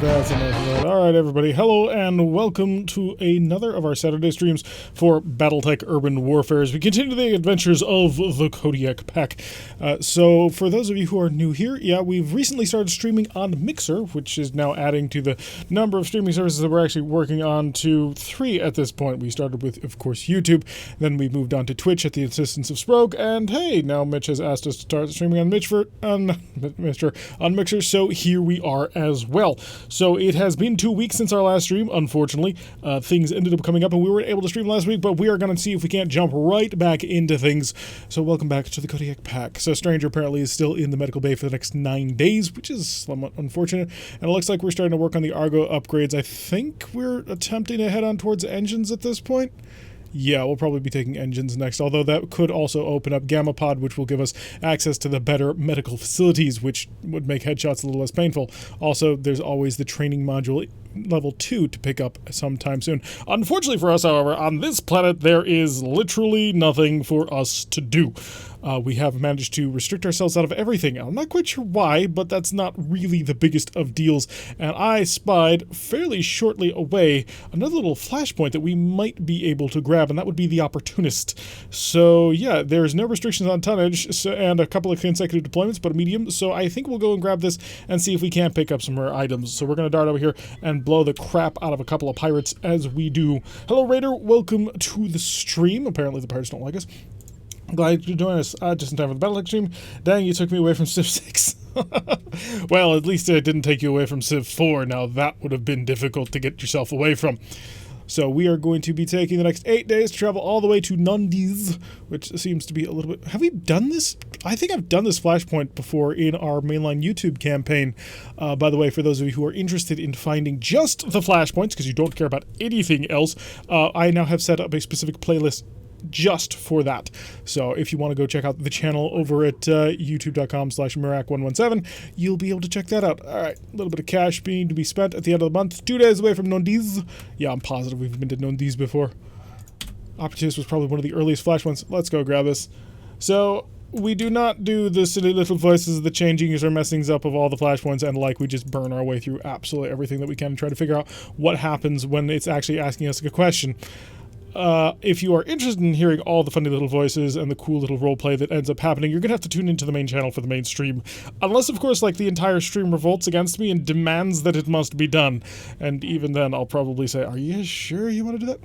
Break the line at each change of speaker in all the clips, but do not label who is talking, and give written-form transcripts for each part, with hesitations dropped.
That's enough. Alright, everybody. Hello, and welcome to another of our Saturday streams for BattleTech Urban Warfare as we continue the adventures of the Kodiak pack. So, for those of you who are new here, yeah, we've recently started streaming on Mixer, which is now adding to the number of streaming services that we're actually working on to 3 at this point. We started with, of course, YouTube, then we moved on to Twitch at the insistence of Sproke, and hey, now Mitch has asked us to start streaming on Mixer, so here we are as well. So it has been 2 weeks since our last stream, unfortunately. Things ended up coming up and we weren't able to stream last week, but we are going to see if we can't jump right back into things. So welcome back to the Kodiak pack. So Stranger apparently is still in the medical bay for the next 9 days, which is somewhat unfortunate. And it looks like we're starting to work on the Argo upgrades. I think we're attempting to head on towards engines at this point. Yeah, we'll probably be taking engines next, although that could also open up Gamma Pod, which will give us access to the better medical facilities, which would make headshots a little less painful. Also, there's always the training module level 2 to pick up sometime soon. Unfortunately for us, however, on this planet, there is literally nothing for us to do. We have managed to restrict ourselves out of everything. I'm not quite sure why, but that's not really the biggest of deals. And I spied fairly shortly away another little flashpoint that we might be able to grab, and that would be the Opportunist. So yeah, there's no restrictions on tonnage and a couple of consecutive deployments, but a medium. So I think we'll go and grab this and see if we can't pick up some rare items. So we're going to dart over here and blow the crap out of a couple of pirates as we do. Hello, Raider. Welcome to the stream. Apparently the pirates don't like us. Glad you joined us just in time for the BattleTech stream. Dang, you took me away from Civ 6. Well, at least I didn't take you away from Civ 4. Now, that would have been difficult to get yourself away from. So, we are going to be taking the next 8 days to travel all the way to Nundiz, which seems to be a little bit... Have we done this? I think I've done this flashpoint before in our mainline YouTube campaign. By the way, for those of you who are interested in finding just the flashpoints, because you don't care about anything else, I now have set up a specific playlist just for that. So if you want to go check out the channel over at youtube.com/Mirak117, you'll be able to check that out. Alright, a little bit of cash being to be spent at the end of the month. 2 days away from Nondiz. Yeah, I'm positive we've been to Nondiz before. Opportunist was probably one of the earliest flash ones. Let's go grab this. So we do not do the silly little voices of the changings or messings up of all the flashpoints, and like we just burn our way through absolutely everything that we can and try to figure out what happens when it's actually asking us a question. If you are interested in hearing all the funny little voices and the cool little roleplay that ends up happening, you're going to have to tune into the main channel for the main stream. Unless, of course, like the entire stream revolts against me and demands that it must be done. And even then, I'll probably say, are you sure you want to do that?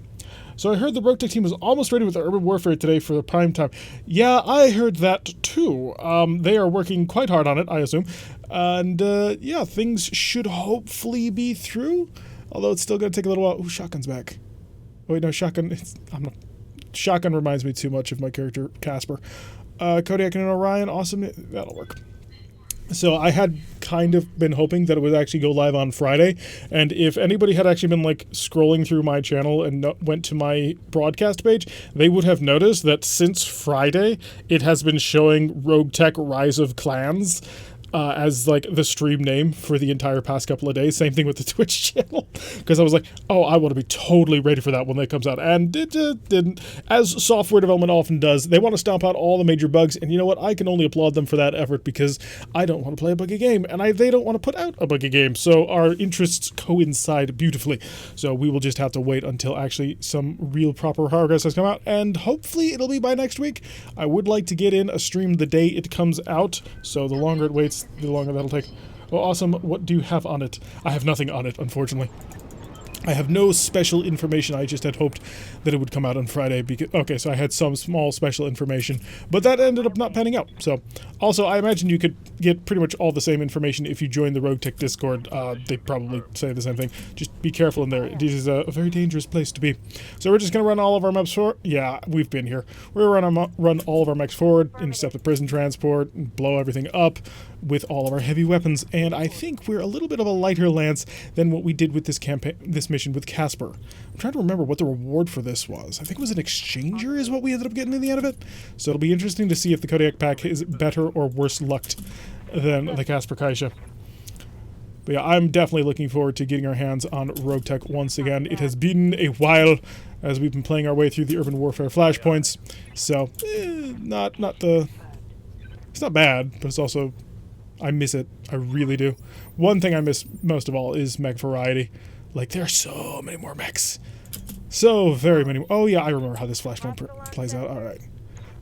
So I heard the BattleTech team was almost ready with the Urban Warfare today for the prime time. Yeah, I heard that too. They are working quite hard on it, I assume. And, yeah, things should hopefully be through. Although it's still going to take a little while. Ooh, shotgun's back. Wait, no, shotgun. Shotgun reminds me too much of my character, Casper. Kodiak and Orion, awesome. That'll work. So I had kind of been hoping that it would actually go live on Friday, and if anybody had actually been like scrolling through my channel and went to my broadcast page, they would have noticed that since Friday, it has been showing Rogue Tech Rise of Clans as like the stream name for the entire past couple of days. Same thing with the Twitch channel, because I was like, oh, I want to be totally ready for that when it comes out, and it didn't. As software development often does, they want to stomp out all the major bugs, and you know what, I can only applaud them for that effort, because I don't want to play a buggy game, and they don't want to put out a buggy game, so our interests coincide beautifully. So we will just have to wait until actually some real proper progress has come out, and hopefully it'll be by next week. I would like to get in a stream the day it comes out, so the longer it waits, the longer that'll take. Oh, awesome. What do you have on it? I have nothing on it, unfortunately. I have no special information. I just had hoped that it would come out on Friday. Okay, so I had some small special information, but that ended up not panning out. So, also, I imagine you could get pretty much all the same information if you join the Rogue Tech Discord. They probably say the same thing. Just be careful in there. It is a very dangerous place to be. So we're just going to run all of our maps forward. Yeah, we've been here. We're going to run all of our maps forward, intercept the prison transport, and blow everything up with all of our heavy weapons. And I think we're a little bit of a lighter lance than what we did with this campaign, this mission with Casper. I'm trying to remember what the reward for this was. I think it was an exchanger is what we ended up getting in the end of it. So it'll be interesting to see if the Kodiak pack is better or worse lucked than the Casper Kaisha. But yeah, I'm definitely looking forward to getting our hands on Rogue Tech once again. It has been a while as we've been playing our way through the Urban Warfare flashpoints. So, it's not bad, but it's also I miss it. I really do. One thing I miss most of all is mech variety. Like, there are so many more mechs. So very many. Oh, yeah, I remember how this flashpoint plays out. All right.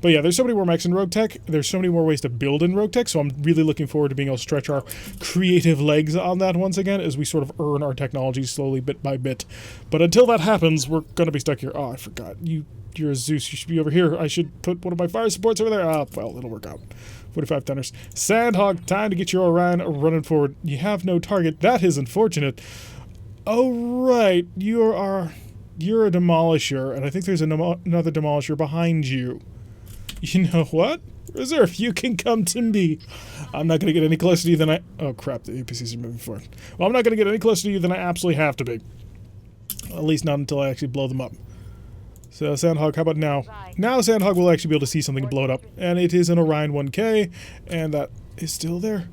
But yeah, there's so many more mechs in Rogue Tech. There's so many more ways to build in Rogue Tech, so I'm really looking forward to being able to stretch our creative legs on that once again as we sort of earn our technology slowly, bit by bit. But until that happens, we're going to be stuck here. Oh, I forgot. You're a Zeus. You should be over here. I should put one of my fire supports over there. Ah, well, it'll work out. 45 Thunders. Sandhog, time to get your Orion running forward. You have no target. That is unfortunate. Oh, right. You're a Demolisher, and I think there's another Demolisher behind you. You know what? Reserve, you can come to me. I'm not going to get any closer to you than I... Oh, crap, the APCs are moving forward. Well, I'm not going to get any closer to you than I absolutely have to be. At least not until I actually blow them up. So, Sandhog, how about now? Now Sandhog will actually be able to see something and blow it up. And it is an Orion 1K, and that is still there.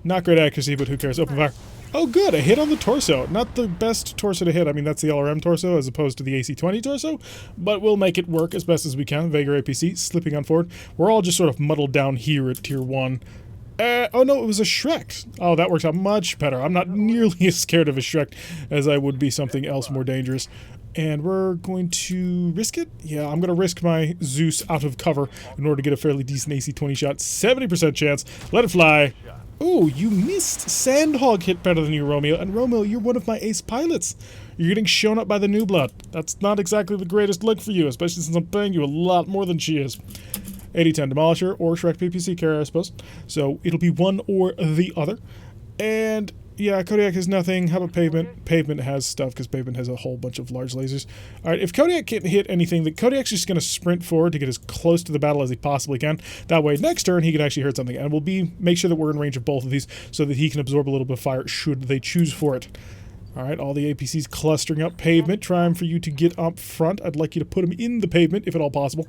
Not great accuracy, but who cares? Open fire. Oh, good, a hit on the torso. Not the best torso to hit. I mean, that's the LRM torso as opposed to the AC-20 torso, but we'll make it work as best as we can. Vega APC, slipping on forward. We're all just sort of muddled down here at Tier 1. Oh, no, it was a Shrek. Oh, that works out much better. I'm not nearly as scared of a Shrek as I would be something else more dangerous. And we're going to risk it? Yeah, I'm going to risk my Zeus out of cover in order to get a fairly decent AC-20 shot. 70% chance. Let it fly. Ooh, you missed. Sandhog hit better than you, Romeo. And Romeo, you're one of my ace pilots. You're getting shown up by the new blood. That's not exactly the greatest look for you, especially since I'm paying you a lot more than she is. 80-10 Demolisher or Shrek PPC carrier, I suppose. So it'll be one or the other. And yeah, Kodiak has nothing. How about Pavement? Pavement has stuff because Pavement has a whole bunch of large lasers. All right, if Kodiak can't hit anything, then Kodiak's just going to sprint forward to get as close to the battle as he possibly can. That way, next turn, he can actually hurt something. And we'll make sure that we're in range of both of these so that he can absorb a little bit of fire should they choose for it. All right, all the APCs clustering up. Pavement, trying for you to get up front. I'd like you to put him in the pavement, if at all possible.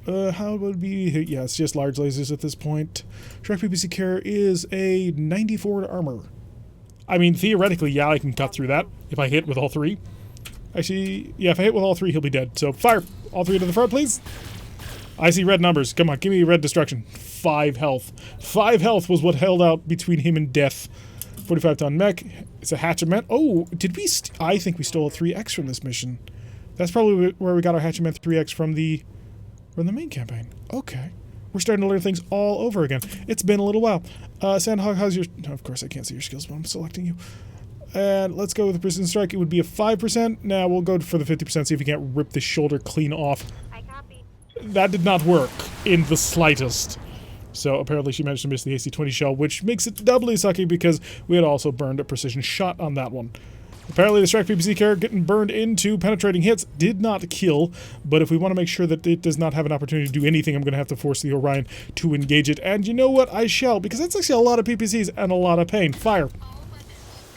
How would it be? Yeah, it's just large lasers at this point. Shrek PPC carrier is a 90 forward armor. I mean, theoretically, yeah, I can cut through that if I hit with all three. Actually, yeah, if I hit with all three, he'll be dead. So, fire! All three to the front, please. I see red numbers. Come on, give me red destruction. 5 health. 5 health was what held out between him and death. 45-ton mech. It's a hatchet. Oh, did we... I think we stole a 3X from this mission. That's probably where we got our hatchet 3X from the main campaign. Okay. We're starting to learn things all over again. It's been a little while. Sandhog, how's your... No, of course, I can't see your skills, but I'm selecting you. And let's go with the Precision Strike. It would be a 5%. Now we'll go for the 50%, see if we can't rip the shoulder clean off. That did not work in the slightest. So apparently she managed to miss the AC-20 shell, which makes it doubly sucky because we had also burned a precision shot on that one. Apparently the Shrek PPC carrier getting burned into penetrating hits did not kill, but if we want to make sure that it does not have an opportunity to do anything, I'm going to have to force the Orion to engage it. And you know what? I shall, because that's actually a lot of PPCs and a lot of pain. Fire.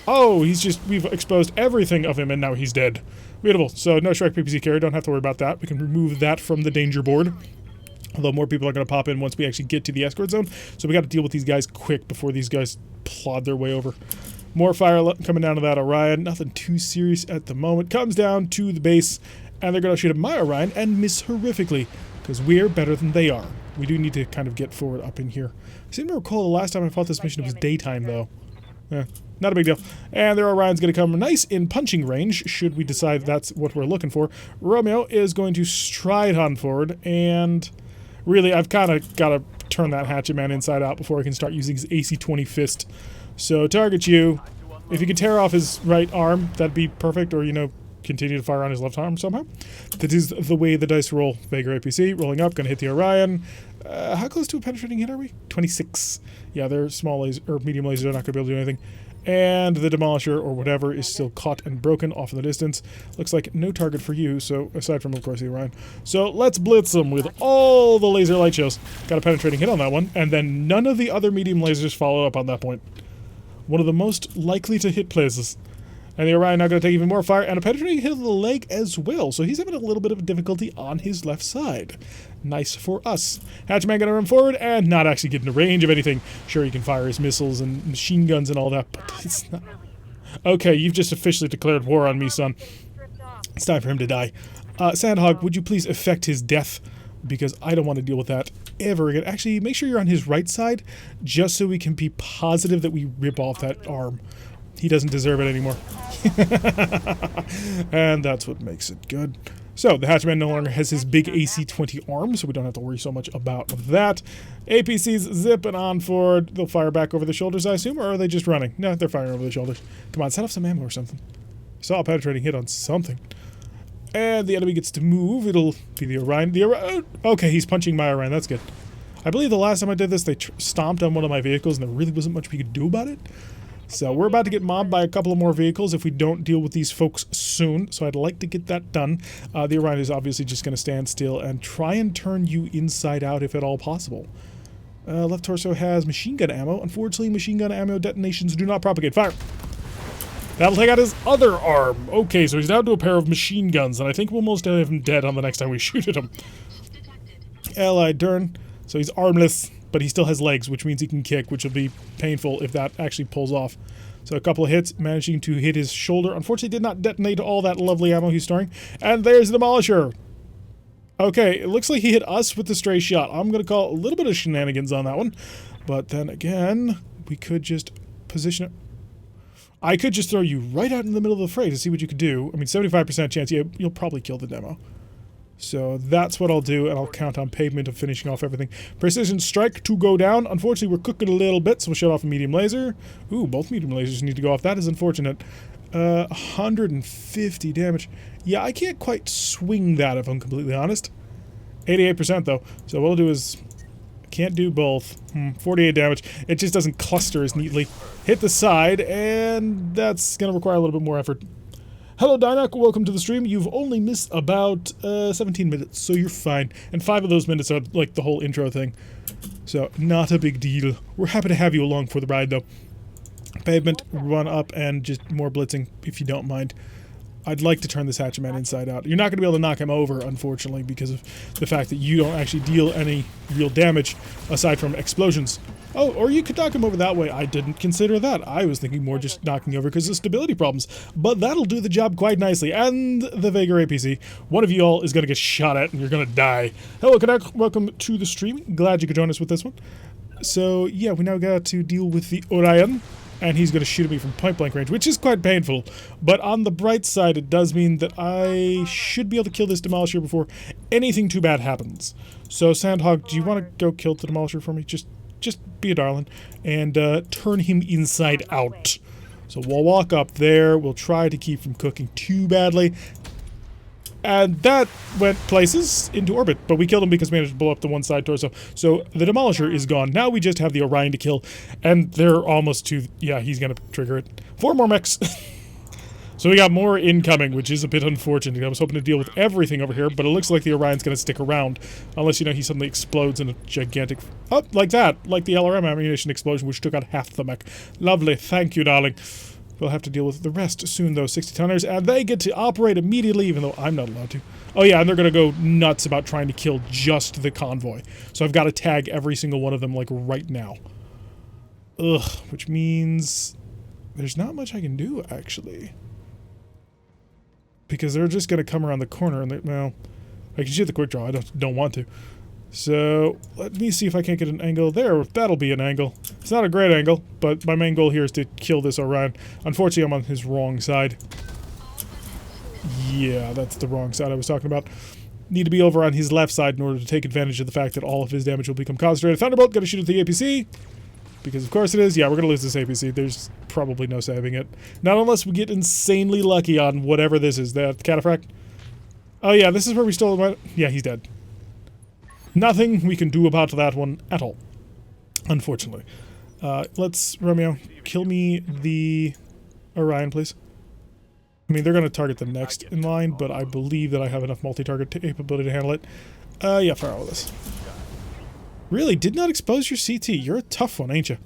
Oh, we've exposed everything of him and now he's dead. Beautiful. So no Shrek PPC carrier, don't have to worry about that. We can remove that from the danger board. Although more people are going to pop in once we actually get to the escort zone. So we got to deal with these guys quick before these guys plod their way over. More fire coming down to that Orion. Nothing too serious at the moment. Comes down to the base, and they're going to shoot at my Orion and miss horrifically, because we're better than they are. We do need to kind of get forward up in here. I seem to recall the last time I fought this mission it was daytime, though. Not a big deal. And their Orion's going to come nice in punching range, should we decide that's what we're looking for. Romeo is going to stride on forward, and really, I've kind of got to turn that hatchet man inside out before I can start using his AC-20 fist. So target you. If you could tear off his right arm, that'd be perfect. Or, you know, continue to fire on his left arm somehow. That is the way the dice roll. Vega APC, rolling up, gonna hit the Orion. How close to a penetrating hit are we? 26. Yeah, they're small laser, or medium lasers, they're not gonna be able to do anything. And the Demolisher, or whatever, is still caught and broken off in the distance. Looks like no target for you, so aside from, of course, the Orion. So let's blitz them with all the laser light shows. Got a penetrating hit on that one, and then none of the other medium lasers follow up on that point. One of the most likely to hit places. And the Orion now going to take even more fire, and a penetrating hit on the leg as well. So he's having a little bit of difficulty on his left side. Nice for us. Hatchman going to run forward, and not actually get into range of anything. Sure, he can fire his missiles and machine guns and all that, but it's not... Okay, you've just officially declared war on me, son. It's time for him to die. Sandhog, would you please effect his death because I don't want to deal with that ever again. Actually, make sure you're on his right side, just so we can be positive that we rip off that arm. He doesn't deserve it anymore. And that's what makes it good. So, the Hatchman no longer has his big AC-20 arm, so we don't have to worry so much about that. APC's zipping on forward. They'll fire back over the shoulders, I assume, or are they just running? No, they're firing over the shoulders. Come on, set off some ammo or something. Saw a penetrating hit on something. And the enemy gets to move. It'll be the Orion. Okay, he's punching my Orion. That's good. I believe the last time I did this, they stomped on one of my vehicles, and there really wasn't much we could do about it. So we're about to get mobbed by a couple of more vehicles if we don't deal with these folks soon. So I'd like to get that done. The Orion is obviously just going to stand still and try and turn you inside out if at all possible. Left torso has machine gun ammo. Unfortunately, machine gun ammo detonations do not propagate. Fire! That'll take out his other arm. Okay, so he's down to a pair of machine guns, and I think we'll most have him dead on the next time we shoot at him. Allied turn. So he's armless, but he still has legs, which means he can kick, which will be painful if that actually pulls off. So a couple of hits, managing to hit his shoulder. Unfortunately, did not detonate all that lovely ammo he's storing. And there's the Demolisher. Okay, it looks like he hit us with the stray shot. I'm going to call a little bit of shenanigans on that one. But then again, we could just position it. I could just throw you right out in the middle of the fray to see what you could do. I mean, 75% chance you'll probably kill the demo. So that's what I'll do, and I'll count on Pavement of finishing off everything. Precision strike to go down. Unfortunately, we're cooking a little bit, so we'll shut off a medium laser. Ooh, both medium lasers need to go off. That is unfortunate. 150 damage. Yeah, I can't quite swing that if I'm completely honest. 88% though. So what I'll do is... Can't do both. 48 damage. It just doesn't cluster as neatly. Hit the side, and that's going to require a little bit more effort. Hello, Dynak. Welcome to the stream. You've only missed about 17 minutes, so you're fine. And 5 of those minutes are like the whole intro thing. So, not a big deal. We're happy to have you along for the ride, though. Pavement, run up, and just more blitzing, if you don't mind. I'd like to turn this Hatchman inside out. You're not going to be able to knock him over, unfortunately, because of the fact that you don't actually deal any real damage, aside from explosions. Oh, or you could knock him over that way. I didn't consider that. I was thinking more just knocking over because of stability problems. But that'll do the job quite nicely. And the Vega APC. One of you all is going to get shot at and you're going to die. Hello, Kodiak. Welcome to the stream. Glad you could join us with this one. So, yeah, we now got to deal with the Orion. And he's going to shoot at me from point-blank range, which is quite painful. But on the bright side, it does mean that I should be able to kill this Demolisher before anything too bad happens. So, Sandhog, do you want to go kill the Demolisher for me? Just be a darling. And turn him inside out. So we'll walk up there. We'll try to keep from cooking too badly. And that went places into orbit. But we killed him because we managed to blow up the one side torso. So the Demolisher is gone. Now we just have the Orion to kill. And they're almost to... Yeah, he's going to trigger it. 4 more mechs. So we got more incoming, which is a bit unfortunate. I was hoping to deal with everything over here, but it looks like the Orion's going to stick around. Unless, you know, he suddenly explodes in a gigantic... Oh, like that. Like the LRM ammunition explosion, which took out half the mech. Lovely. Thank you, darling. We'll have to deal with the rest soon, though. 60-tonners, and they get to operate immediately, even though I'm not allowed to. Oh, yeah, and they're going to go nuts about trying to kill just the convoy. So I've got to tag every single one of them, like, right now. Ugh, which means there's not much I can do, actually. Because they're just going to come around the corner, and well, I can shoot the quick draw. I don't want to. So, let me see if I can't get an angle there. That'll be an angle. It's not a great angle, but my main goal here is to kill this Orion. Unfortunately, I'm on his wrong side. Yeah, that's the wrong side I was talking about. Need to be over on his left side in order to take advantage of the fact that all of his damage will become concentrated. Thunderbolt, gotta shoot at the APC. Because of course it is. Yeah, we're gonna lose this APC. There's probably no saving it. Not unless we get insanely lucky on whatever this is. The cataphract? Oh yeah, this is where we stole him. Yeah, he's dead. Nothing we can do about that one at all. Unfortunately. Let's, Romeo, kill me the Orion, please. I mean, they're going to target the next in line, but I believe that I have enough multi-target capability to handle it. Yeah, fire all this. Really? Did not expose your CT. You're a tough one, ain't you?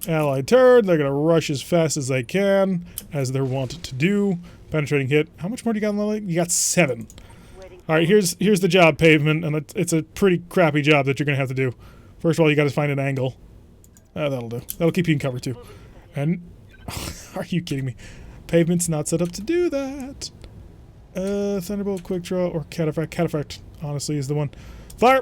Allied turn. They're going to rush as fast as they can, as they're wanted to do. Penetrating hit. How much more do you got on the leg? You got 7. Alright, here's the job, Pavement, and it's a pretty crappy job that you're going to have to do. First of all, you got to find an angle. That'll do. That'll keep you in cover, too. And... Are you kidding me? Pavement's not set up to do that. Thunderbolt, Quick Draw, or Cataphract. Cataphract, honestly, is the one. Fire!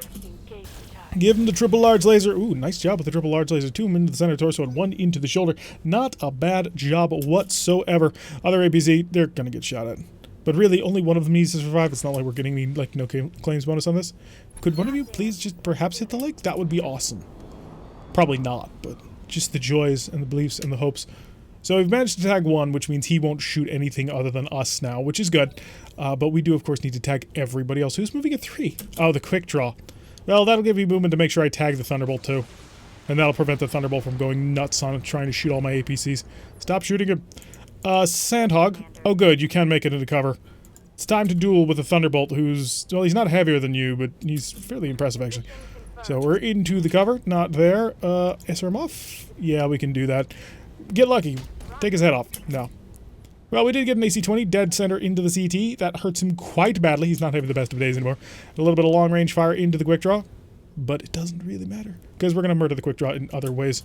Give him the triple large laser. Ooh, nice job with the triple large laser. 2 into the center torso and 1 into the shoulder. Not a bad job whatsoever. Other APC, they're gonna get shot at. But really, only one of them needs to survive. It's not like we're getting like no claims bonus on this. Could one of you please just perhaps hit the lake? That would be awesome. Probably not, but just the joys and the beliefs and the hopes. So we've managed to tag 1, which means he won't shoot anything other than us now, which is good. But we do, of course, need to tag everybody else. Who's moving at 3? Oh, the Quick Draw. Well, that'll give me movement to make sure I tag the Thunderbolt, too. And that'll prevent the Thunderbolt from going nuts on trying to shoot all my APCs. Stop shooting him. Sandhog. Oh, good. You can make it into cover. It's time to duel with the Thunderbolt, who's... Well, he's not heavier than you, but he's fairly impressive, actually. So we're into the cover. Not there. SRM off? Yeah, we can do that. Get lucky. Take his head off. No. Well, we did get an AC-20 dead center into the CT. That hurts him quite badly. He's not having the best of days anymore. A little bit of long-range fire into the Quick Draw. But it doesn't really matter, because we're going to murder the Quick Draw in other ways.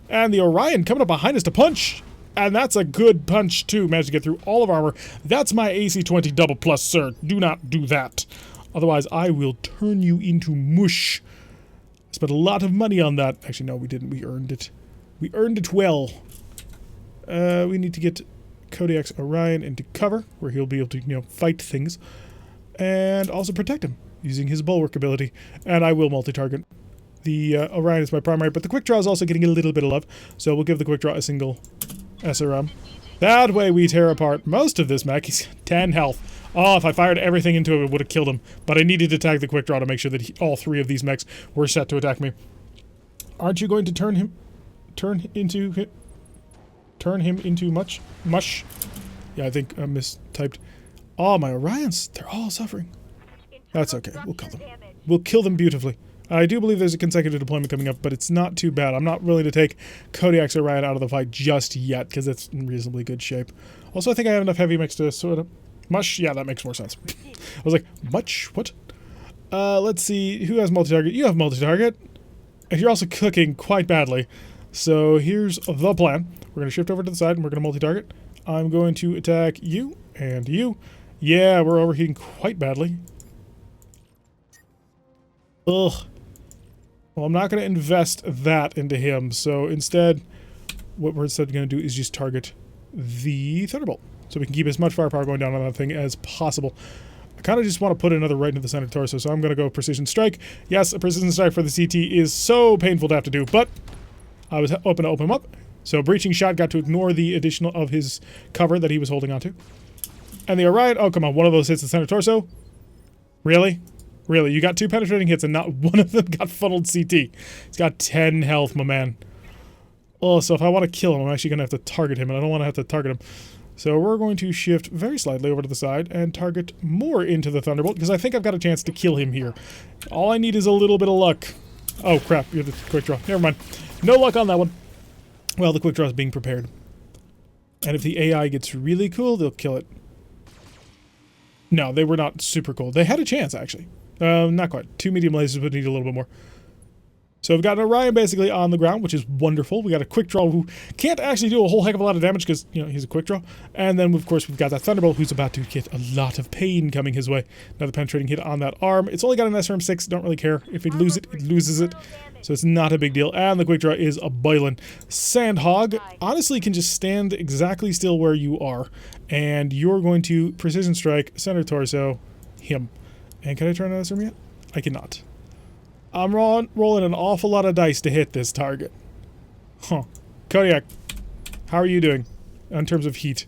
And the Orion coming up behind us to punch. And that's a good punch, too. Managed to get through all of our armor. That's my AC-20 double plus, sir. Do not do that. Otherwise, I will turn you into mush. I spent a lot of money on that. Actually, no, we didn't. We earned it. We earned it well. We need to get Kodiak's Orion into cover, where he'll be able to, you know, fight things. And also protect him, using his bulwark ability. And I will multi-target. The Orion is my primary, but the Quick Draw is also getting a little bit of love. So we'll give the Quick Draw a single SRM. That way we tear apart most of this mech. He's 10 health. Oh, if I fired everything into him, it would have killed him. But I needed to tag the Quick Draw to make sure that all 3 of these mechs were set to attack me. Aren't you going to turn him into mush? Yeah, I think I mistyped. Oh, my Orions, they're all suffering. That's okay, we'll kill them. We'll kill them beautifully. I do believe there's a consecutive deployment coming up, but it's not too bad. I'm not willing to take Kodiak's Orion out of the fight just yet, because it's in reasonably good shape. Also, I think I have enough heavy mix to sort of... Mush? Yeah, that makes more sense. I was like, much? What? Let's see, who has multi-target? You have multi-target. And you're also cooking quite badly. So here's the plan. We're going to shift over to the side, and we're going to multi-target. I'm going to attack you, and you. Yeah, we're overheating quite badly. Ugh. Well, I'm not going to invest that into him, so instead, what we're instead going to do is just target the Thunderbolt, so we can keep as much firepower going down on that thing as possible. I kind of just want to put another right into the center torso, so I'm going to go Precision Strike. Yes, a Precision Strike for the CT is so painful to have to do, but I was open to open him up. So Breaching Shot got to ignore the additional of his cover that he was holding onto. And the Orion, oh come on, one of those hits the center torso? Really? Really, you got 2 penetrating hits and not one of them got funneled CT. He's got 10 health, my man. Oh, so if I want to kill him, I'm actually going to have to target him, and I don't want to have to target him. So we're going to shift very slightly over to the side and target more into the Thunderbolt, because I think I've got a chance to kill him here. All I need is a little bit of luck. Oh, crap, you're the Quick Draw. Never mind. No luck on that one. Well, the Quick Draw is being prepared. And if the AI gets really cool, they'll kill it. No, they were not super cool. They had a chance, actually. Not quite. 2 medium lasers would need a little bit more. So we've got an Orion basically on the ground, which is wonderful. We got a Quick Draw who can't actually do a whole heck of a lot of damage because, you know, he's a Quick Draw. And then, of course, we've got that Thunderbolt who's about to get a lot of pain coming his way. Another penetrating hit on that arm. It's only got an SRM-6. Don't really care. If it loses it, it loses it. So it's not a big deal. And the Quick Draw is a boiling. Sandhog honestly can just stand exactly still where you are. And you're going to Precision Strike, center torso, him. And can I turn an SRM yet? I cannot. I'm rolling an awful lot of dice to hit this target. Huh. Kodiak, how are you doing in terms of heat?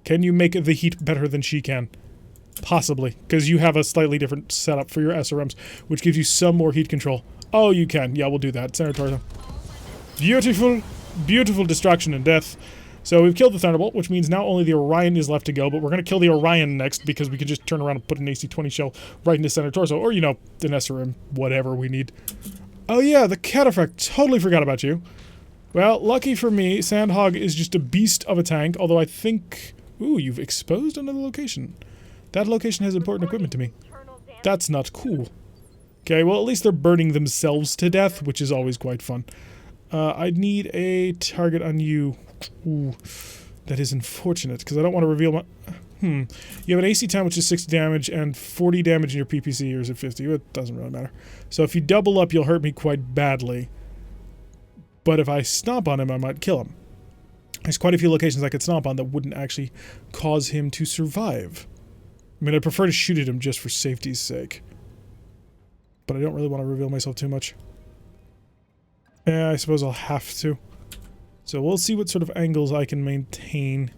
Can you make the heat better than she can? Possibly, because you have a slightly different setup for your SRMs, which gives you some more heat control. Oh, you can. Yeah, we'll do that. Center torso. Beautiful, beautiful destruction and death. So we've killed the Thunderbolt, which means now only the Orion is left to go, but we're going to kill the Orion next because we could just turn around and put an AC-20 shell right in the center torso, or, you know, an SRM, whatever we need. Oh yeah, the Cataphract, totally forgot about you. Well, lucky for me, Sandhog is just a beast of a tank, although I think... Ooh, you've exposed another location. That location has important equipment to me. That's not cool. Okay, well, at least they're burning themselves to death, which is always quite fun. I'd need a target on you. Ooh, that is unfortunate, because I don't want to reveal my... You have an AC 10, which is 60 damage, and 40 damage in your PPC, or is it 50? It doesn't really matter. So if you double up, you'll hurt me quite badly. But if I stomp on him, I might kill him. There's quite a few locations I could stomp on that wouldn't actually cause him to survive. I mean, I'd prefer to shoot at him just for safety's sake. But I don't really want to reveal myself too much. Yeah, I suppose I'll have to. So we'll see what sort of angles I can maintain.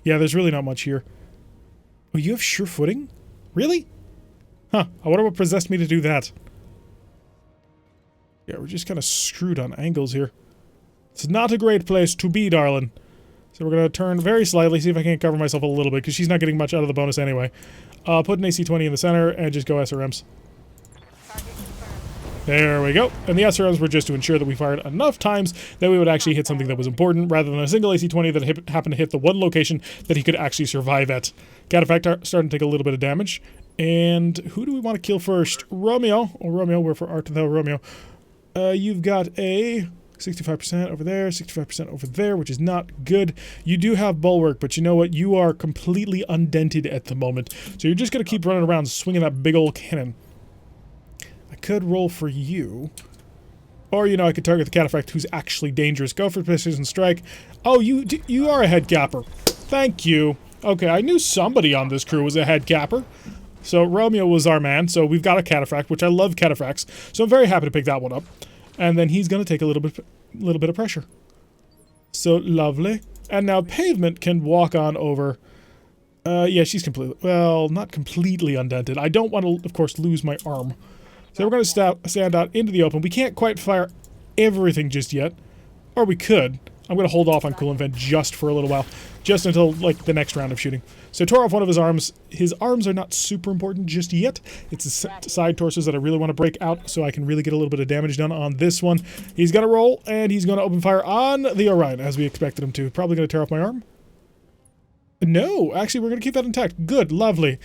Yeah, there's really not much here. Oh, you have sure footing? Really? Huh, I wonder what possessed me to do that. Yeah, we're just kind of screwed on angles here. It's not a great place to be, darling. So we're going to turn very slightly, see if I can't cover myself a little bit, because she's not getting much out of the bonus anyway. Put an AC 20 in the center, and just go SRMs. There we go. And the SRMs were just to ensure that we fired enough times that we would actually hit something that was important, rather than a single AC 20 that happened to hit the one location that he could actually survive at. Cataphract starting to take a little bit of damage. And who do we want to kill first? Romeo. Oh, Romeo, we're for Art thou Romeo. You've got a 65% over there, 65% over there, which is not good. You do have bulwark, but you know what? You are completely undented at the moment. So you're just going to keep running around swinging that big old cannon. I could roll for you. Or, you know, I could target the Cataphract, who's actually dangerous. Go for precision strike. Oh, you are a head capper. Thank you. Okay, I knew somebody on this crew was a head capper. So Romeo was our man, so we've got a Cataphract, which I love Cataphracts. So I'm very happy to pick that one up. And then he's going to take a little bit of pressure. So lovely. And now Pavement can walk on over. Yeah, she's completely, well, not completely undented. I don't want to, of course, lose my arm. So we're going to stand out into the open. We can't quite fire everything just yet. Or we could. I'm going to hold off on Coolant Vent just for a little while. Just until, like, the next round of shooting. So tore off one of his arms. His arms are not super important just yet. It's the side torsos that I really want to break out so I can really get a little bit of damage done on this one. He's going to roll, and he's going to open fire on the Orion, as we expected him to. Probably going to tear off my arm. No, actually, we're going to keep that intact. Good, lovely.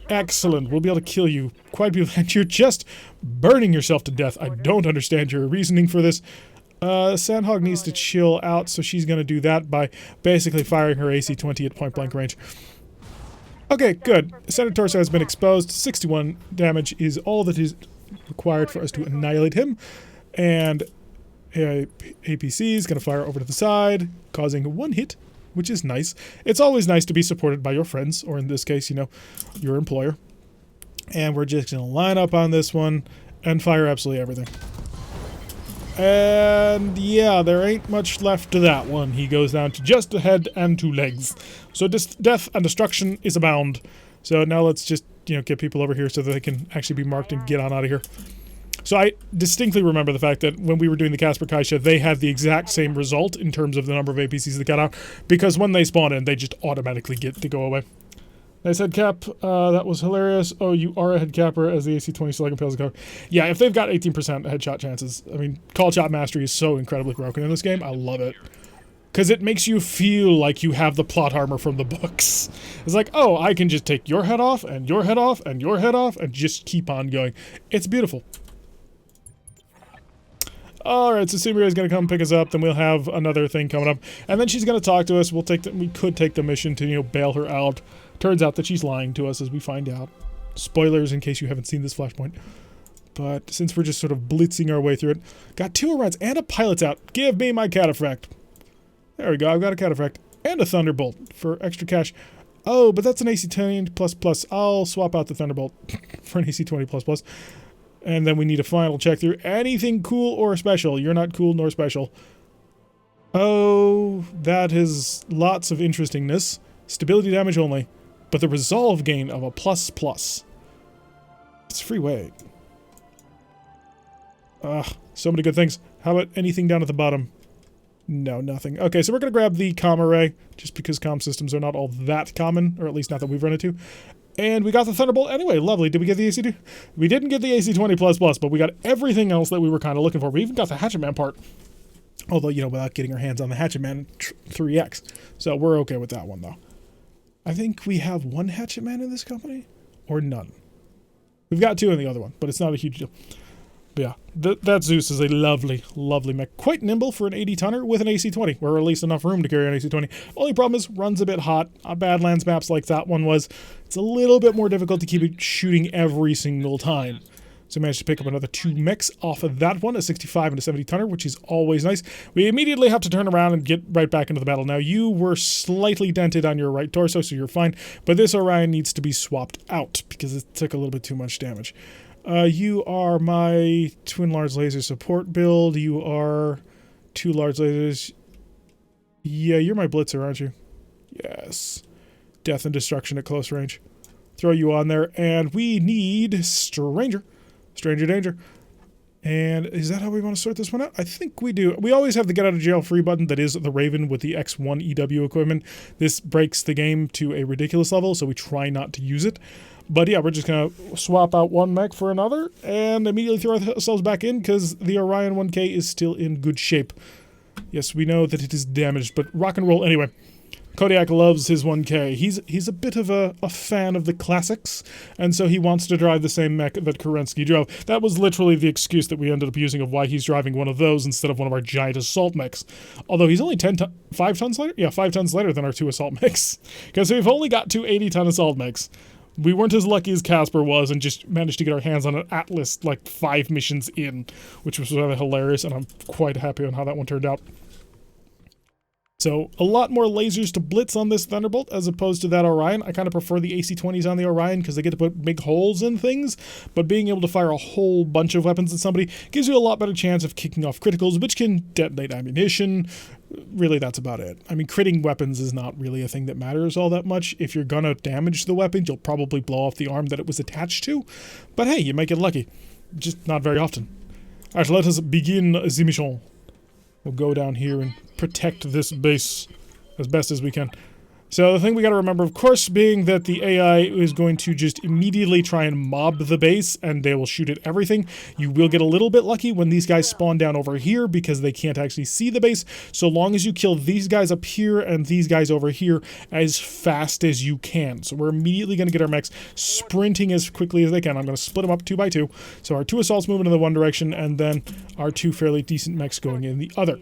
Excellent. We'll be able to kill you quite beautifully. And you're just burning yourself to death. I don't understand your reasoning for this. Sandhog needs to chill out, so she's going to do that by basically firing her AC 20 at point-blank range. Okay, good. Center torso has been exposed. 61 damage is all that is required for us to annihilate him. And APC is going to fire over to the side, causing one hit, which is nice. It's always nice to be supported by your friends, or in this case, you know, your employer. And we're just going to line up on this one and fire absolutely everything. And yeah, there ain't much left to that one. He goes down to just a head and 2 legs. So death and destruction is abound. So now let's just, you know, get people over here so that they can actually be marked and get on out of here. So I distinctly remember the fact that when we were doing the Casper Kaisha, they had the exact same result in terms of the number of APCs that got out, because when they spawn in, they just automatically get to go away. Nice head cap. That was hilarious. Oh, you are a head capper as the AC 20 Silicon Pales cover. Yeah, if they've got 18% headshot chances, I mean, call shot mastery is so incredibly broken in this game. I love it. Because it makes you feel like you have the plot armor from the books. It's like, oh, I can just take your head off, and your head off, and your head off, and just keep on going. It's beautiful. Alright, so Sumeria is going to come pick us up, then we'll have another thing coming up. And then she's going to talk to us. We could take the mission to, you know, bail her out. Turns out that she's lying to us as we find out. Spoilers in case you haven't seen this Flashpoint. But since we're just sort of blitzing our way through it. Got 2 Orions and a pilot's out. Give me my Cataphract. There we go, I've got a Cataphract. And a Thunderbolt for extra cash. Oh, but that's an AC 10++. I'll swap out the Thunderbolt for an AC 20++. And then we need a final check through anything cool or special. You're not cool nor special. Oh, that is lots of interestingness. Stability damage only. But the resolve gain of a ++. It's free weight. So many good things. How about anything down at the bottom? No, nothing. Okay, so we're going to grab the comm array, just because comm systems are not all that common, or at least not that we've run into. And we got the Thunderbolt anyway. Lovely. Did we get the AC? We didn't get the AC 20++, but we got everything else that we were kind of looking for. We even got the Hatchet Man part. Although, you know, without getting our hands on the Hatchet Man 3X. So we're okay with that one, though. I think we have 1 Hatchet Man in this company, or none. We've got 2 in the other one, but it's not a huge deal. Yeah, that Zeus is a lovely, lovely mech. Quite nimble for an 80-tonner with an AC-20, or at least enough room to carry an AC-20. Only problem is, runs a bit hot. On Badlands maps like that one was, it's a little bit more difficult to keep it shooting every single time. So I managed to pick up another 2 mechs off of that one, a 65 and a 70-tonner, which is always nice. We immediately have to turn around and get right back into the battle. Now, you were slightly dented on your right torso, so you're fine, but this Orion needs to be swapped out because it took a little bit too much damage. You are my twin large laser support build. You are 2 large lasers. Yeah, you're my blitzer, aren't you? Yes. Death and destruction at close range. Throw you on there, and we need Stranger. Stranger danger. And is that how we want to sort this one out? I think we do. We always have the get out of jail free button that is the Raven with the X1 EW equipment. This breaks the game to a ridiculous level, so we try not to use it. But yeah, we're just going to swap out one mech for another and immediately throw ourselves back in because the Orion 1K is still in good shape. Yes, we know that it is damaged, but rock and roll anyway. Kodiak loves his 1K. He's a bit of a fan of the classics, and so he wants to drive the same mech that Kerensky drove. That was literally the excuse that we ended up using of why he's driving one of those instead of one of our giant assault mechs. Although he's only 5 tons lighter? Yeah, 5 tons lighter than our 2 assault mechs. Because we've only got 2 80-ton assault mechs. We weren't as lucky as Casper was and just managed to get our hands on an Atlas like 5 missions in, which was rather hilarious, and I'm quite happy on how that one turned out. So, a lot more lasers to blitz on this Thunderbolt as opposed to that Orion. I kind of prefer the AC-20s on the Orion because they get to put big holes in things, but being able to fire a whole bunch of weapons at somebody gives you a lot better chance of kicking off criticals, which can detonate ammunition. Really, that's about it. I mean, critting weapons is not really a thing that matters all that much. If you're gonna damage the weapon, you'll probably blow off the arm that it was attached to. But hey, you might get lucky. Just not very often. Alright, let us begin the mission. We'll go down here and protect this base as best as we can. So the thing we gotta remember, of course, being that the AI is going to just immediately try and mob the base, and they will shoot at everything. You will get a little bit lucky when these guys spawn down over here because they can't actually see the base, so long as you kill these guys up here and these guys over here as fast as you can. So we're immediately gonna get our mechs sprinting as quickly as they can. I'm gonna split them up 2 by 2. So our 2 assaults moving in the one direction, and then our 2 fairly decent mechs going in the other.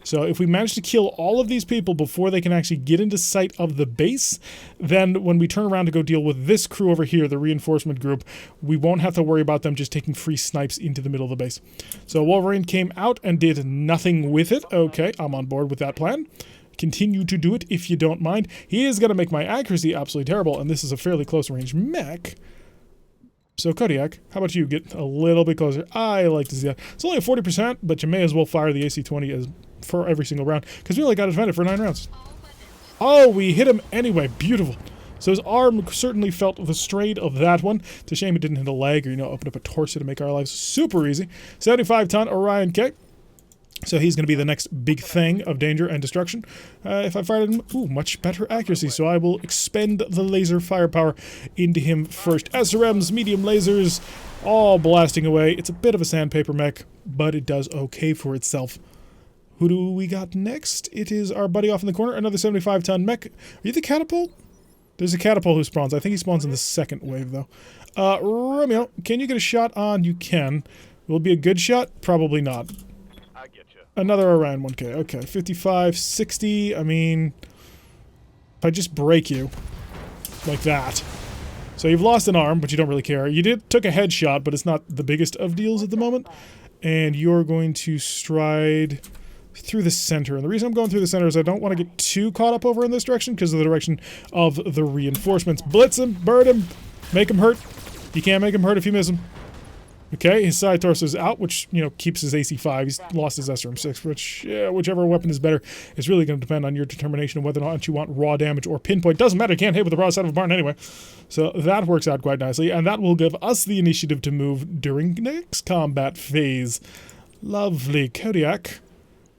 So if we manage to kill all of these people before they can actually get into sight of the base, then when we turn around to go deal with this crew over here, the reinforcement group, we won't have to worry about them just taking free snipes into the middle of the base. So Wolverine came out and did nothing with it. Okay, I'm on board with that plan. Continue to do it if you don't mind. He is going to make my accuracy absolutely terrible, and this is a fairly close range mech. So Kodiak, how about you get a little bit closer? I like to see that. It's only a 40%, but you may as well fire the AC-20 as for every single round, because we only got to defend it for 9 rounds. Oh, we hit him anyway. Beautiful. So his arm certainly felt the strain of that one. It's a shame it didn't hit a leg or, open up a torso to make our lives super easy. 75-ton Orion K. So he's going to be the next big thing of danger and destruction. If I fired him, much better accuracy. So I will expend the laser firepower into him first. SRMs, medium lasers, all blasting away. It's a bit of a sandpaper mech, but it does okay for itself. Who do we got next? It is our buddy off in the corner, another 75-ton mech. Are you the catapult? There's a catapult who spawns. I think he spawns in the second wave, though. Romeo, can you get a shot on? You can. Will it be a good shot? Probably not.
I get you.
Another Orion 1K. Okay, 55, 60. I mean, if I just break you like that. So you've lost an arm, but you don't really care. You took a headshot, but it's not the biggest of deals at the moment. And you're going to stride through the center. And the reason I'm going through the center is I don't want to get too caught up over in this direction because of the direction of the reinforcements. Blitz him, bird him, make him hurt. You can't make him hurt if you miss him. Okay, his side torso is out, which, keeps his AC-5. He's lost his SRM-6, which, whichever weapon is better is really going to depend on your determination of whether or not you want raw damage or pinpoint. Doesn't matter, you can't hit with the raw side of a barn anyway. So that works out quite nicely, and that will give us the initiative to move during next combat phase. Lovely. Kodiak,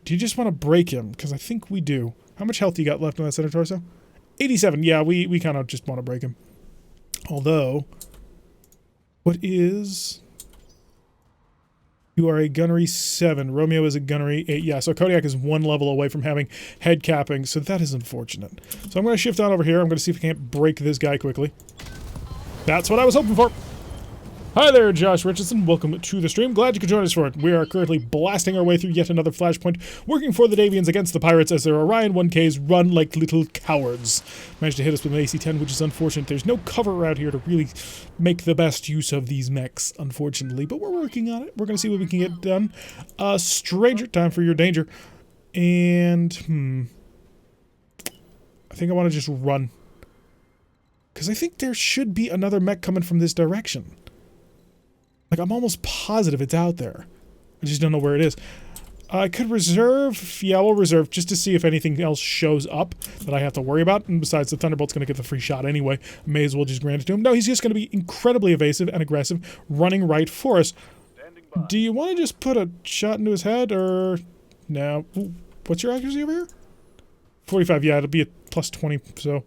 do you just want to break him? Because I think we do. How much health do you got left on that center torso? 87. Yeah, we kind of just want to break him. Although, what is... You are a gunnery 7. Romeo is a gunnery 8. Yeah, so Kodiak is 1 level away from having head capping, so that is unfortunate. So I'm going to shift on over here. I'm going to see if I can't break this guy quickly. That's what I was hoping for. Hi there, Josh Richardson. Welcome to the stream. Glad you could join us for it. We are currently blasting our way through yet another flashpoint, working for the Davians against the pirates as their Orion 1Ks run like little cowards. Managed to hit us with an AC-10, which is unfortunate. There's no cover out here to really make the best use of these mechs, unfortunately, but we're working on it. We're going to see what we can get done. Stranger, time for your danger. And, I think I want to just run. Because I think there should be another mech coming from this direction. Like, I'm almost positive it's out there. I just don't know where it is. I could reserve. Yeah, we'll reserve just to see if anything else shows up that I have to worry about. And besides, the Thunderbolt's going to get the free shot anyway. May as well just grant it to him. No, he's just going to be incredibly evasive and aggressive, running right for us. Do you want to just put a shot into his head, or... No. Ooh, what's your accuracy over here? 45, yeah, it'll be a plus 20, so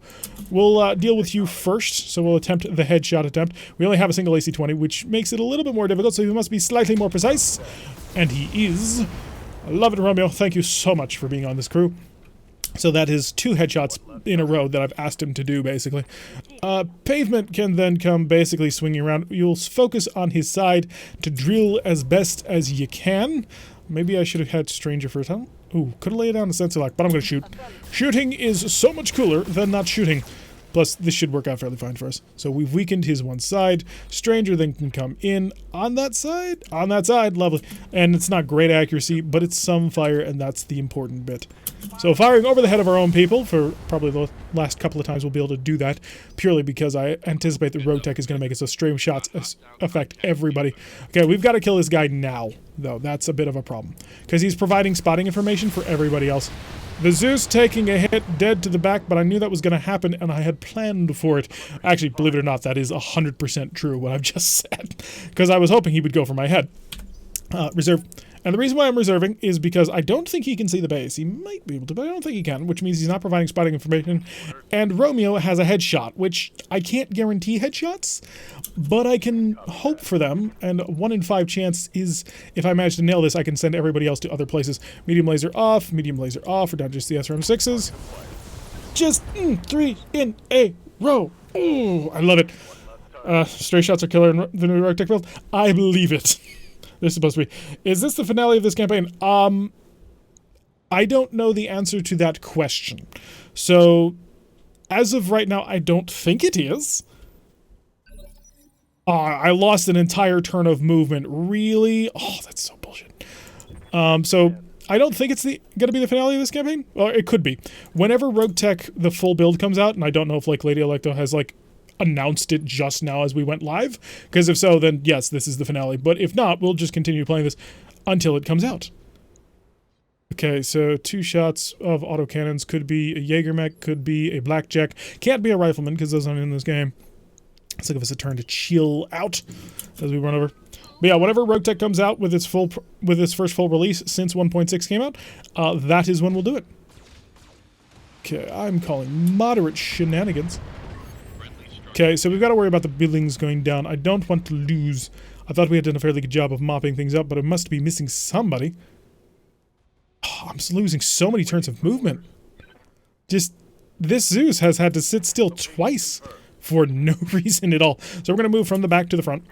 we'll deal with you first. So we'll attempt the headshot attempt. We only have a single AC-20, which makes it a little bit more difficult, so he must be slightly more precise. And he is. I love it, Romeo. Thank you so much for being on this crew. So that is 2 headshots in a row that I've asked him to do, basically. Pavement can then come basically swinging around. You'll focus on his side to drill as best as you can. Maybe I should have had Stranger first, huh? Ooh, could have laid down a sensor lock, but I'm going to shoot. Shooting is so much cooler than not shooting. Plus, this should work out fairly fine for us. So we've weakened his one side. Stranger then can come in on that side. On that side, lovely. And it's not great accuracy, but it's some fire, and that's the important bit. So firing over the head of our own people, for probably the last couple of times we'll be able to do that, purely because I anticipate that BattleTech is going to make it so stream shots affect everybody. Okay, we've got to kill this guy now, though. That's a bit of a problem, because he's providing spotting information for everybody else. The Zeus taking a hit, dead to the back, but I knew that was going to happen, and I had planned for it. Actually, believe it or not, that is 100% true, what I've just said, because I was hoping he would go for my head. Reserve. And the reason why I'm reserving is because I don't think he can see the base. He might be able to, but I don't think he can, which means he's not providing spotting information. And Romeo has a headshot, which I can't guarantee headshots, but I can hope for them. And 1 in 5 chance is, if I manage to nail this, I can send everybody else to other places. Medium laser off. We're down just the SRM6s. Just 3 in a row. Ooh, I love it. Stray shots are killer in the new BattleTech build. I believe it. They're supposed to be. Is this the finale of this campaign? I don't know the answer to that question. So, as of right now, I don't think it is. I lost an entire turn of movement. Really? Oh, that's so bullshit. So, I don't think it's going to be the finale of this campaign. Well, it could be. Whenever BattleTech, the full build comes out, and I don't know if, like, Lady Electo has, like, announced it just now as we went live, because if so, then yes, this is the finale, but if not, we'll just continue playing this until it comes out. Okay, so 2 shots of autocannons. Could be a Jaeger mech, could be a blackjack, can't be a rifleman because those aren't in this game. Let's give us a turn to chill out as we run over. But yeah, whenever BattleTech comes out with its first full release since 1.6 came out, that is when we'll do it. Okay, I'm calling moderate shenanigans. Okay, so we've got to worry about the buildings going down. I don't want to lose. I thought we had done a fairly good job of mopping things up, but I must be missing somebody. Oh, I'm losing so many turns of movement. Just, this Zeus has had to sit still twice for no reason at all. So we're going to move from the back to the front.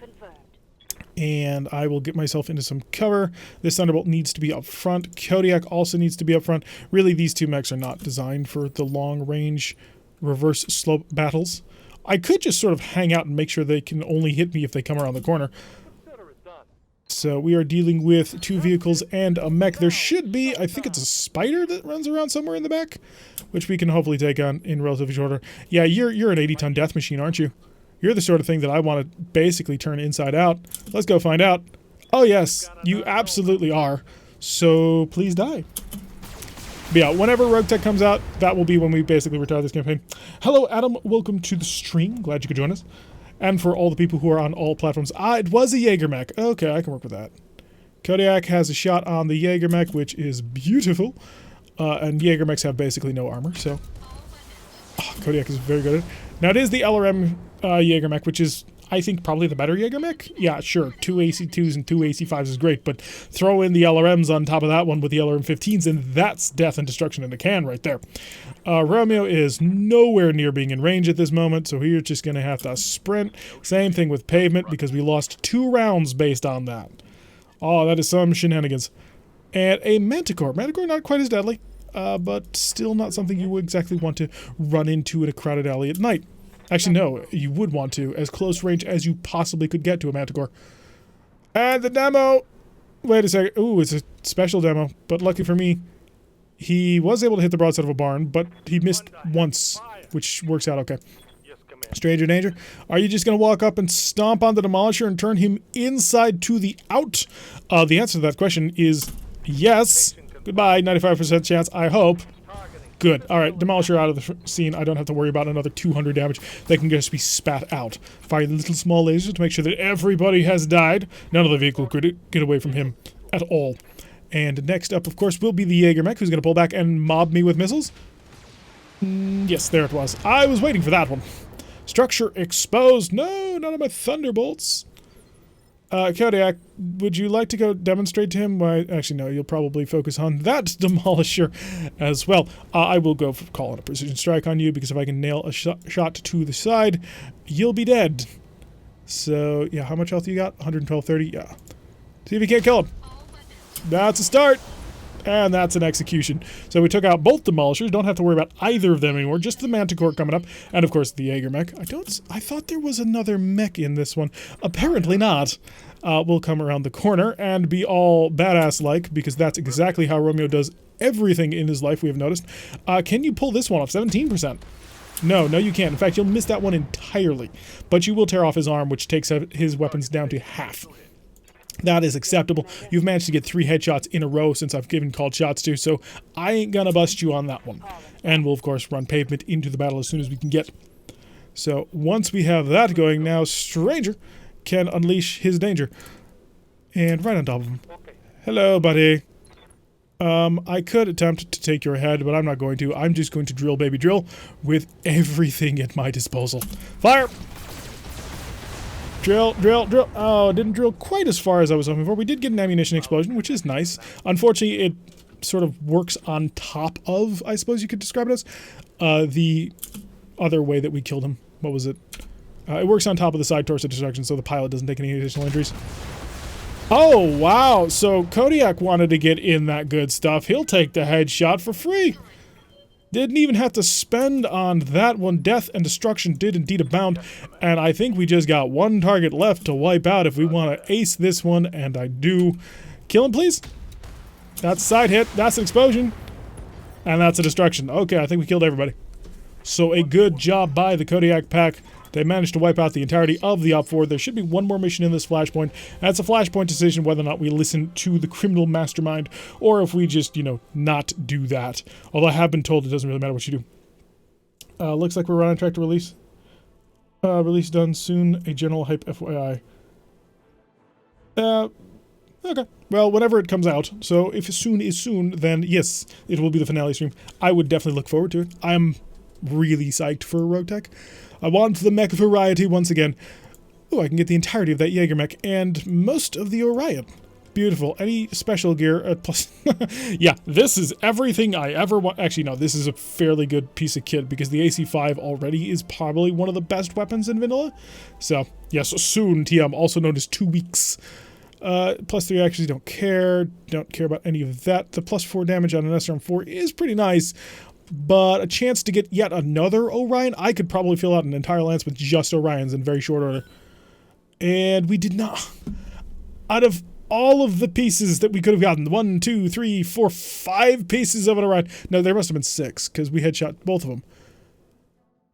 And I will get myself into some cover. This Thunderbolt needs to be up front. Kodiak also needs to be up front. Really, these 2 mechs are not designed for the long-range reverse slope battles. I could just sort of hang out and make sure they can only hit me if they come around the corner. So we are dealing with 2 vehicles and a mech. There should be, I think it's a spider that runs around somewhere in the back, which we can hopefully take on in relatively short order. Yeah, you're an 80-ton death machine, aren't you? You're the sort of thing that I want to basically turn inside out. Let's go find out. Oh yes, you absolutely are. So please die. But yeah, whenever BattleTech comes out, that will be when we basically retire this campaign. Hello, Adam. Welcome to the stream. Glad you could join us. And for all the people who are on all platforms. It was a Jaeger mech. Okay, I can work with that. Kodiak has a shot on the Jaeger mech, which is beautiful. And Jaeger mechs have basically no armor, so... Kodiak is very good at it. Now, it is the LRM Jaeger mech, which is I think probably the better Jaeger mech. Yeah, sure, 2 AC2s and 2 AC5s is great, but throw in the LRMs on top of that one with the LRM-15s, and that's death and destruction in a can right there. Romeo is nowhere near being in range at this moment, so we're just going to have to sprint. Same thing with pavement, because we lost 2 rounds based on that. Oh, that is some shenanigans. And a Manticore. Manticore not quite as deadly, but still not something you would exactly want to run into in a crowded alley at night. Actually, no, you would want to, as close range as you possibly could get to a Manticore. And the demo! Wait a second. Ooh, it's a special demo, but lucky for me, he was able to hit the broadside of a barn, but he missed once, which works out okay. Stranger danger. Are you just going to walk up and stomp on the Demolisher and turn him inside to the out? The answer to that question is yes. Goodbye, 95% chance, I hope. Good. Alright, Demolisher out of the scene. I don't have to worry about another 200 damage. They can just be spat out. Fire little small lasers to make sure that everybody has died. None of the vehicle could get away from him at all. And next up, of course, will be the Jaeger mech, who's going to pull back and mob me with missiles. Yes, there it was. I was waiting for that one. Structure exposed. No, none of my thunderbolts. Kodiak, would you like to go demonstrate to him? Why, actually, no, you'll probably focus on that Demolisher as well. I will go for calling a precision strike on you, because if I can nail a shot to the side, you'll be dead. So, yeah, how much health you got? 112.30? Yeah. See if you can't kill him. That's a start. And that's an execution. So we took out both Demolishers. Don't have to worry about either of them anymore. Just the Manticore coming up. And, of course, the Jaeger mech. I thought there was another mech in this one. Apparently not. We'll come around the corner and be all badass-like, because that's exactly how Romeo does everything in his life, we have noticed. Can you pull this one off? 17%. No, you can't. In fact, you'll miss that one entirely. But you will tear off his arm, which takes his weapons down to half. That is acceptable. You've managed to get 3 headshots in a row since I've given called shots to, so I ain't gonna bust you on that one. And we'll, of course, run pavement into the battle as soon as we can get. So once we have that going, now Stranger can unleash his danger. And right on top of him. Hello, buddy. I could attempt to take your head, but I'm not going to. I'm just going to drill, baby, drill with everything at my disposal. Fire! Drill, drill, drill. Oh, it didn't drill quite as far as I was hoping for. We did get an ammunition explosion, which is nice. Unfortunately, it sort of works on top of, I suppose you could describe it as, the other way that we killed him. What was it? It works on top of the side torso destruction, so the pilot doesn't take any additional injuries. Oh, wow. So Kodiak wanted to get in that good stuff. He'll take the headshot for free. Didn't even have to spend on that one. Death and destruction did indeed abound. And I think we just got one target left to wipe out if we want to ace this one. And I do. Kill him, please. That's a side hit. That's an explosion. And that's a destruction. Okay, I think we killed everybody. So a good job by the Kodiak pack. They managed to wipe out the entirety of the Op 4. There should be one more mission in this flashpoint. That's a flashpoint decision whether or not we listen to the criminal mastermind or if we just, you know, not do that. Although I have been told it doesn't really matter what you do. Looks like we're right on track to release. Release done soon. A general hype FYI. Okay. Well, whenever it comes out. So if soon is soon, then yes, it will be the finale stream. I would definitely look forward to it. I'm really psyched for BattleTech. I want the mech variety once again. Oh, I can get the entirety of that Jaeger mech and most of the Orion. Beautiful. Any special gear plus... yeah, this is everything I ever want. Actually, no, this is a fairly good piece of kit because the AC5 already is probably one of the best weapons in vanilla. So, yes, soon, TM, also known as 2 weeks. +3 actually don't care about any of that. The +4 damage on an SRM4 is pretty nice. But a chance to get yet another Orion, I could probably fill out an entire lance with just Orions in very short order. And we did not. Out of all of the pieces that we could have gotten, 1, 2, 3, 4, 5 pieces of an Orion. No, there must have been 6, because we headshot both of them.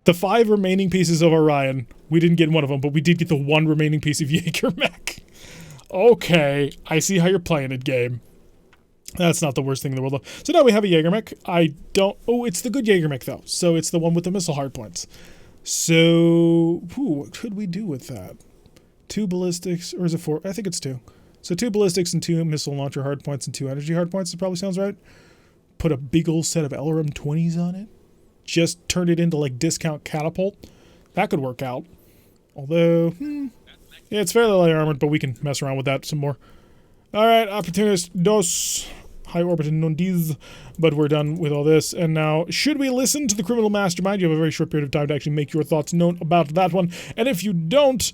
The 5 remaining pieces of Orion, we didn't get one of them, but we did get the 1 remaining piece of Jaeger mech. Okay, I see how you're playing it, game. That's not the worst thing in the world, though. So now we have a Jaeger mech. Oh, it's the good Jaeger mech, though. So it's the one with the missile hardpoints. So, what could we do with that? 2 ballistics, or is it 4? I think it's 2. So 2 ballistics and 2 missile launcher hardpoints and 2 energy hardpoints. That probably sounds right. Put a big old set of LRM-20s on it. Just turn it into, like, discount catapult. That could work out. Although, yeah, it's fairly light armored, but we can mess around with that some more. Alright, Opportunist dos. High orbit non dis. But we're done with all this. And now, should we listen to the criminal mastermind? You have a very short period of time to actually make your thoughts known about that one. And if you don't,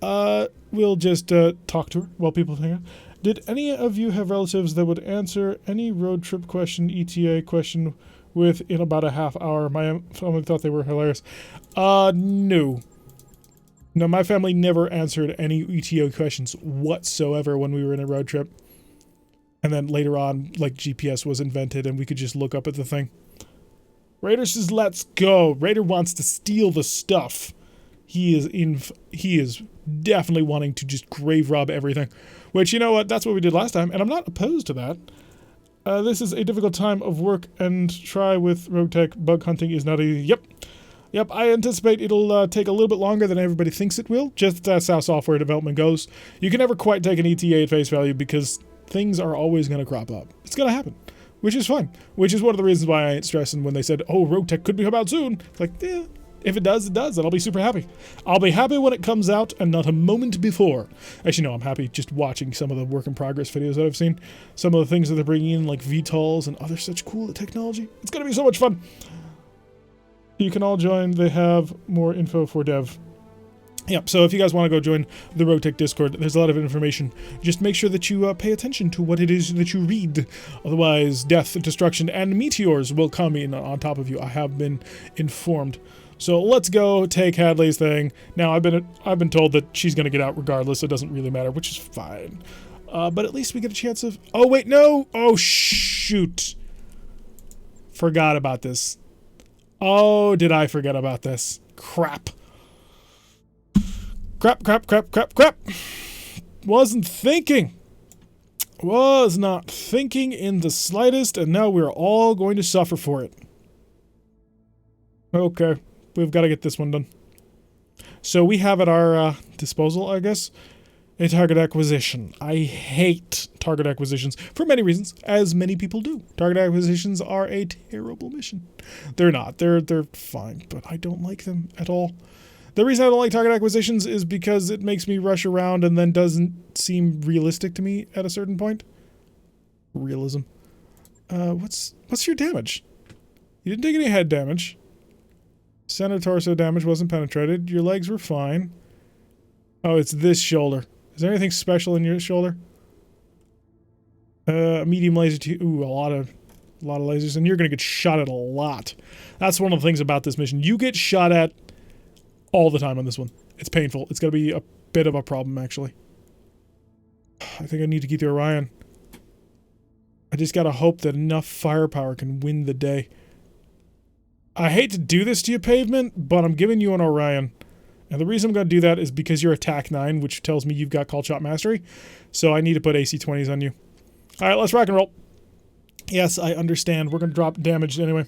we'll just talk to her while people hang out. Did any of you have relatives that would answer any road trip question, ETA question, within about a half hour? My family thought they were hilarious. No. No, my family never answered any ETA questions whatsoever when we were in a road trip. And then later on, like, GPS was invented and we could just look up at the thing. Raider says, let's go. Raider wants to steal the stuff. He is definitely wanting to just grave rob everything. Which, you know what, that's what we did last time, and I'm not opposed to that. This is a difficult time of work and try with BattleTech. Bug hunting is not easy. Yep, I anticipate it'll take a little bit longer than everybody thinks it will. Just that's how software development goes. You can never quite take an ETA at face value because things are always going to crop up. It's going to happen, which is fine. Which is one of the reasons why I ain't stressing when they said, oh, BattleTech could be about soon. It's like, yeah, if it does, it does, and I'll be super happy. I'll be happy when it comes out and not a moment before. Actually, no, I'm happy just watching some of the work in progress videos that I've seen. Some of the things that they're bringing in, like VTOLs and other such cool technology. It's going to be so much fun. You can all join. They have more info for dev. Yep, so if you guys want to go join the BattleTech Discord, there's a lot of information. Just make sure that you pay attention to what it is that you read. Otherwise, death, destruction, and meteors will come in on top of you. I have been informed. So let's go take Hadley's thing. Now, I've been told that she's going to get out regardless. It doesn't really matter, which is fine. But at least we get a chance of... Oh, wait, no! Oh, shoot. Forgot about this. Oh, did I forget about this? Crap. Crap. Wasn't thinking. Was not thinking in the slightest, and now we're all going to suffer for it. Okay, we've got to get this one done. So we have at our disposal, I guess, a target acquisition. I hate target acquisitions for many reasons, as many people do. Target acquisitions are a terrible mission. They're not. They're fine, but I don't like them at all. The reason I don't like target acquisitions is because it makes me rush around and then doesn't seem realistic to me at a certain point. Realism. What's your damage? You didn't take any head damage. Center torso damage wasn't penetrated. Your legs were fine. Oh, it's this shoulder. Is there anything special in your shoulder? Medium laser. Ooh, a lot of lasers, and you're gonna get shot at a lot. That's one of the things about this mission. You get shot at all the time on this one. It's painful. It's gonna be a bit of a problem, actually. I think I need to get the Orion. I just gotta hope that enough firepower can win the day. I hate to do this to you, Pavement, but I'm giving you an Orion. And the reason I'm going to do that is because you're attack 9, which tells me you've got Call Shot Mastery. So I need to put AC-20s on you. Alright, let's rock and roll. Yes, I understand. We're going to drop damage anyway.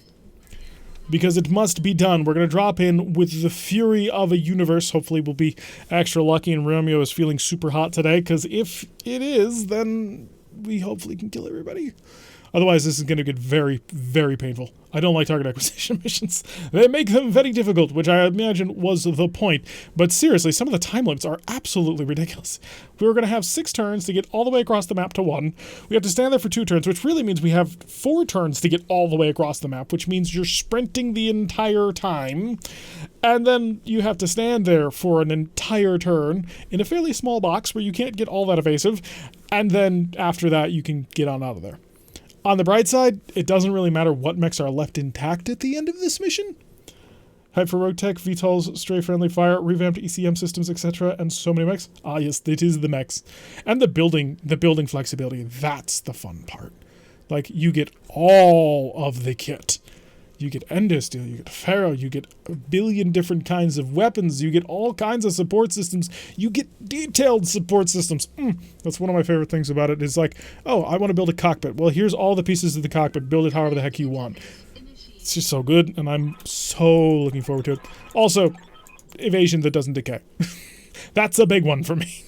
Because it must be done. We're going to drop in with the fury of a universe. Hopefully we'll be extra lucky and Romeo is feeling super hot today. Because if it is, then we hopefully can kill everybody. Otherwise, this is going to get very, very painful. I don't like target acquisition missions. They make them very difficult, which I imagine was the point. But seriously, some of the time limits are absolutely ridiculous. We were going to have 6 turns to get all the way across the map to 1. We have to stand there for 2 turns, which really means we have 4 turns to get all the way across the map, which means you're sprinting the entire time. And then you have to stand there for an entire turn in a fairly small box where you can't get all that evasive. And then after that, you can get on out of there. On the bright side, it doesn't really matter what mechs are left intact at the end of this mission. Hype for BattleTech, VTOLs, stray-friendly fire, revamped ECM systems, etc., and so many mechs. Ah, yes, it is the mechs. And the building flexibility, that's the fun part. Like, you get all of the kit. You get Endosteel, you get Pharaoh, you get a billion different kinds of weapons, you get all kinds of support systems, you get detailed support systems. That's one of my favorite things about it. Is like, oh, I want to build a cockpit. Well, here's all the pieces of the cockpit. Build it however the heck you want. It's just so good, and I'm so looking forward to it. Also, evasion that doesn't decay. That's a big one for me.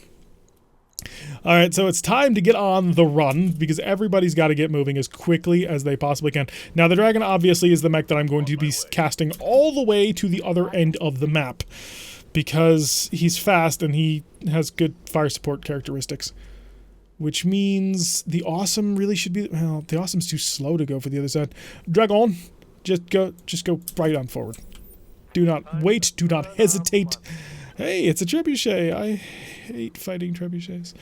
Alright, so it's time to get on the run, because everybody's got to get moving as quickly as they possibly can. Now, the Dragon obviously is the mech that I'm going to be casting all the way to the other end of the map. because he's fast and he has good fire support characteristics. Which means the awesome really should be... Well, the awesome's too slow to go for the other side. Dragon, just go right on forward. Do not wait. Do not hesitate. Hey, it's a trebuchet. I hate fighting trebuchets.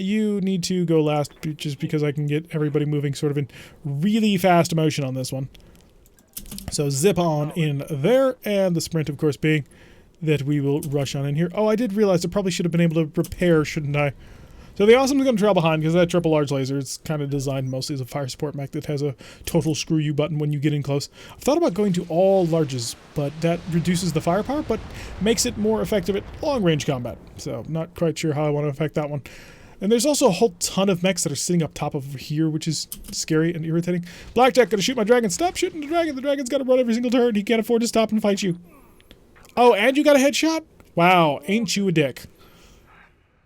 You need to go last just because I can get everybody moving sort of in really fast motion on this one. So zip on in there, and the sprint, of course, being that we will rush on in here. Oh, I did realize I probably should have been able to repair, shouldn't I? So the Awesome's going to trail behind because that triple large laser is kind of designed mostly as a fire support mech that has a total screw you button when you get in close. I've thought about going to all larges, but that reduces the firepower, but makes it more effective at long-range combat. So not quite sure how I want to affect that one. And there's also a whole ton of mechs that are sitting up top of here, which is scary and irritating. BattleTech, gonna shoot my dragon. Stop shooting the dragon. The dragon's got to run every single turn. He can't afford to stop and fight you. Oh, and you got a headshot? Wow, ain't you a dick.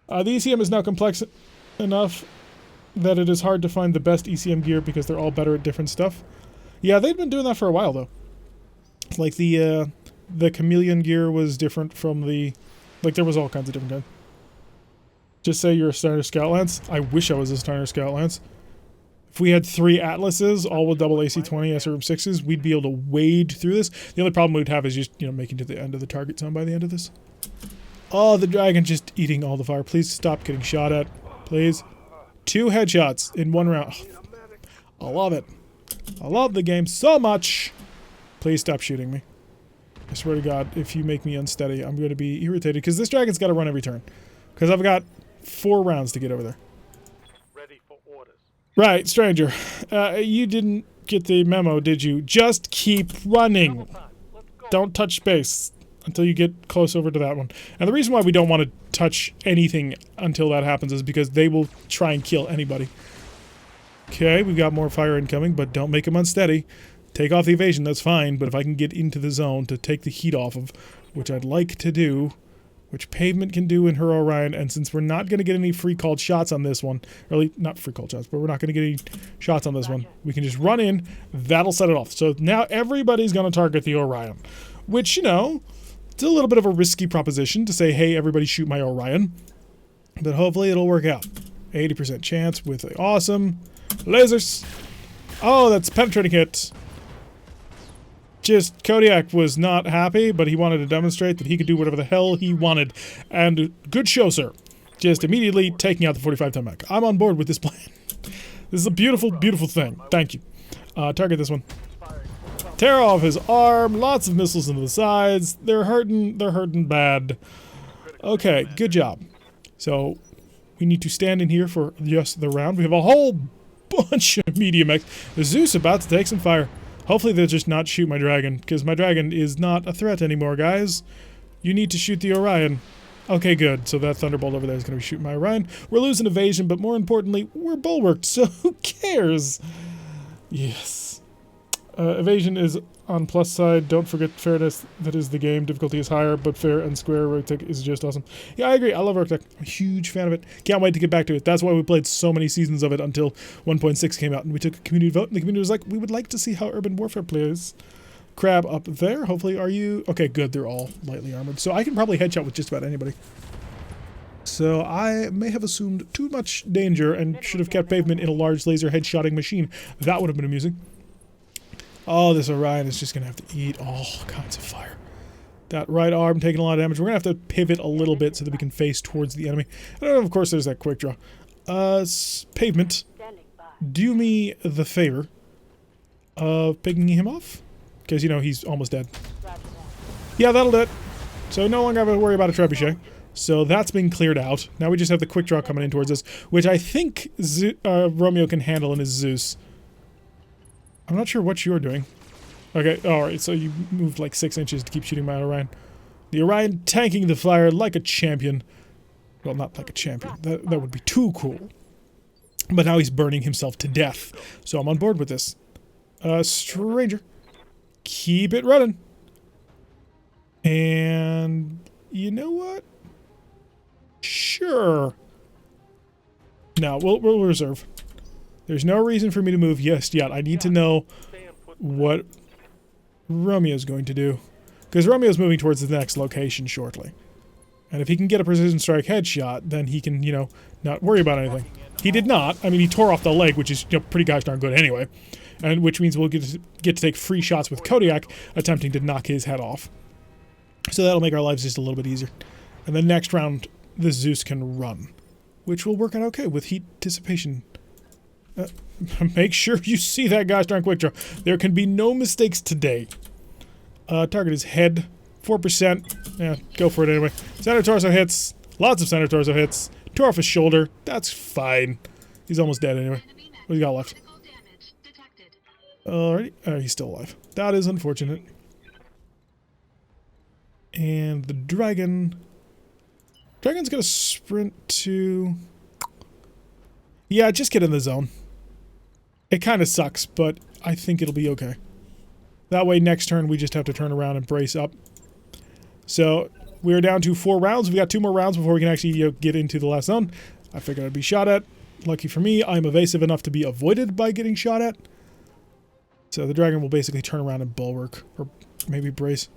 The ECM is now complex enough that it is hard to find the best ECM gear because they're all better at different stuff. Yeah, they've been doing that for a while, though. Like, the chameleon gear was different from the... Like, there was all kinds of different kinds. Just say you're a Starter Scout Lance. I wish I was a Starter Scout Lance. If we had 3 Atlases, all with double AC-20 SRM-6s, we'd be able to wade through this. The only problem we'd have is just, making it to the end of the target zone by the end of this. Oh, the dragon just eating all the fire. Please stop getting shot at. Please. 2 headshots in 1 round. Oh, I love it. I love the game so much. Please stop shooting me. I swear to God, if you make me unsteady, I'm going to be irritated. Because this dragon's got to run every turn. Because I've got 4 rounds to get over there.
Ready for orders.
Right, stranger. You didn't get the memo, did you? Just keep running. Don't touch space until you get close over to that one. And the reason why we don't want to touch anything until that happens is because they will try and kill anybody. Okay, we got more fire incoming, but don't make them unsteady. Take off the evasion, that's fine, but if I can get into the zone to take the heat off of, which I'd like to do, which Pavement can do in her Orion, and since we're not going to get any free called shots on this one, really, not free called shots, but we're not going to get any shots on this one, we can just run in, that'll set it off. So now everybody's going to target the Orion, which, it's a little bit of a risky proposition to say, hey, everybody shoot my Orion, but hopefully it'll work out. 80% chance with the awesome lasers. Oh, that's penetrating hit. Just Kodiak was not happy, but he wanted to demonstrate that he could do whatever the hell he wanted. And good show, sir. Just immediately taking out the 45-ton mech. I'm on board with this plan. This is a beautiful, beautiful thing. Thank you. Target this one. Tear off his arm. Lots of missiles into the sides. They're hurting. They're hurting bad. Okay, good job. So we need to stand in here for just the round. We have a whole bunch of medium mechs. The Zeus about to take some fire. Hopefully they'll just not shoot my dragon, because my dragon is not a threat anymore, guys. You need to shoot the Orion. Okay, good. So that Thunderbolt over there is going to be shooting my Orion. We're losing evasion, but more importantly, we're bulwarked, so who cares? Yes. Evasion is on plus side. Don't forget fairness. That is the game. Difficulty is higher, but fair and square. BattleTech is just awesome. Yeah, I agree. I love BattleTech. I'm a huge fan of it. Can't wait to get back to it. That's why we played so many seasons of it until 1.6 came out, and we took a community vote, and the community was like, we would like to see how Urban Warfare plays. Crab up there. Hopefully, are you... Okay, good. They're all lightly armored. So I can probably headshot with just about anybody. So I may have assumed too much danger and should have kept Pavement in a large laser headshotting machine. That would have been amusing. Oh, this Orion is just going to have to eat all kinds of fire. That right arm taking a lot of damage. We're going to have to pivot a little bit so that we can face towards the enemy. And of course, there's that quick draw. Pavement, do me the favor of picking him off. Because, he's almost dead. Yeah, that'll do it. So no longer have to worry about a trebuchet. So that's been cleared out. Now we just have the quick draw coming in towards us, which I think Romeo can handle in his Zeus. I'm not sure what you're doing. Okay, alright, so you moved like 6 inches to keep shooting my Orion. The Orion tanking the fire like a champion. Well, not like a champion. That would be too cool. But now he's burning himself to death. So I'm on board with this. Stranger. Keep it running. And... you know what? Sure. No, we'll reserve. There's no reason for me to move just yet. I need to know what Romeo's going to do. Because Romeo's moving towards the next location shortly. And if he can get a precision strike headshot, then he can, you know, not worry about anything. He did not. I mean, he tore off the leg, which is, you know, pretty gosh darn good anyway. And which means we'll get to take free shots with Kodiak, attempting to knock his head off. So that'll make our lives just a little bit easier. And then next round, the Zeus can run, which will work out okay with heat dissipation. Make sure you see that gosh darn quick draw. There can be no mistakes today. Target is head, 4%. Yeah, go for it anyway. Center torso hits. Lots of center torso hits. Tore off his shoulder. That's fine. He's almost dead anyway. What do you got left? Alrighty. He's still alive. That is unfortunate. And the dragon... Dragon's gonna sprint to... Yeah, just get in the zone. It kind of sucks, but I think it'll be okay. That way, next turn, we just have to turn around and brace up. So, we're down to 4 rounds. We've got 2 more rounds before we can actually, you know, get into the last zone. I figured I'd be shot at. Lucky for me, I'm evasive enough to be avoided by getting shot at. So the dragon will basically turn around and bulwark. Or maybe brace.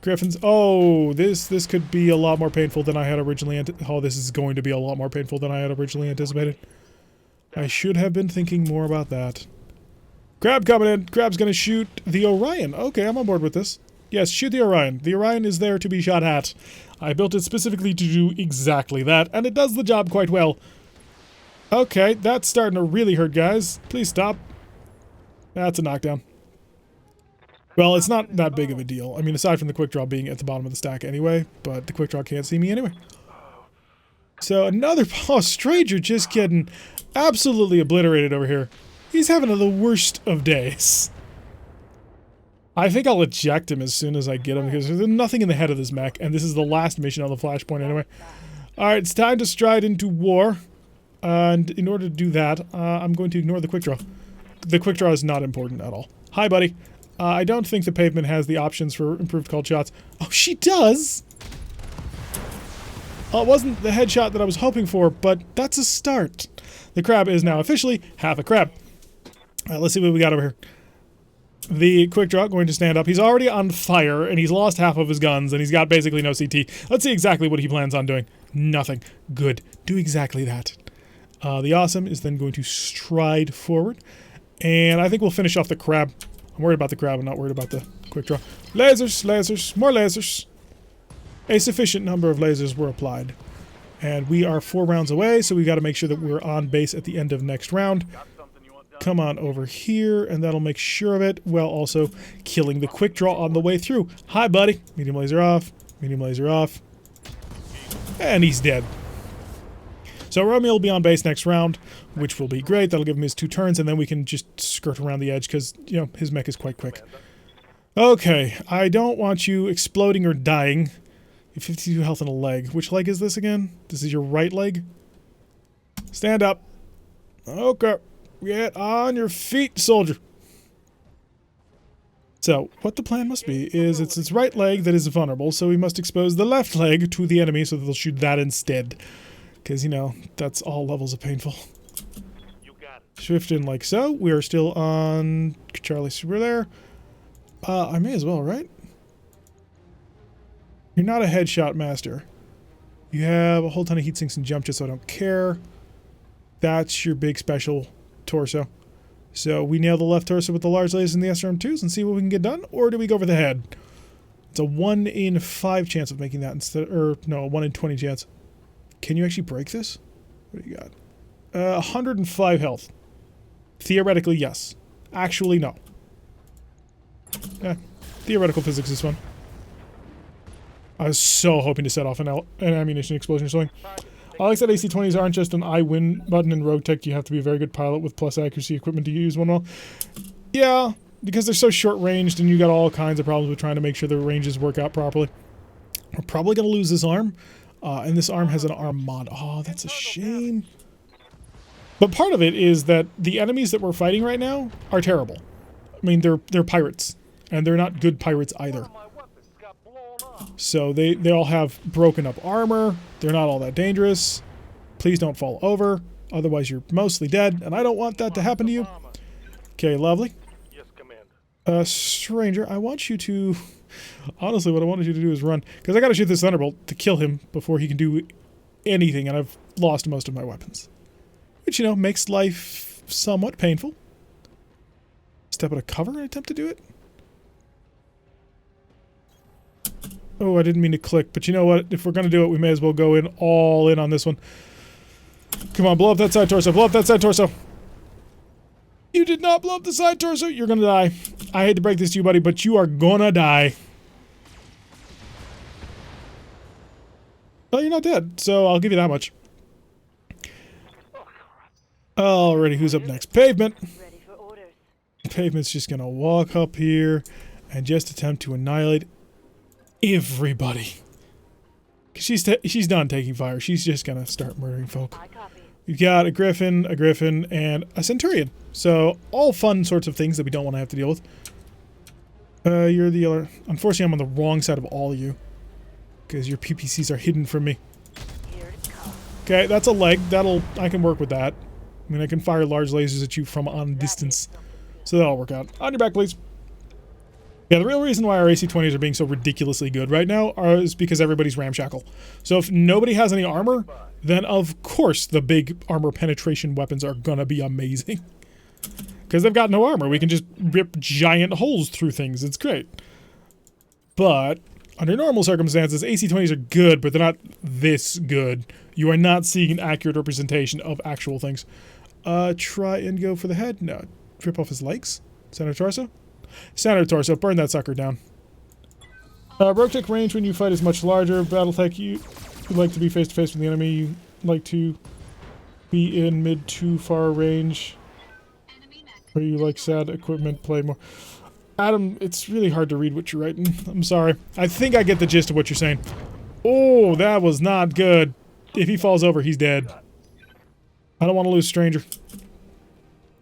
Griffins. Oh, this could be a lot more painful than I had originally anticipated. Oh, this is going to be a lot more painful than I had originally anticipated. I should have been thinking more about that. Crab coming in. Crab's gonna shoot the Orion. Okay, I'm on board with this. Yes, shoot the Orion. The Orion is there to be shot at. I built it specifically to do exactly that, and it does the job quite well. Okay, that's starting to really hurt, guys. Please stop. That's a knockdown. Well, it's not that big of a deal. I mean, aside from the quick draw being at the bottom of the stack anyway, but the quick draw can't see me anyway. So another stranger just getting absolutely obliterated over here. He's having the worst of days. I think I'll eject him as soon as I get him because there's nothing in the head of this mech, and this is the last mission on the flashpoint anyway. Alright, it's time to stride into war. And in order to do that, I'm going to ignore the quick draw. The quick draw is not important at all. Hi, buddy. I don't think the pavement has the options for improved called shots. Oh, she does! It wasn't the headshot that I was hoping for, but that's a start. The crab is now officially half a crab. Let's see what we got over here. The quick draw going to stand up. He's already on fire, and he's lost half of his guns, and he's got basically no CT. Let's see exactly what he plans on doing. Nothing. Good. Do exactly that. The awesome is then going to stride forward, and I think we'll finish off the crab. I'm worried about the crab. I'm not worried about the quick draw. Lasers, lasers, more lasers. A sufficient number of lasers were applied. And we are 4 rounds away, so we've got to make sure that we're on base at the end of next round. Come on over here, and that'll make sure of it, while also killing the quick draw on the way through. Hi, buddy. Medium laser off. Medium laser off. And he's dead. So Romeo will be on base next round, which will be great. That'll give him his 2 turns, and then we can just skirt around the edge, because, you know, his mech is quite quick. Okay, I don't want you exploding or dying. You have 52 health and a leg. Which leg is this again? This is your right leg? Stand up. Okay. Get on your feet, soldier. So, what the plan must be is it's his right leg that is vulnerable, so we must expose the left leg to the enemy so that they'll shoot that instead. Because, you know, that's all levels of painful. Shift in like so. We are still on Charlie Super there. I may as well, right? You're not a headshot master. You have a whole ton of heat sinks and jump jets, so I don't care. That's your big special torso. So we nail the left torso with the large lasers and the SRM2s and see what we can get done, or do we go for the head? It's a 1 in 5 chance of making that instead, or no, a 1 in 20 chance. Can you actually break this? What do you got? 105 health. Theoretically, yes. Actually, no. Theoretical physics is fun. I was so hoping to set off an ammunition explosion or something. I like that AC-20s aren't just an I win button in Rogue Tech. You have to be a very good pilot with plus accuracy equipment to use one well. Yeah, because they're so short-ranged and you got all kinds of problems with trying to make sure the ranges work out properly. We're probably going to lose this arm. And this arm has an arm mod. Oh, that's a shame. But part of it is that the enemies that we're fighting right now are terrible. I mean, they're pirates. And they're not good pirates either. So they all have broken up armor. They're not all that dangerous. Please don't fall over. Otherwise you're mostly dead. And I don't want that to happen to you. Okay, lovely.
Yes, Commander.
Stranger, I want you to Honestly, what I wanted you to do is run. Because I gotta shoot this Thunderbolt to kill him before he can do anything, and I've lost most of my weapons. Which, you know, makes life somewhat painful. Step out of cover and attempt to do it? Oh, I didn't mean to click, but you know what? If we're gonna do it, we may as well go in all in on this one. Come on, blow up that side torso. Blow up that side torso. You did not blow up the side torso. You're gonna die. I hate to break this to you, buddy, but you are gonna die. Oh, you're not dead, so I'll give you that much. Alrighty, who's up next? Pavement.
Ready for orders.
Pavement's just gonna walk up here and just attempt to annihilate everybody. 'Cause she's done taking fire. She's just gonna start murdering folk.
I copy.
We've got a Griffin, and a Centurion. So, all fun sorts of things that we don't want to have to deal with. You're the other... Unfortunately, I'm on the wrong side of all of you. Because your PPCs are hidden from me.
Here it comes.
Okay, that's a leg. I can work with that. I mean, I can fire large lasers at you from on distance. So that'll work out. On your back, please. Yeah, the real reason why our AC-20s are being so ridiculously good right now is because everybody's ramshackle. So if nobody has any armor, then of course the big armor penetration weapons are gonna be amazing. Because they've got no armor. We can just rip giant holes through things. It's great. But under normal circumstances, AC-20s are good, but they're not this good. You are not seeing an accurate representation of actual things. Try and go for the head. No. Rip off his legs. Center torso. Center torso. Burn that sucker down. BattleTech range when you fight is much larger. BattleTech, you like to be face-to-face with the enemy. You like to be in mid to far range. Or you like sad equipment, play more. Adam, it's really hard to read what you're writing. I'm sorry. I think I get the gist of what you're saying. Oh, that was not good. If he falls over, he's dead. I don't want to lose Stranger.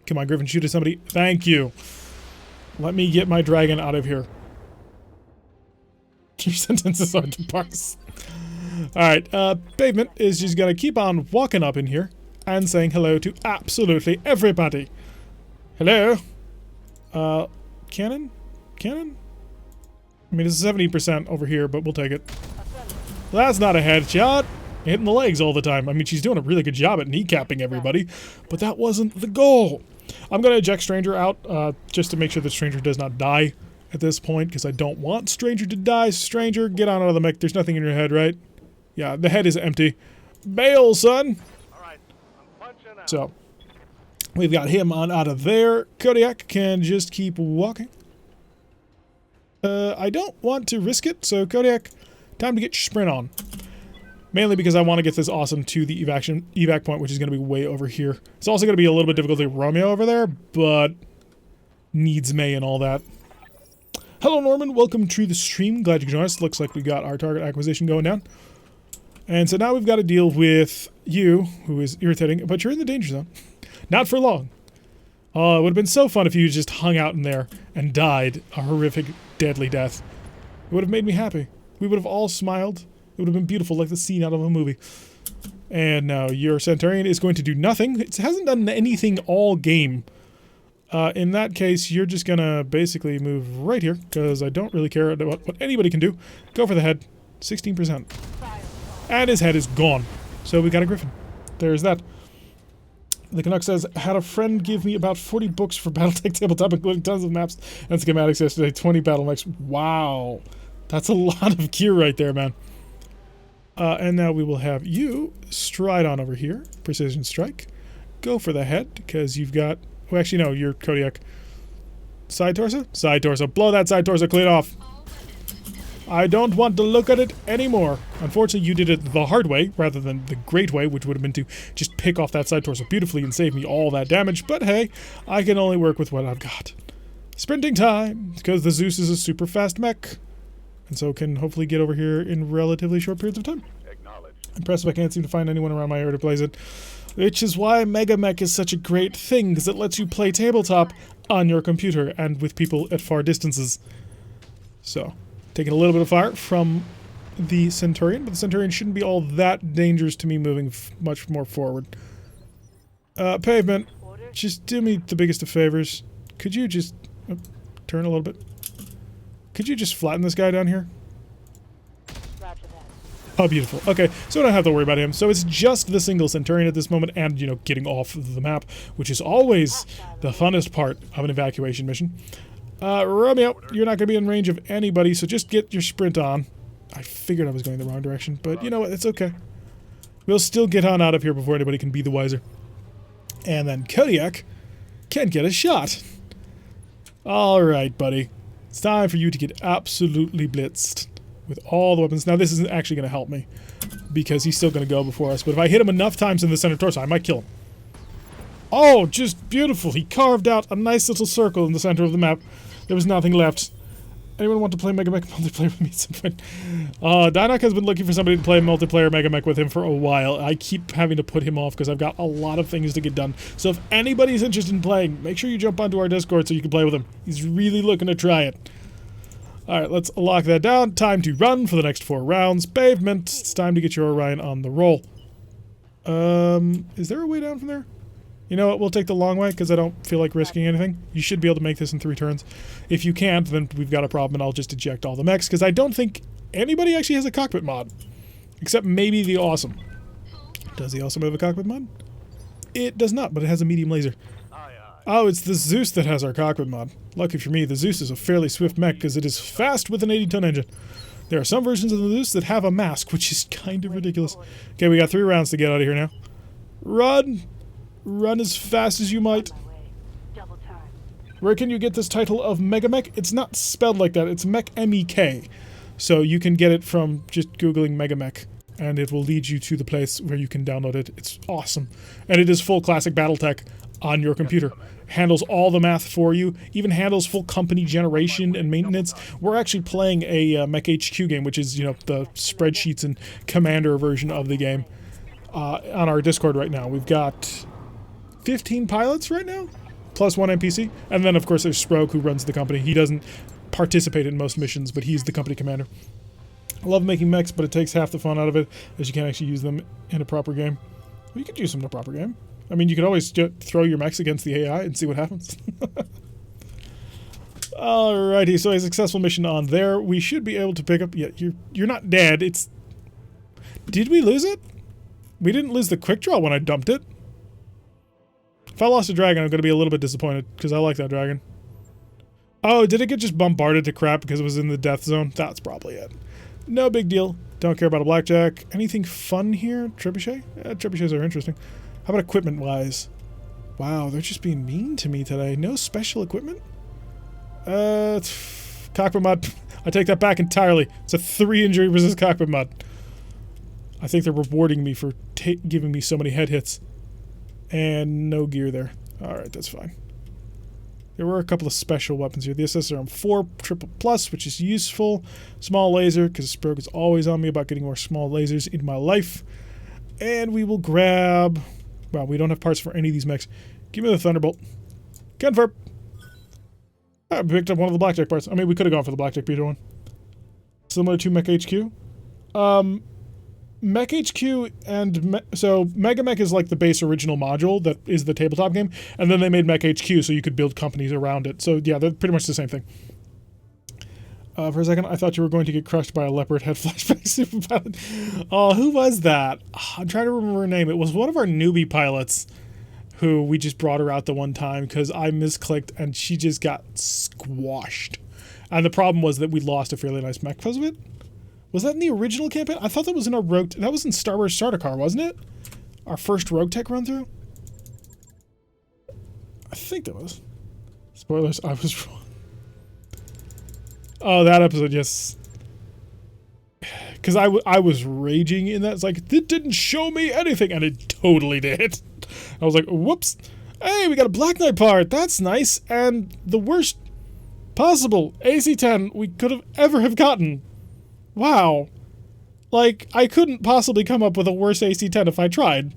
Come on, Griffin, shoot at somebody. Thank you. Let me get my dragon out of here. Your sentence is hard to parse. Alright, Pavement is just gonna keep on walking up in here and saying hello to absolutely everybody. Hello? Cannon? Cannon? I mean, it's 70% over here, but we'll take it. That's not a headshot. Hitting the legs all the time. I mean, she's doing a really good job at kneecapping everybody, but that wasn't the goal. I'm going to eject Stranger out, just to make sure that Stranger does not die at this point, because I don't want Stranger to die. Stranger, get on out of the mech. There's nothing in your head, right? Yeah, the head is empty. Bail, son!
Alright, I'm punching out.
So, we've got him on out of there. Kodiak can just keep walking. I don't want to risk it, so Kodiak, time to get your sprint on. Mainly because I want to get this awesome to the evac point, which is going to be way over here. It's also going to be a little bit difficult to get Romeo over there, but needs May and all that. Hello, Norman. Welcome to the stream. Glad you can join us. Looks like we got our target acquisition going down. And so now we've got to deal with you, who is irritating, but you're in the danger zone. Not for long. Oh, it would have been so fun if you just hung out in there and died a horrific, deadly death. It would have made me happy. We would have all smiled. It would have been beautiful, like the scene out of a movie. And now your Centurion is going to do nothing. It hasn't done anything all game. In that case, you're just going to basically move right here, because I don't really care about what anybody can do. Go for the head. 16%. And his head is gone. So we got a Griffin. There's that. The Canuck says, had a friend give me about 40 books for BattleTech Tabletop, including tons of maps and schematics yesterday. 20 battle mechs. Wow. That's a lot of gear right there, man. And now we will have you stride on over here. Precision strike. Go for the head, because you've got... Well, actually, no, you're Kodiak. Side torso? Side torso. Blow that side torso clean off. I don't want to look at it anymore. Unfortunately, you did it the hard way, rather than the great way, which would have been to just pick off that side torso beautifully and save me all that damage. But hey, I can only work with what I've got. Sprinting time, because the Zeus is a super fast mech. And so can hopefully get over here in relatively short periods of time. Impressive, I can't seem to find anyone around my area to play it. Which is why Mega Mech is such a great thing, because it lets you play tabletop on your computer and with people at far distances. So, taking a little bit of fire from the Centurion, but the Centurion shouldn't be all that dangerous to me moving much more forward. Pavement, just do me the biggest of favors. Could you just turn a little bit? Could you just flatten this guy down here?
Roger that.
Oh, beautiful. Okay, so I don't have to worry about him. So it's just the single Centurion at this moment and, you know, getting off the map, which is always the funnest part of an evacuation mission. Romeo, you're not going to be in range of anybody, so just get your sprint on. I figured I was going the wrong direction, but you know what? It's okay. We'll still get on out of here before anybody can be the wiser. And then Kodiak can get a shot. Alright, buddy. It's time for you to get absolutely blitzed with all the weapons. Now, this isn't actually going to help me because he's still going to go before us, but if I hit him enough times in the center torso, I might kill him. Oh, just beautiful. He carved out a nice little circle in the center of the map. There was nothing left. Anyone want to play Mega Mech multiplayer with me at some point? Dynock has been looking for somebody to play multiplayer Mega Mech with him for a while. I keep having to put him off because I've got a lot of things to get done. So if anybody's interested in playing, make sure you jump onto our Discord so you can play with him. He's really looking to try it. Alright, let's lock that down. Time to run for the next 4 rounds. Pavement. It's time to get your Orion on the roll. Is there a way down from there? You know what, we'll take the long way because I don't feel like risking anything. You should be able to make this in 3 turns. If you can't, then we've got a problem and I'll just eject all the mechs because I don't think anybody actually has a cockpit mod. Except maybe the Awesome. Does the Awesome have a cockpit mod? It does not, but it has a medium laser. Oh, it's the Zeus that has our cockpit mod. Lucky for me, the Zeus is a fairly swift mech because it is fast with an 80-ton engine. There are some versions of the Zeus that have a mask, which is kind of ridiculous. Okay, we got 3 rounds to get out of here now. Run! Run as fast as you might.
Double time.
Where can you get this title of Mega Mech? It's not spelled like that. It's Mech M-E-K. So you can get it from just Googling Mega Mech, and it will lead you to the place where you can download it. It's awesome. And it is full classic BattleTech on your computer. Handles all the math for you. Even handles full company generation and maintenance. We're actually playing a Mech HQ game, which is, you know, the spreadsheets and commander version of the game on our Discord right now. We've got 15 pilots right now, plus 1 NPC. And then, of course, there's Sproke, who runs the company. He doesn't participate in most missions, but he's the company commander. I love making mechs, but it takes half the fun out of it, as you can't actually use them in a proper game. Well, you could use them in a proper game. I mean, you could always throw your mechs against the AI and see what happens. Alrighty, so a successful mission on there. We should be able to pick up... Yeah, you're not dead. It's... Did we lose it? We didn't lose the quick draw when I dumped it. If I lost a dragon, I'm going to be a little bit disappointed, because I like that dragon. Oh, did it get just bombarded to crap because it was in the death zone? That's probably it. No big deal. Don't care about a blackjack. Anything fun here? Trebuchet? Trebuchets are interesting. How about equipment-wise? Wow, they're just being mean to me today. No special equipment? Cockpit mod. I take that back entirely. It's a 3-injury resist cockpit mod. I think they're rewarding me for giving me so many head hits. And no gear there. Alright, that's fine. There were a couple of special weapons here. The SSRM-4 triple plus, which is useful. Small laser, because Sproke is always on me about getting more small lasers in my life. And we will grab... Wow, we don't have parts for any of these mechs. Give me the Thunderbolt. Confirm. I picked up one of the blackjack parts. I mean, we could have gone for the blackjack beater one. Similar to Mech HQ. Mech HQ and... So, Mega Mech is like the base original module that is the tabletop game. And then they made Mech HQ so you could build companies around it. So, yeah, they're pretty much the same thing. For a second, I thought you were going to get crushed by a leopard head flashback super pilot. Oh, who was that? I'm trying to remember her name. It was one of our newbie pilots who we just brought her out the one time because I misclicked and she just got squashed. And the problem was that we lost a fairly nice mech because of it. Was that in the original campaign? I thought that was in our Rogue... That was in Star Wars Sardaukar, wasn't it? Our first Rogue Tech run-through? I think that was. Spoilers, I was wrong. Oh, that episode, yes. Because I was raging in that. It's like, it didn't show me anything. And it totally did. I was like, whoops. Hey, we got a Black Knight part. That's nice. And the worst possible AC-10 we could have ever have gotten. Wow. Like, I couldn't possibly come up with a worse AC-10 if I tried.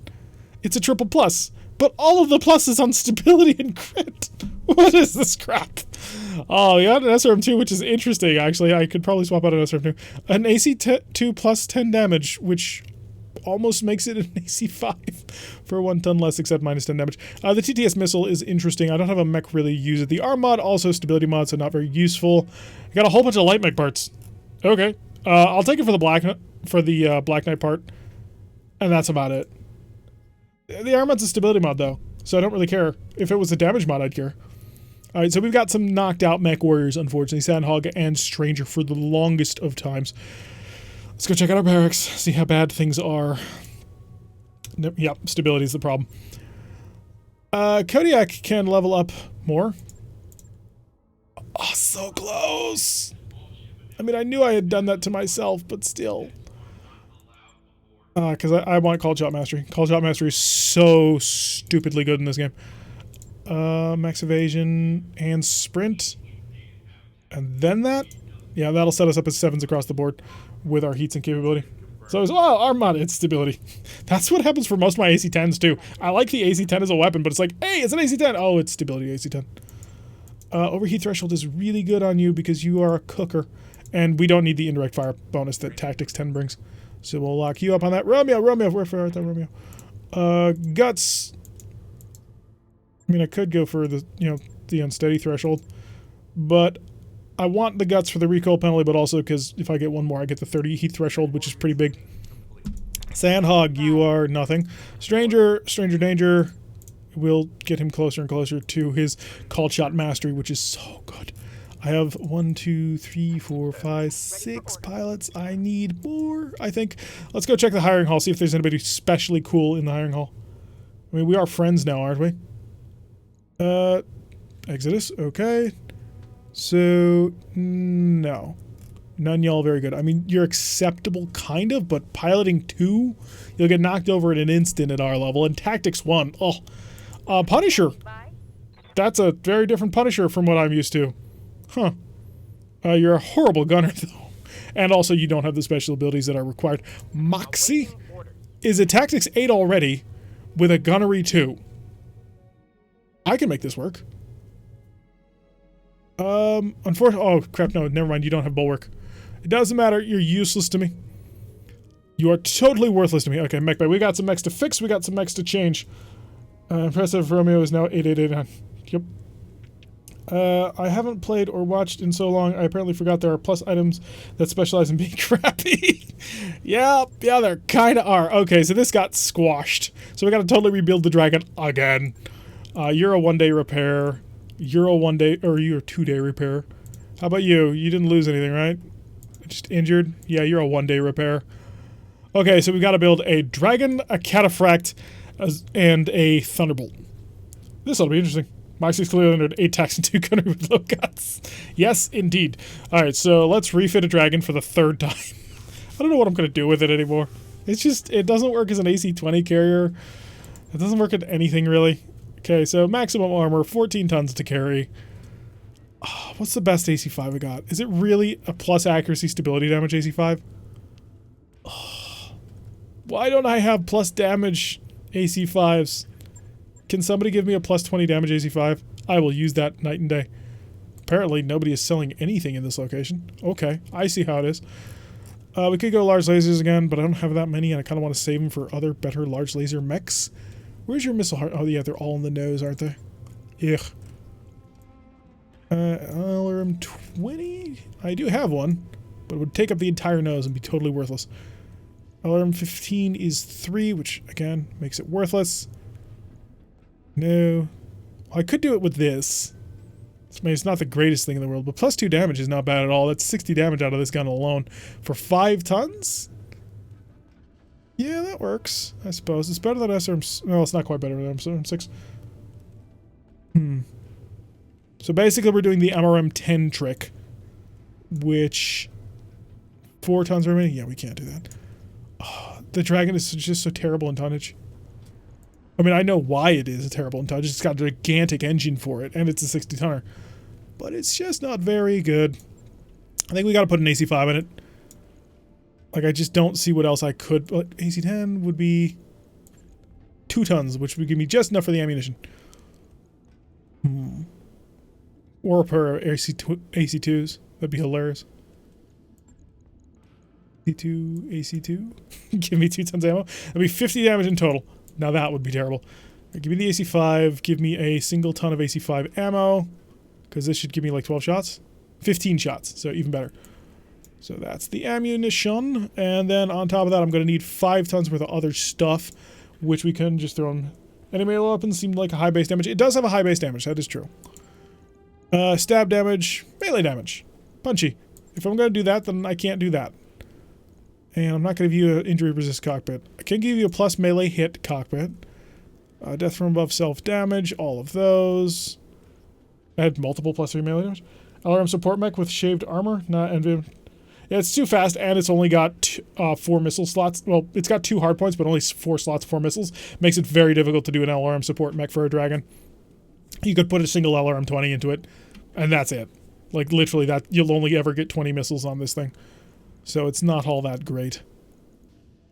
It's a triple plus. But all of the pluses on stability and crit. What is this crap? Oh, you got an SRM2, which is interesting, actually. I could probably swap out an SRM2. An AC2 plus 10 damage, which almost makes it an AC5 for 1 ton less, except minus 10 damage. The TTS missile is interesting. I don't have a mech really use it. The arm mod, also stability mod, so not very useful. I got a whole bunch of light mech parts. Okay. I'll take it for the Black Knight part. And that's about it. The arm mod's a stability mod, though, so I don't really care. If it was a damage mod, I'd care. Alright, so we've got some knocked out mech warriors, unfortunately. Sandhog and Stranger for the longest of times. Let's go check out our barracks, see how bad things are. Nope, yep, stability is the problem. Kodiak can level up more. Oh, so close! I mean, I knew I had done that to myself, but still. Because I want Call Shot Mastery. Call Shot Mastery is so stupidly good in this game. Max Evasion and Sprint. And then that? Yeah, that'll set us up as 7s across the board with our heats and capability. So it's, oh, arm mod, it's stability. That's what happens for most of my AC-10s too. I like the AC-10 as a weapon, but it's like, hey, it's an AC-10. Oh, it's stability AC-10. Overheat threshold is really good on you because you are a cooker. And we don't need the indirect fire bonus that Tactics 10 brings. So we'll lock you up on that. Romeo, where are that Romeo? Guts. I mean, I could go for the, the unsteady threshold. But I want the guts for the recoil penalty, but also because if I get one more, I get the 30 heat threshold, which is pretty big. Sandhog, you are nothing. Stranger Danger. We'll get him closer and closer to his Called Shot Mastery, which is so good. I have 1, 2, 3, 4, 5, 6 pilots. I need more, I think. Let's go check the hiring hall, see if there's anybody especially cool in the hiring hall. I mean, we are friends now, aren't we? Exodus, okay. So, no. None y'all very good. I mean, you're acceptable, kind of, but piloting 2, you'll get knocked over in an instant at our level. And Tactics 1, oh. Punisher. That's a very different Punisher from what I'm used to. Huh. You're a horrible gunner, though. And also, you don't have the special abilities that are required. Moxie is a Tactics 8 already, with a Gunnery 2. I can make this work. Unfortunately, oh, crap, no, never mind, you don't have Bulwark. It doesn't matter, you're useless to me. You are totally worthless to me. Okay, mech bay. We got some mechs to fix, we got some mechs to change. Impressive Romeo is now 8889. Yep. I haven't played or watched in so long, I apparently forgot there are plus items that specialize in being crappy. yeah, there kinda are. Okay, so this got squashed. So we gotta totally rebuild the dragon again. You're a 1-day repair. You're a 1-day, or you're a 2-day repair. How about you? You didn't lose anything, right? Just injured? Yeah, you're a 1-day repair. Okay, so we gotta build a dragon, a cataphract, and a thunderbolt. This ought to be interesting. Moxie's clearly under 8 tax and 2 gunner with low guts. Yes, indeed. Alright, so let's refit a dragon for the 3rd time. I don't know what I'm going to do with it anymore. It's just, it doesn't work as an AC-20 carrier. It doesn't work at anything, really. Okay, so maximum armor, 14 tons to carry. Oh, what's the best AC-5 I got? Is it really a plus accuracy stability damage AC-5? Oh, why don't I have plus damage AC-5s? Can somebody give me a plus 20 damage AC-5? I will use that night and day. Apparently, nobody is selling anything in this location. Okay, I see how it is. We could go large lasers again, but I don't have that many, and I kind of want to save them for other better large laser mechs. Where's your missile heart? Oh, yeah, they're all in the nose, aren't they? Ugh. LRM 20? I do have one, but it would take up the entire nose and be totally worthless. LRM 15 is 3, which, again, makes it worthless. No. Well, I could do it with this. I mean, it's not the greatest thing in the world, but plus 2 damage is not bad at all. That's 60 damage out of this gun alone. For 5 tons? Yeah, that works, I suppose. It's better than SRM... No, it's not quite better than SRM 6. So basically we're doing the MRM 10 trick. Which... 4 tons remaining? Yeah, we can't do that. Oh, the dragon is just so terrible in tonnage. I mean, I know why it is terrible in tonnage. It's got a gigantic engine for it, and it's a 60-tonner. But it's just not very good. I think we gotta put an AC-5 in it. Like, I just don't see what else I could... But AC-10 would be 2 tons, which would give me just enough for the ammunition. Or a pair of AC-2s. That'd be hilarious. AC2, AC2. Give me 2 tons of ammo. That'd be 50 damage in total. Now that would be terrible. Right, give me the AC5. Give me a single ton of AC5 ammo. Because this should give me like 12 shots. 15 shots, so even better. So that's the ammunition. And then on top of that, I'm going to need 5 tons worth of other stuff, which we can just throw in. Any melee weapons seem like a high base damage. It does have a high base damage, that is true. Stab damage, melee damage. Punchy. If I'm going to do that, then I can't do that. And I'm not going to give you an injury resist cockpit. I can give you a plus melee hit cockpit. Death from above self damage, all of those. I had multiple plus 3 melee damage. LRM support mech with shaved armor. Not envy. Yeah, it's too fast, and it's only got 4 missile slots. Well, it's got 2 hard points, but only 4 slots, 4 missiles. Makes it very difficult to do an LRM support mech for a dragon. You could put a single LRM 20 into it, and that's it. Like, literally, that you'll only ever get 20 missiles on this thing. So it's not all that great.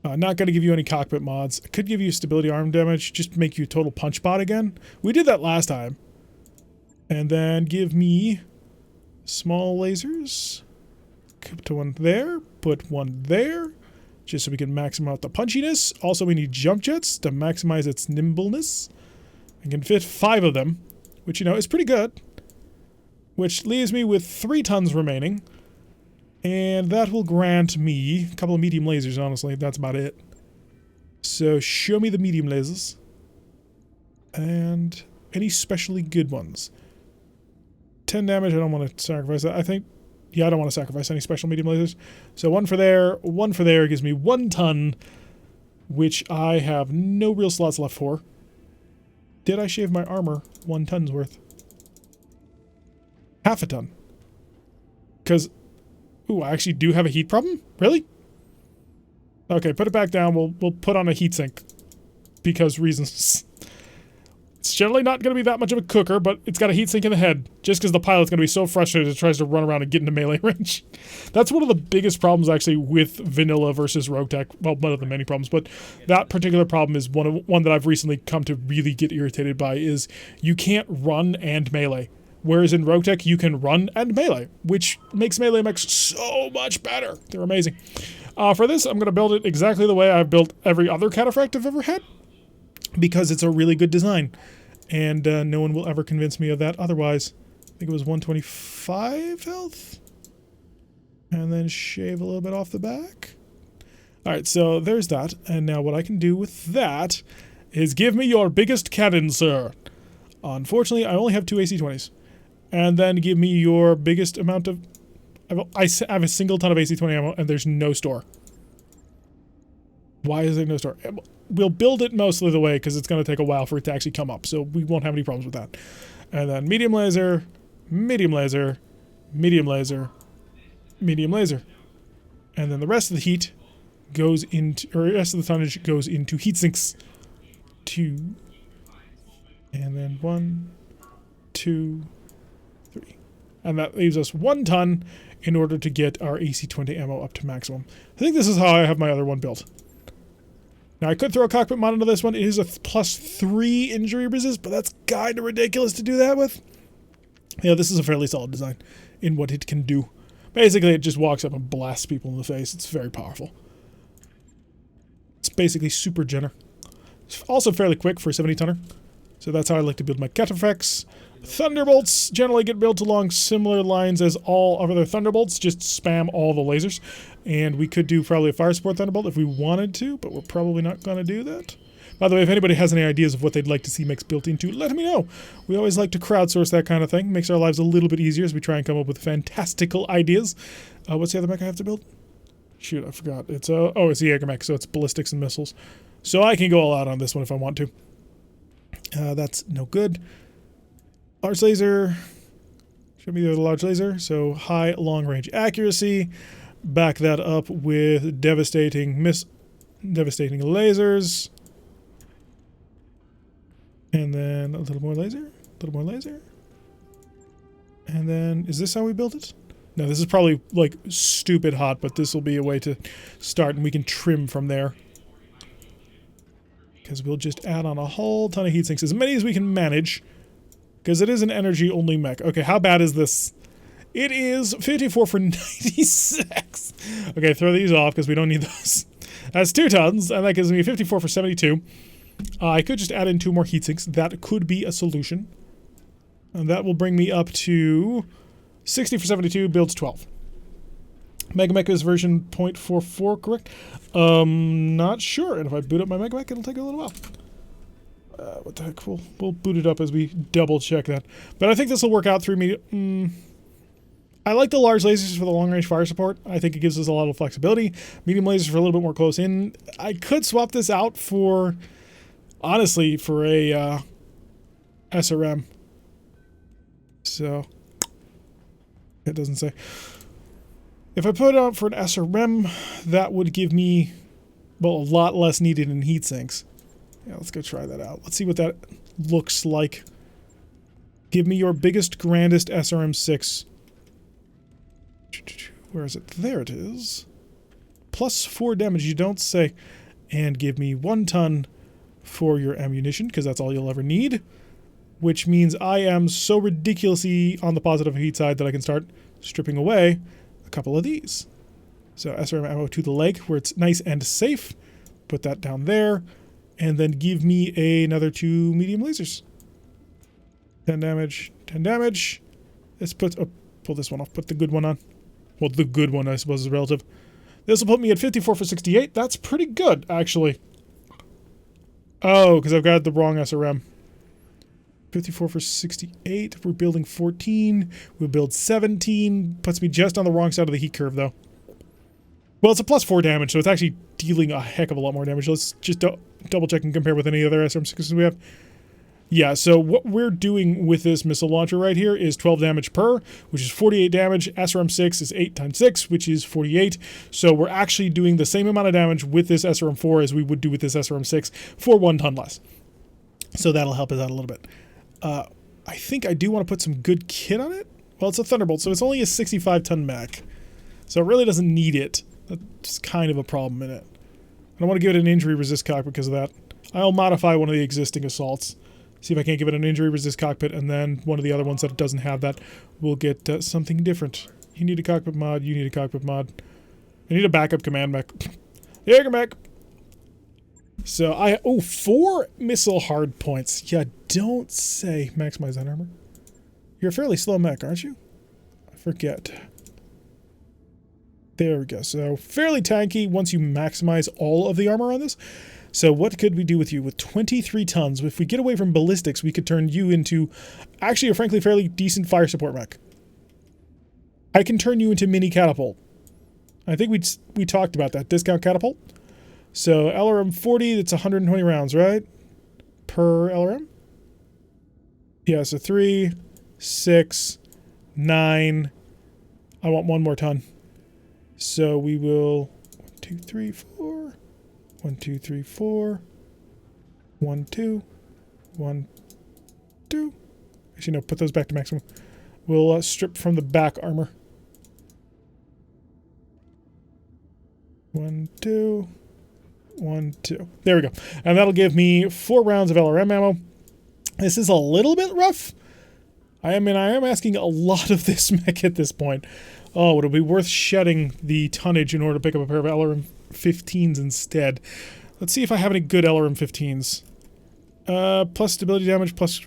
Not going to give you any cockpit mods. I could give you stability arm damage, just make you a total punch bot again. We did that last time. And then give me small lasers. Put one there, put one there, just so we can maximize out the punchiness. Also, we need jump jets to maximize its nimbleness. I can fit 5 of them, which, you know, is pretty good. Which leaves me with 3 tons remaining. And that will grant me a couple of medium lasers, honestly. That's about it. So, show me the medium lasers. And any specially good ones. 10 damage, I don't want to sacrifice that. I think, yeah, I don't want to sacrifice any special medium lasers. So 1 for there gives me 1 ton, which I have no real slots left for. Did I shave my armor 1 ton's worth? Half a ton. Because, ooh, I actually do have a heat problem? Really? Okay, put it back down. We'll put on a heatsink. Because reasons. It's generally not going to be that much of a cooker, but it's got a heatsink in the head. Just because the pilot's going to be so frustrated it tries to run around and get into melee range. That's one of the biggest problems, actually, with vanilla versus Rogue Tech. Well, one of the many problems, but that particular problem is one that I've recently come to really get irritated by, is you can't run and melee. Whereas in Rogue Tech, you can run and melee, which makes melee mechs so much better. They're amazing. For this, I'm going to build it exactly the way I've built every other cataphract I've ever had, because it's a really good design. And no one will ever convince me of that otherwise. I think it was 125 health. And then shave a little bit off the back. Alright, so there's that. And now what I can do with that is give me your biggest cannon, sir. Unfortunately, I only have 2 AC-20s. And then give me your biggest amount of... I have a single ton of AC-20 ammo, and there's no store. Why is there no store? We'll build it mostly the way, because it's going to take a while for it to actually come up, so we won't have any problems with that. And then medium laser, medium laser, medium laser, medium laser. And then the rest of the heat goes into, or the rest of the tonnage goes into heat sinks. 2. And then 1, 2, 3. And that leaves us 1 ton in order to get our AC-20 ammo up to maximum. I think this is how I have my other one built. Now, I could throw a cockpit mod into this one. It is a +3 injury resist, but that's kind of ridiculous to do that with. Yeah, this is a fairly solid design in what it can do. Basically, it just walks up and blasts people in the face. It's very powerful. It's basically super Jenner. It's also fairly quick for a 70-tonner. So that's how I like to build my cataphracts. Thunderbolts generally get built along similar lines as all other Thunderbolts. Just spam all the lasers. And we could do probably a fire support Thunderbolt if we wanted to, but we're probably not going to do that. By the way, if anybody has any ideas of what they'd like to see mechs built into, let me know. We always like to crowdsource that kind of thing. Makes our lives a little bit easier as we try and come up with fantastical ideas. What's the other mech I have to build? Shoot, I forgot. It's it's the Jaeger mech, so it's ballistics and missiles. So I can go all out on this one if I want to. That's no good. Large laser. Show me the large laser. So high long range accuracy. Back that up with devastating lasers. And then a little more laser. A little more laser. And then, is this how we build it? No, this is probably like stupid hot, but this will be a way to start and we can trim from there. Because we'll just add on a whole ton of heat sinks, as many as we can manage. Because it is an energy-only mech. Okay, how bad is this? It is 54 for 96. Okay, throw these off because we don't need those. That's 2 tons, and that gives me 54 for 72. I could just add in 2 more heat sinks. That could be a solution. And that will bring me up to 60 for 72, builds 12. Megamech is version 0.44, correct? Not sure. And if I boot up my Megamech, it'll take a little while. What the heck? We'll boot it up as we double check that. But I think this will work out through me. I like the large lasers for the long-range fire support. I think it gives us a lot of flexibility. Medium lasers for a little bit more close in. I could swap this out for, honestly, for a SRM. So, it doesn't say. If I put it out for an SRM, that would give me, well, a lot less needed in heat sinks. Yeah, let's go try that out. Let's see what that looks like. Give me your biggest, grandest SRM-6. Where is it? There it is. Plus 4 damage, you don't say. And give me 1 ton for your ammunition, because that's all you'll ever need. Which means I am so ridiculously on the positive heat side that I can start stripping away a couple of these. So SRM ammo to the leg, where it's nice and safe. Put that down there. And then give me another 2 medium lasers. 10 damage, 10 damage. Let's put... Oh, pull this one off. Put the good one on. Well, the good one, I suppose, is relative. This will put me at 54 for 68. That's pretty good, actually. Oh, because I've got the wrong SRM. 54 for 68. We're building 14. We'll build 17. Puts me just on the wrong side of the heat curve, though. Well, it's a plus 4 damage, so it's actually dealing a heck of a lot more damage. Let's just double check and compare with any other SRM6s we have. Yeah, so what we're doing with this missile launcher right here is 12 damage per, which is 48 damage. SRM6 is 8 times 6, which is 48. So we're actually doing the same amount of damage with this SRM4 as we would do with this SRM6 for 1 ton less. So that'll help us out a little bit. I think I do want to put some good kit on it. Well, it's a Thunderbolt, so it's only a 65-ton mech. So it really doesn't need it. That's kind of a problem in it. I don't want to give it an injury resist cockpit because of that. I'll modify one of the existing assaults. See if I can't give it an injury resist cockpit, and then one of the other ones that doesn't have that will get something different. You need a cockpit mod. You need a cockpit mod. I need a backup command mech. Jaeger mech. So I... Oh, 4 missile hard points. Yeah, don't say. Maximize that armor. You're a fairly slow mech, aren't you? I forget. There we go. So fairly tanky once you maximize all of the armor on this. So what could we do with you? With 23 tons, if we get away from ballistics, we could turn you into actually a frankly fairly decent fire support mech. I can turn you into mini catapult. I think we talked about that. Discount catapult. So LRM 40, that's 120 rounds, right? Per LRM? Yeah, so 3, 6, 9. I want 1 more ton. So we will 1, 2, 3, 4. 1, 2, 3, 4. 1, 2. 1, 2. Actually, no, put those back to maximum. We'll strip from the back armor. 1, 2. 1, 2. There we go. And that'll give me 4 rounds of LRM ammo. This is a little bit rough. I am asking a lot of this mech at this point. Oh, it'll be worth shedding the tonnage in order to pick up a pair of LRM 15s instead. Let's see if I have any good LRM 15s. Plus stability damage, plus...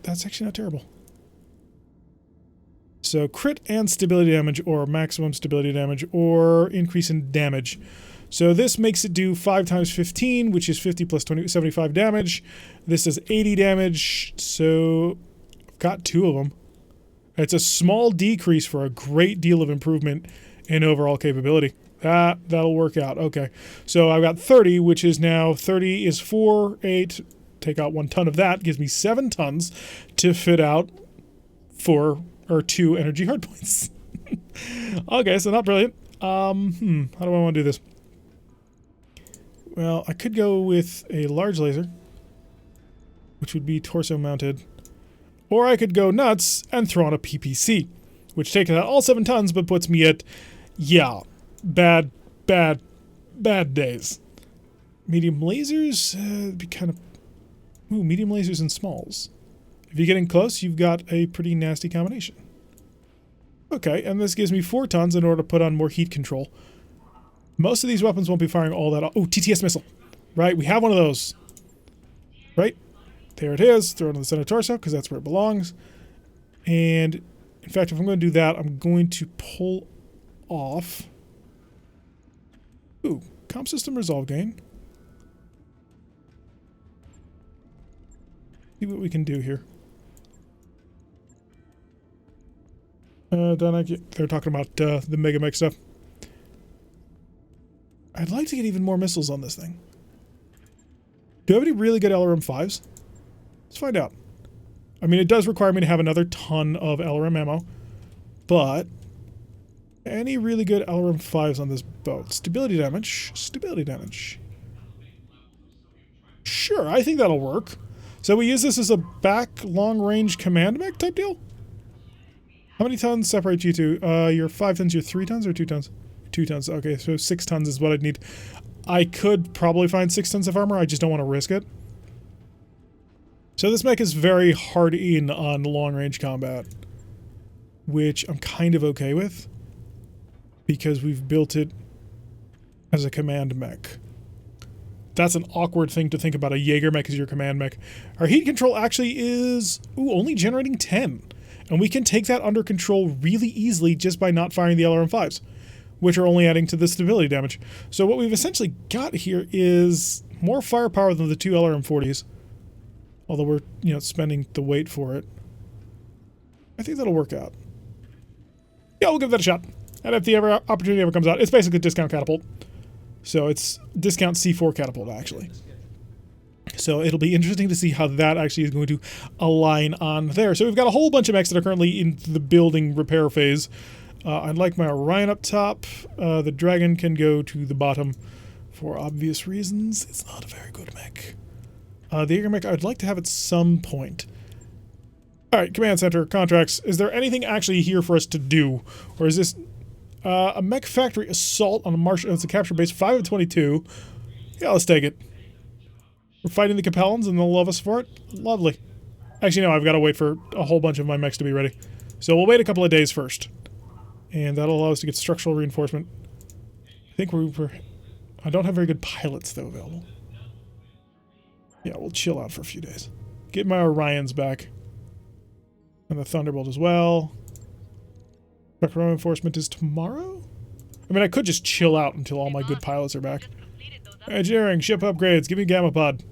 That's actually not terrible. So crit and stability damage, or maximum stability damage, or increase in damage. So this makes it do 5 times 15, which is 50 plus 20, 75 damage. This does 80 damage, so I've got 2 of them. It's a small decrease for a great deal of improvement in overall capability. That'll work out. Okay. So I've got 30, which is now 30 is 4, 8. Take out 1 ton of that. Gives me 7 tons to fit out 4 or 2 energy hard points. Okay, so not brilliant. How do I want to do this? Well, I could go with a large laser, which would be torso mounted. Or I could go nuts and throw on a PPC, which takes out all 7 tons, but puts me at, yeah, bad days. Medium lasers, be kind of, ooh, medium lasers and smalls. If you're getting close, you've got a pretty nasty combination. Okay, and this gives me 4 tons in order to put on more heat control. Most of these weapons won't be firing all that. Oh, TTS missile. Right, we have one of those. Right? There it is. Throw it in the center torso because that's where it belongs. And in fact, if I'm going to do that, I'm going to pull off. Ooh, comp system resolve gain. See what we can do here. They're talking about the Mega Mech stuff. I'd like to get even more missiles on this thing. Do you have any really good LRM-5s? Let's find out. I mean, it does require me to have another ton of LRM ammo, but any really good LRM-5s on this boat? Stability damage. Stability damage. Sure, I think that'll work. So we use this as a back long-range command mech type deal? How many tons separate you two? You're 5 tons, you're 3 tons or 2 tons? 2 tons, okay, so 6 tons is what I'd need. I could probably find 6 tons of armor, I just don't want to risk it. So this mech is very hard in on long-range combat, which I'm kind of okay with, because we've built it as a command mech. That's an awkward thing to think about, a Jaeger mech as your command mech. Our heat control actually is, only generating 10. And we can take that under control really easily just by not firing the LRM-5s, which are only adding to the stability damage. So what we've essentially got here is more firepower than the 2 LRM-40s. Although we're, spending the weight for it. I think that'll work out. Yeah, we'll give that a shot. And if the opportunity ever comes out, it's basically discount catapult. So it's discount C4 catapult, actually. So it'll be interesting to see how that actually is going to align on there. So we've got a whole bunch of mechs that are currently in the building repair phase. I'd like my Orion up top. The Dragon can go to the bottom for obvious reasons. It's not a very good mech. The Jaeger mech I'd like to have at some point. Alright, command center, contracts. Is there anything actually here for us to do? Or is this a mech factory assault on a Martian? It's a capture base, 5 of 22. Yeah, let's take it. We're fighting the Capellans and they'll love us for it. Lovely. Actually, no, I've got to wait for a whole bunch of my mechs to be ready. So we'll wait a couple of days first. And that'll allow us to get structural reinforcement. I think I don't have very good pilots, though, available. Yeah, we'll chill out for a few days. Get my Orions back. And the Thunderbolt as well. Structural reinforcement is tomorrow? I mean, I could just chill out until all my good pilots are back. Engineering, ship upgrades, give me Gamma Pod.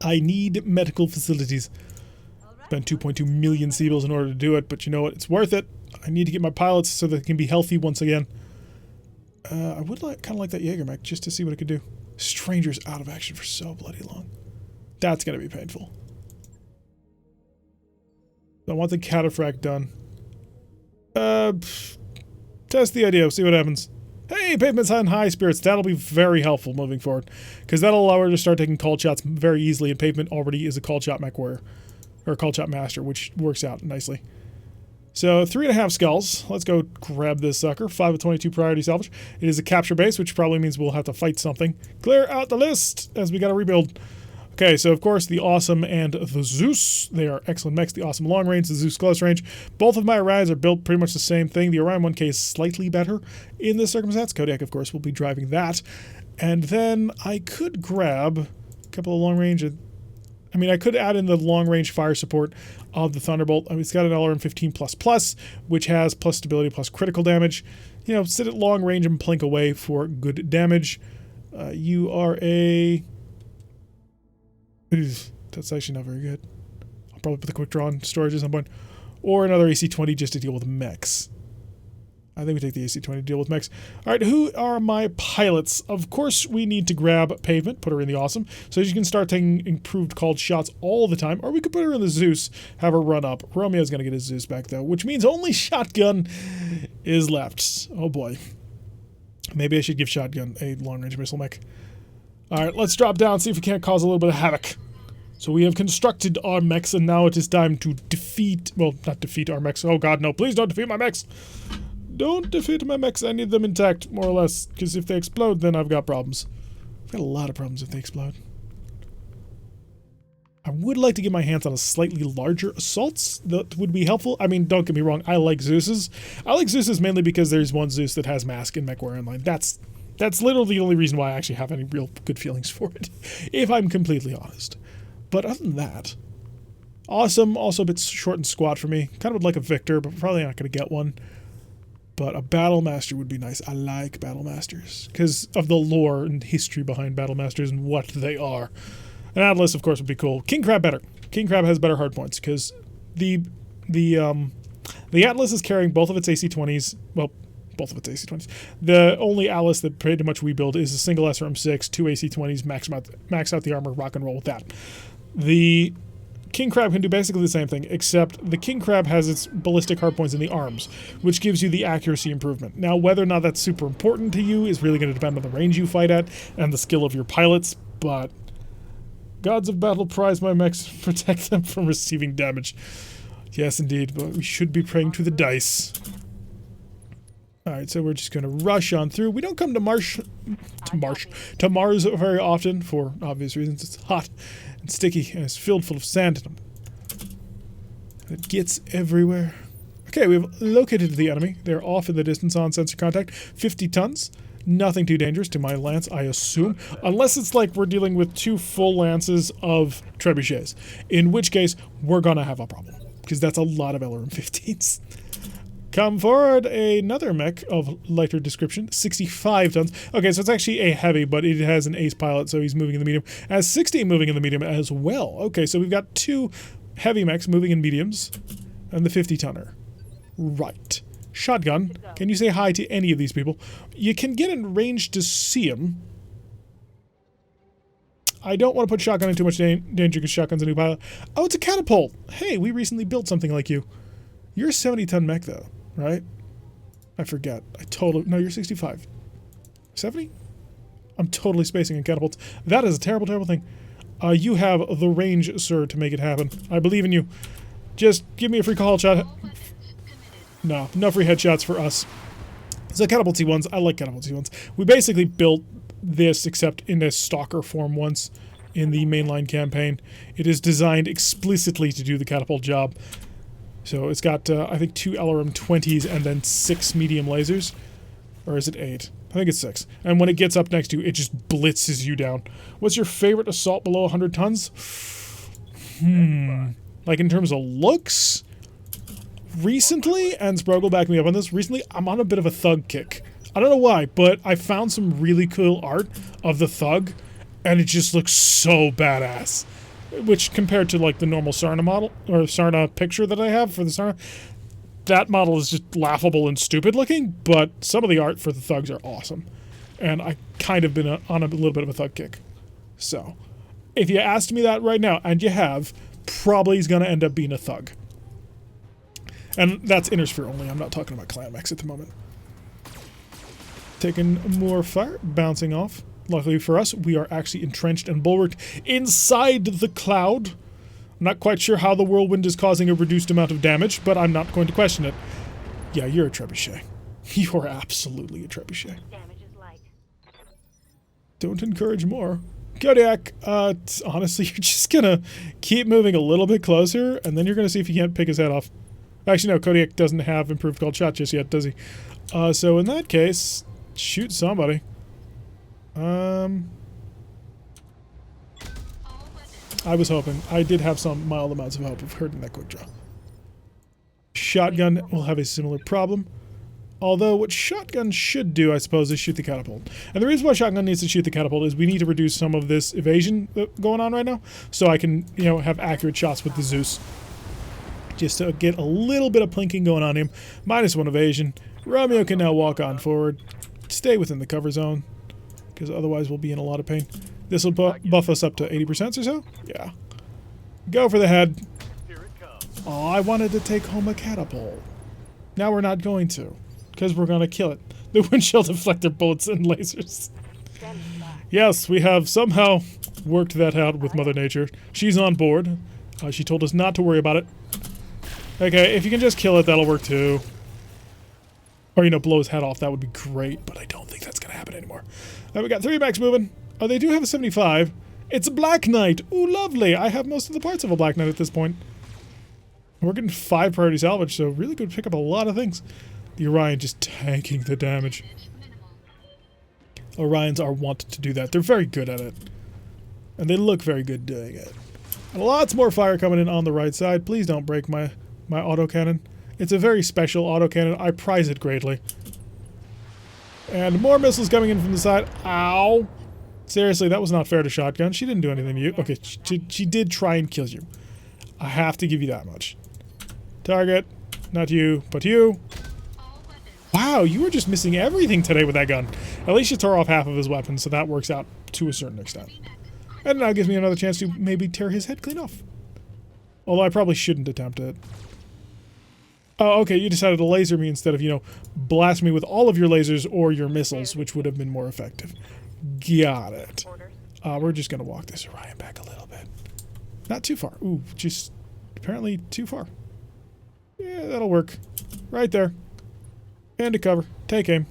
I need medical facilities. Spent 2.2 million Seabills in order to do it, but you know what? It's worth it. I need to get my pilots so they can be healthy once again. I would kind of like that Jaeger mech just to see what it could do. Stranger's out of action for so bloody long. That's going to be painful. I want the cataphract done. Test the idea, see what happens. Hey, Pavement's on high spirits. That'll be very helpful moving forward, because that'll allow her to start taking call shots very easily, and Pavement already is a call shot mech warrior, or a call shot master, which works out nicely. So 3.5 skulls. Let's go grab this sucker. 5 of 22 priority salvage. It is a capture base, which probably means we'll have to fight something. Clear out the list as we got to rebuild. Okay, so of course the Awesome and the Zeus. They are excellent mechs. The Awesome long range, the Zeus close range. Both of my Orions are built pretty much the same thing. The Orion 1K is slightly better in this circumstance. Kodiak, of course, will be driving that. And then I could grab a couple of long range. I mean, I could add in the long range fire support of the Thunderbolt. I mean, it's got an LRM-15++, which has plus stability plus critical damage. You know, sit at long range and plink away for good damage. You are a... That's actually not very good. I'll probably put the quick draw on storage at some point. Or another AC-20 just to deal with mechs. I think we take the AC-20 to deal with mechs. Alright, who are my pilots? Of course, we need to grab Pavement, put her in the Awesome, so she can start taking improved called shots all the time. Or we could put her in the Zeus, have her run up. Romeo's going to get his Zeus back, though, which means only Shotgun is left. Oh, boy. Maybe I should give Shotgun a long-range missile mech. Alright, let's drop down, see if we can't cause a little bit of havoc. So we have constructed our mechs, and now it is time to defeat... Well, not defeat our mechs. Oh, God, no. Please don't defeat my mechs. Don't defeat my mechs. I need them intact, more or less. Because if they explode, then I've got problems. I've got a lot of problems if they explode. I would like to get my hands on a slightly larger assaults. That would be helpful. I mean, don't get me wrong. I like Zeus's. I like Zeus's mainly because there's one Zeus that has mask in MechWarrior Online. That's literally the only reason why I actually have any real good feelings for it, if I'm completely honest. But other than that, awesome. Also a bit short and squat for me. Kind of would like a Victor, but probably not going to get one. But a Battle Master would be nice. I like Battle Masters because of the lore and history behind Battle Masters and what they are. An Atlas, of course, would be cool. King Crab better. King Crab has better hard points because the Atlas is carrying both of its AC-20s. Well, both of its AC-20s. The only Atlas that pretty much we build is a single SRM-6, 2 AC-20s, max out the armor, rock and roll with that. The King Crab can do basically the same thing, except the King Crab has its ballistic hardpoints in the arms, which gives you the accuracy improvement. Now, whether or not that's super important to you is really going to depend on the range you fight at and the skill of your pilots, but gods of battle prize my mechs, protect them from receiving damage. Yes, indeed, but we should be praying to the dice. Alright, so we're just going to rush on through. We don't come to Mars very often, for obvious reasons. It's hot and sticky, and it's filled full of sand. It gets everywhere. Okay, we've located the enemy. They're off in the distance on sensor contact. 50 tons. Nothing too dangerous to my lance, I assume. Unless it's like we're dealing with 2 full lances of trebuchets. In which case, we're gonna have a problem. Because that's a lot of LRM-15s. Come forward, another mech of lighter description. 65 tons. Okay, so it's actually a heavy, but it has an ace pilot, so he's moving in the medium. As 60 moving in the medium as well. Okay, so we've got 2 heavy mechs moving in mediums. And the 50-tonner. Right. Shotgun. Can you say hi to any of these people? You can get in range to see them. I don't want to put shotgun in too much danger because shotgun's a new pilot. Oh, it's a catapult. Hey, we recently built something like you. You're a 70-ton mech, though, right? I forget. No, you're 65. 70? I'm totally spacing on catapults. That is a terrible, terrible thing. You have the range, sir, to make it happen. I believe in you. Just give me a free call shot. No free headshots for us. So catapult T1s, I like catapult T1s. We basically built this except in a stalker form once in the mainline campaign. It is designed explicitly to do the catapult job. So it's got, I think, 2 LRM-20s and then 6 medium lasers. Or is it 8? I think it's 6. And when it gets up next to you, it just blitzes you down. What's your favorite assault below 100 tons? Like in terms of looks? Recently, and Sprog will back me up on this, recently I'm on a bit of a thug kick. I don't know why, but I found some really cool art of the thug, and it just looks so badass. Which, compared to like the normal Sarna model, or Sarna picture that I have for the Sarna, that model is just laughable and stupid looking, but some of the art for the thugs are awesome. And I kind of been on a little bit of a thug kick. So, if you asked me that right now, and you have, probably is going to end up being a thug. And that's inner sphere only. I'm not talking about clan mechs at the moment. Taking more fire, bouncing off. Luckily for us, we are actually entrenched and bulwarked inside the cloud. I'm not quite sure how the whirlwind is causing a reduced amount of damage, but I'm not going to question it. Yeah, you're a trebuchet. You're absolutely a trebuchet.
Damage is light.
Don't encourage more. Kodiak, honestly, you're just gonna keep moving a little bit closer, and then you're gonna see if you can't pick his head off. Actually, no, Kodiak doesn't have improved called shot just yet, does he? So in that case, shoot somebody. I was hoping. I did have some mild amounts of hope of hurting that quick draw. Shotgun will have a similar problem. Although what shotgun should do, I suppose, is shoot the catapult. And the reason why shotgun needs to shoot the catapult is we need to reduce some of this evasion going on right now, so I can, you know, have accurate shots with the Zeus. Just to get a little bit of plinking going on him. -1 evasion. Romeo can now walk on forward. Stay within the cover zone, because otherwise we'll be in a lot of pain. This will buff us up to 80% or so? Yeah. Go for the head. Oh, I wanted to take home a catapult. Now we're not going to, because we're going to kill it. The windshield deflector bullets and lasers. Yes, we have somehow worked that out with Mother Nature. She's on board. She told us not to worry about it. Okay, if you can just kill it, that'll work too. Or, you know, blow his head off, that would be great, but I don't think that's going to happen anymore. We got 3 mechs moving. Oh, they do have a 75, It's a Black Knight. Ooh, lovely. I have most of the parts of a Black Knight at this point. We're getting 5 priority salvage, so really good to pick up a lot of things. The Orion just tanking the damage. Orions are wont to do that. They're very good at it. And they look very good doing it. And lots more fire coming in on the right side. Please don't break my autocannon. It's a very special autocannon. I prize it greatly. And more missiles coming in from the side. Ow! Seriously, that was not fair to Shotgun. She didn't do anything to you. Okay, she did try and kill you. I have to give you that much. Target. Not you, but you. Wow, you were just missing everything today with that gun. At least you tore off half of his weapon, so that works out to a certain extent. And now gives me another chance to maybe tear his head clean off. Although I probably shouldn't attempt it. Oh, okay, you decided to laser me instead of, you know, blast me with all of your lasers or your missiles, which would have been more effective. Got it. We're just going to walk this Orion back a little bit. Not too far. Ooh, just apparently too far. Yeah, that'll work. Right there. And to cover. Take aim.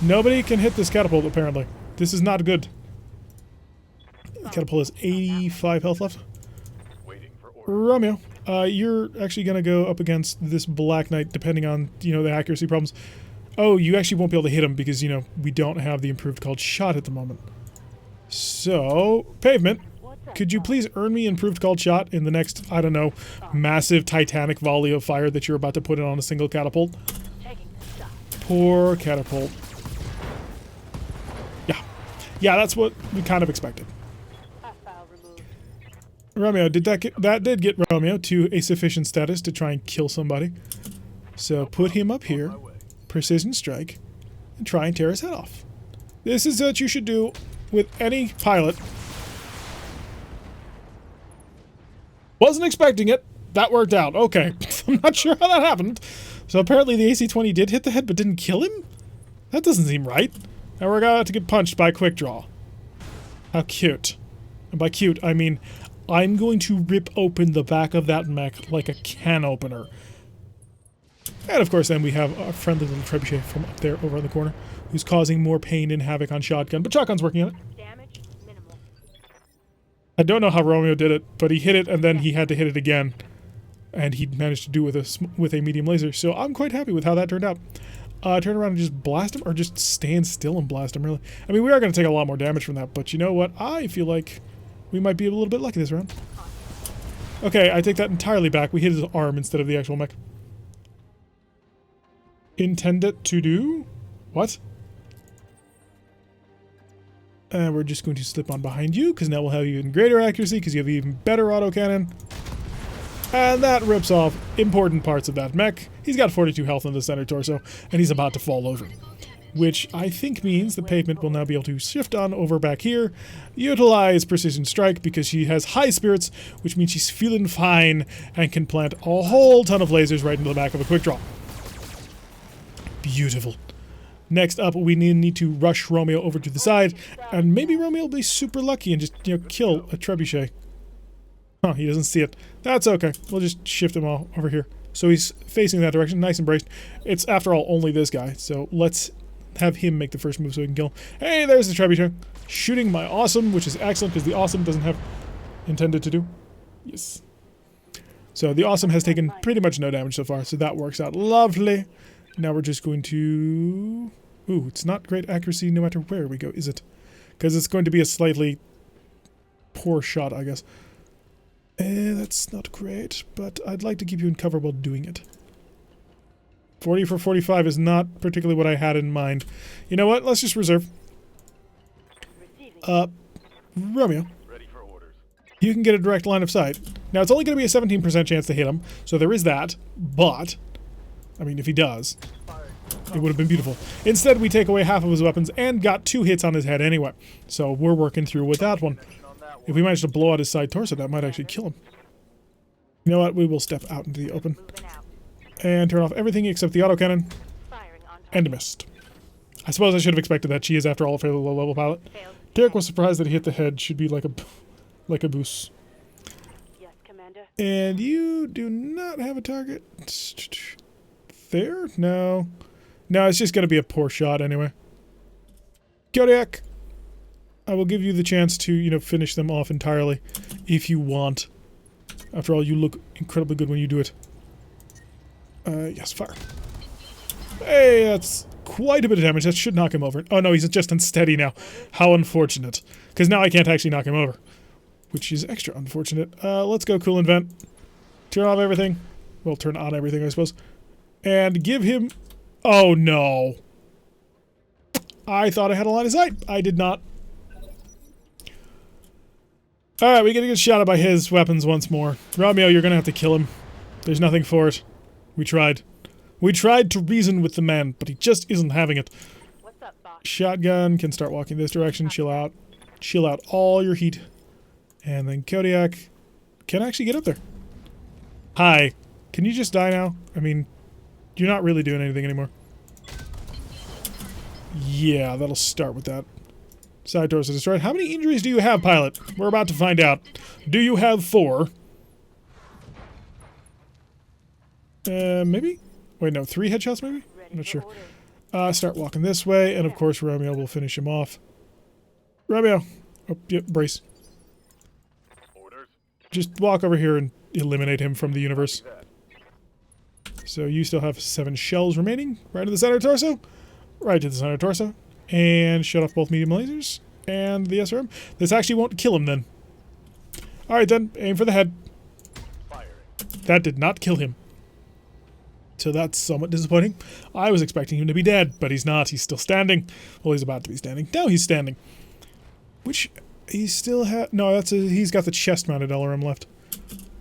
Nobody can hit this catapult, apparently. This is not good. The catapult has 85 health left. Romeo, you're actually going to go up against this Black Knight, depending on, you know, the accuracy problems. Oh, you actually won't be able to hit him because, you know, we don't have the improved called shot at the moment. So, Pavement, could you please earn me improved called shot in the next, I don't know, massive titanic volley of fire that you're about to put in on a single catapult? Poor catapult. Yeah, that's what we kind of expected. Romeo, that did get Romeo to a sufficient status to try and kill somebody. So put him up here, precision strike, and try and tear his head off. This is what you should do with any pilot. Wasn't expecting it. That worked out. Okay. I'm not sure how that happened. So apparently the AC-20 did hit the head but didn't kill him? That doesn't seem right. Now we're about to get punched by Quick Draw. How cute. And by cute, I mean I'm going to rip open the back of that mech like a can opener. And of course then we have a friendly little trebuchet from up there over in the corner who's causing more pain and havoc on Shotgun, but Shotgun's working on it.
Damage minimal.
I don't know how Romeo did it, but he hit it and then he had to hit it again. And he managed to do it with a medium laser, so I'm quite happy with how that turned out. Turn around and just blast him, or just stand still and blast him, really. I mean, we are going to take a lot more damage from that, but you know what? I feel like we might be a little bit lucky this round. Okay, I take that entirely back. We hit his arm instead of the actual mech. Intend it to do? What? And we're just going to slip on behind you, because now we'll have even greater accuracy, because you have even better autocannon. And that rips off important parts of that mech. He's got 42 health in the center torso, and he's about to fall over. Which I think means the Pavement will now be able to shift on over back here, utilize Precision Strike because she has high spirits, which means she's feeling fine and can plant a whole ton of lasers right into the back of a Quick Draw. Beautiful. Next up, we need to rush Romeo over to the side, and maybe Romeo will be super lucky and just, you know, kill a trebuchet. Huh, he doesn't see it. That's okay. We'll just shift him all over here. So he's facing that direction, nice and braced. It's, after all, only this guy, so let's have him make the first move so we can kill him. Hey, there's the trebuchet. Shooting my awesome, which is excellent because the awesome doesn't have intended to do. Yes. So the awesome has taken pretty much no damage so far, so that works out lovely. Now we're just going to... Ooh, it's not great accuracy no matter where we go, is it? Because it's going to be a slightly poor shot, I guess. That's not great, but I'd like to keep you in cover while doing it. 40 for 45 is not particularly what I had in mind. You know what? Let's just reserve. Romeo.
Ready for orders.
You can get a direct line of sight. Now, it's only going to be a 17% chance to hit him, so there is that, but... I mean, if he does, it would have been beautiful. Instead, we take away half of his weapons and got 2 hits on his head anyway. So we're working through with that one. If we manage to blow out his side torso, that might actually kill him. You know what? We will step out into the open. And turn off everything except the autocannon. And missed. I suppose I should have expected that. She is, after all, a fairly low-level pilot. Derek was surprised that he hit the head. Should be like a boost.
Yes, Commander.
And you do not have a target. There? No. No, it's just going to be a poor shot anyway. Kodiak. I will give you the chance to, you know, finish them off entirely if you want. After all, you look incredibly good when you do it. Yes, fire. Hey, that's quite a bit of damage. That should knock him over. Oh no, he's just unsteady now. How unfortunate. Because now I can't actually knock him over. Which is extra unfortunate. Let's go cool and vent. Turn off everything. Well, turn on everything, I suppose. And give him... Oh no. I thought I had a line of sight. I did not. Alright, we get to get shot at by his weapons once more. Romeo, you're gonna have to kill him. There's nothing for it. We tried. We tried to reason with the man, but he just isn't having it.
What's up, boss?
Shotgun can start walking this direction. Chill out. Chill out all your heat. And then Kodiak can actually get up there. Hi. Can you just die now? I mean, you're not really doing anything anymore. Yeah, that'll start with that. Side torso destroyed. How many injuries do you have, pilot? We're about to find out. Do you have 4? Maybe? Wait, no, 3 headshots maybe? I'm not sure. Start walking this way, and of course Romeo will finish him off. Romeo! Oh, yep, brace.
Orders.
Just walk over here and eliminate him from the universe. So you still have 7 shells remaining. Right to the center torso. Right to the center torso. And shut off both medium lasers. And the SRM. This actually won't kill him then. Alright then, aim for the head.
Firing.
That did not kill him. So that's somewhat disappointing. I was expecting him to be dead, but he's not. He's still standing. Well, he's about to be standing. Now he's standing. Which, he still has... No, he's got the chest-mounted LRM left.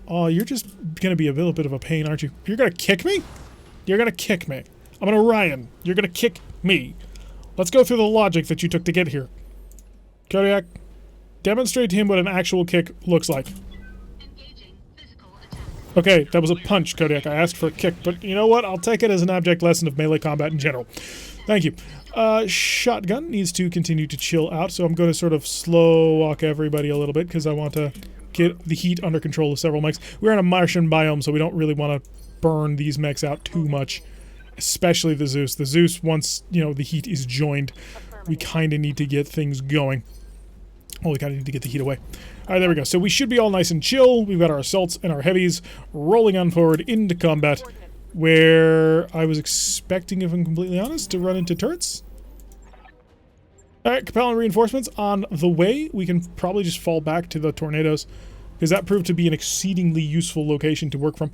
Oh, you're just gonna be a little bit of a pain, aren't you? You're gonna kick me? You're gonna kick me. I'm an Orion. You're gonna kick me. Let's go through the logic that you took to get here. Kodiak, demonstrate to him what an actual kick looks like. Okay, that was a punch, Kodiak. I asked for a kick, but you know what? I'll take it as an abject lesson of melee combat in general. Thank you. Shotgun needs to continue to chill out, so I'm going to sort of slow walk everybody a little bit because I want to get the heat under control of several mechs. We're in a Martian biome, so we don't really want to burn these mechs out too much. Especially the Zeus. The Zeus, once, you know, the heat is joined, we kind of need to get things going. Oh, we kind of need to get the heat away. Alright, there we go. So we should be all nice and chill. We've got our assaults and our heavies rolling on forward into combat, where I was expecting, if I'm completely honest, to run into turrets. Alright, Capellan reinforcements on the way. We can probably just fall back to the tornadoes, because that proved to be an exceedingly useful location to work from.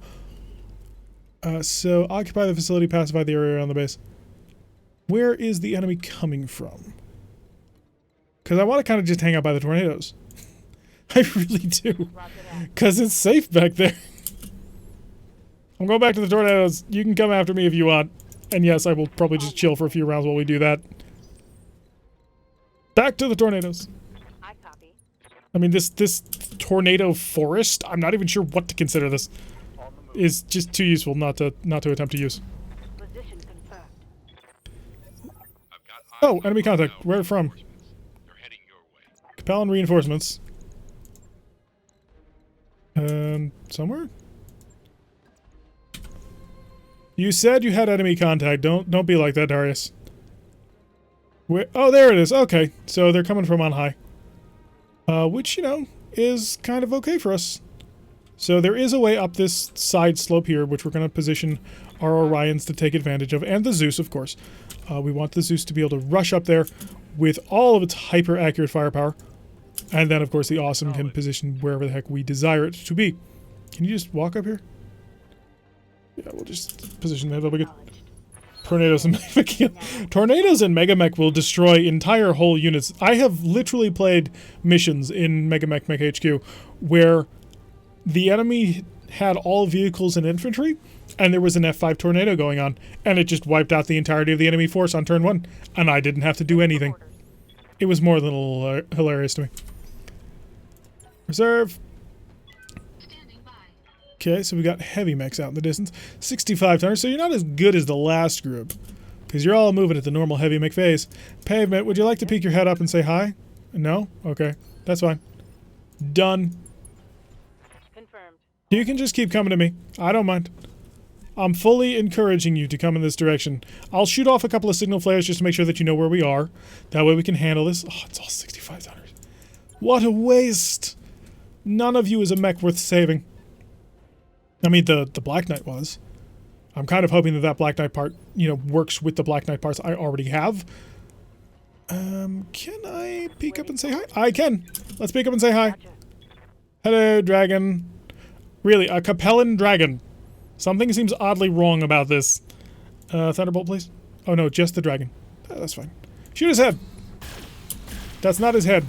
So, occupy the facility, pacify the area around the base. Where is the enemy coming from? Because I want to kind of just hang out by the tornadoes. I really do. Because it's safe back there. I'm going back to the tornadoes. You can come after me if you want. And yes, I will probably just chill for a few rounds while we do that. Back to the tornadoes.
I copy.
I mean, this tornado forest, I'm not even sure what to consider this. Is just too useful not to attempt to use.
Position confirmed.
Oh, enemy contact. Where from? Capellan reinforcements. Somewhere? You said you had enemy contact. Don't be like that, Darius. Where, oh, there it is. Okay, so they're coming from on high. Which, you know, is kind of okay for us. So there is a way up this side slope here, which we're going to position our Orions to take advantage of, and the Zeus, of course. We want the Zeus to be able to rush up there with all of its hyper-accurate firepower. And then, of course, the Awesome can position wherever the heck we desire it to be. Can you just walk up here? Yeah, we'll just position that. That'll be good. Tornadoes and Tornadoes and Megamech will destroy entire whole units. I have literally played missions in Megamech Mech HQ where the enemy had all vehicles and infantry, and there was an F5 tornado going on, and it just wiped out the entirety of the enemy force on turn 1, and I didn't have to do anything. It was more than a little hilarious to me. Reserve. Okay, so we got heavy mechs out in the distance. 65 tonners, so you're not as good as the last group, because you're all moving at the normal heavy mech phase. Pavement, would you like to peek your head up and say hi? No? Okay, that's fine. Done. You can just keep coming to me. I don't mind. I'm fully encouraging you to come in this direction. I'll shoot off a couple of signal flares just to make sure that you know where we are. That way we can handle this. Oh, it's all 65 tonners. What a waste! None of you is a mech worth saving. I mean, the Black Knight was. I'm kind of hoping that that Black Knight part, you know, works with the Black Knight parts I already have. Can I peek up and say hi? I can! Let's peek up and say hi.
Roger.
Hello, dragon. Really, a Capellan dragon. Something seems oddly wrong about this. Thunderbolt, please. Oh no, just the dragon. That's fine. Shoot his head! That's not his head.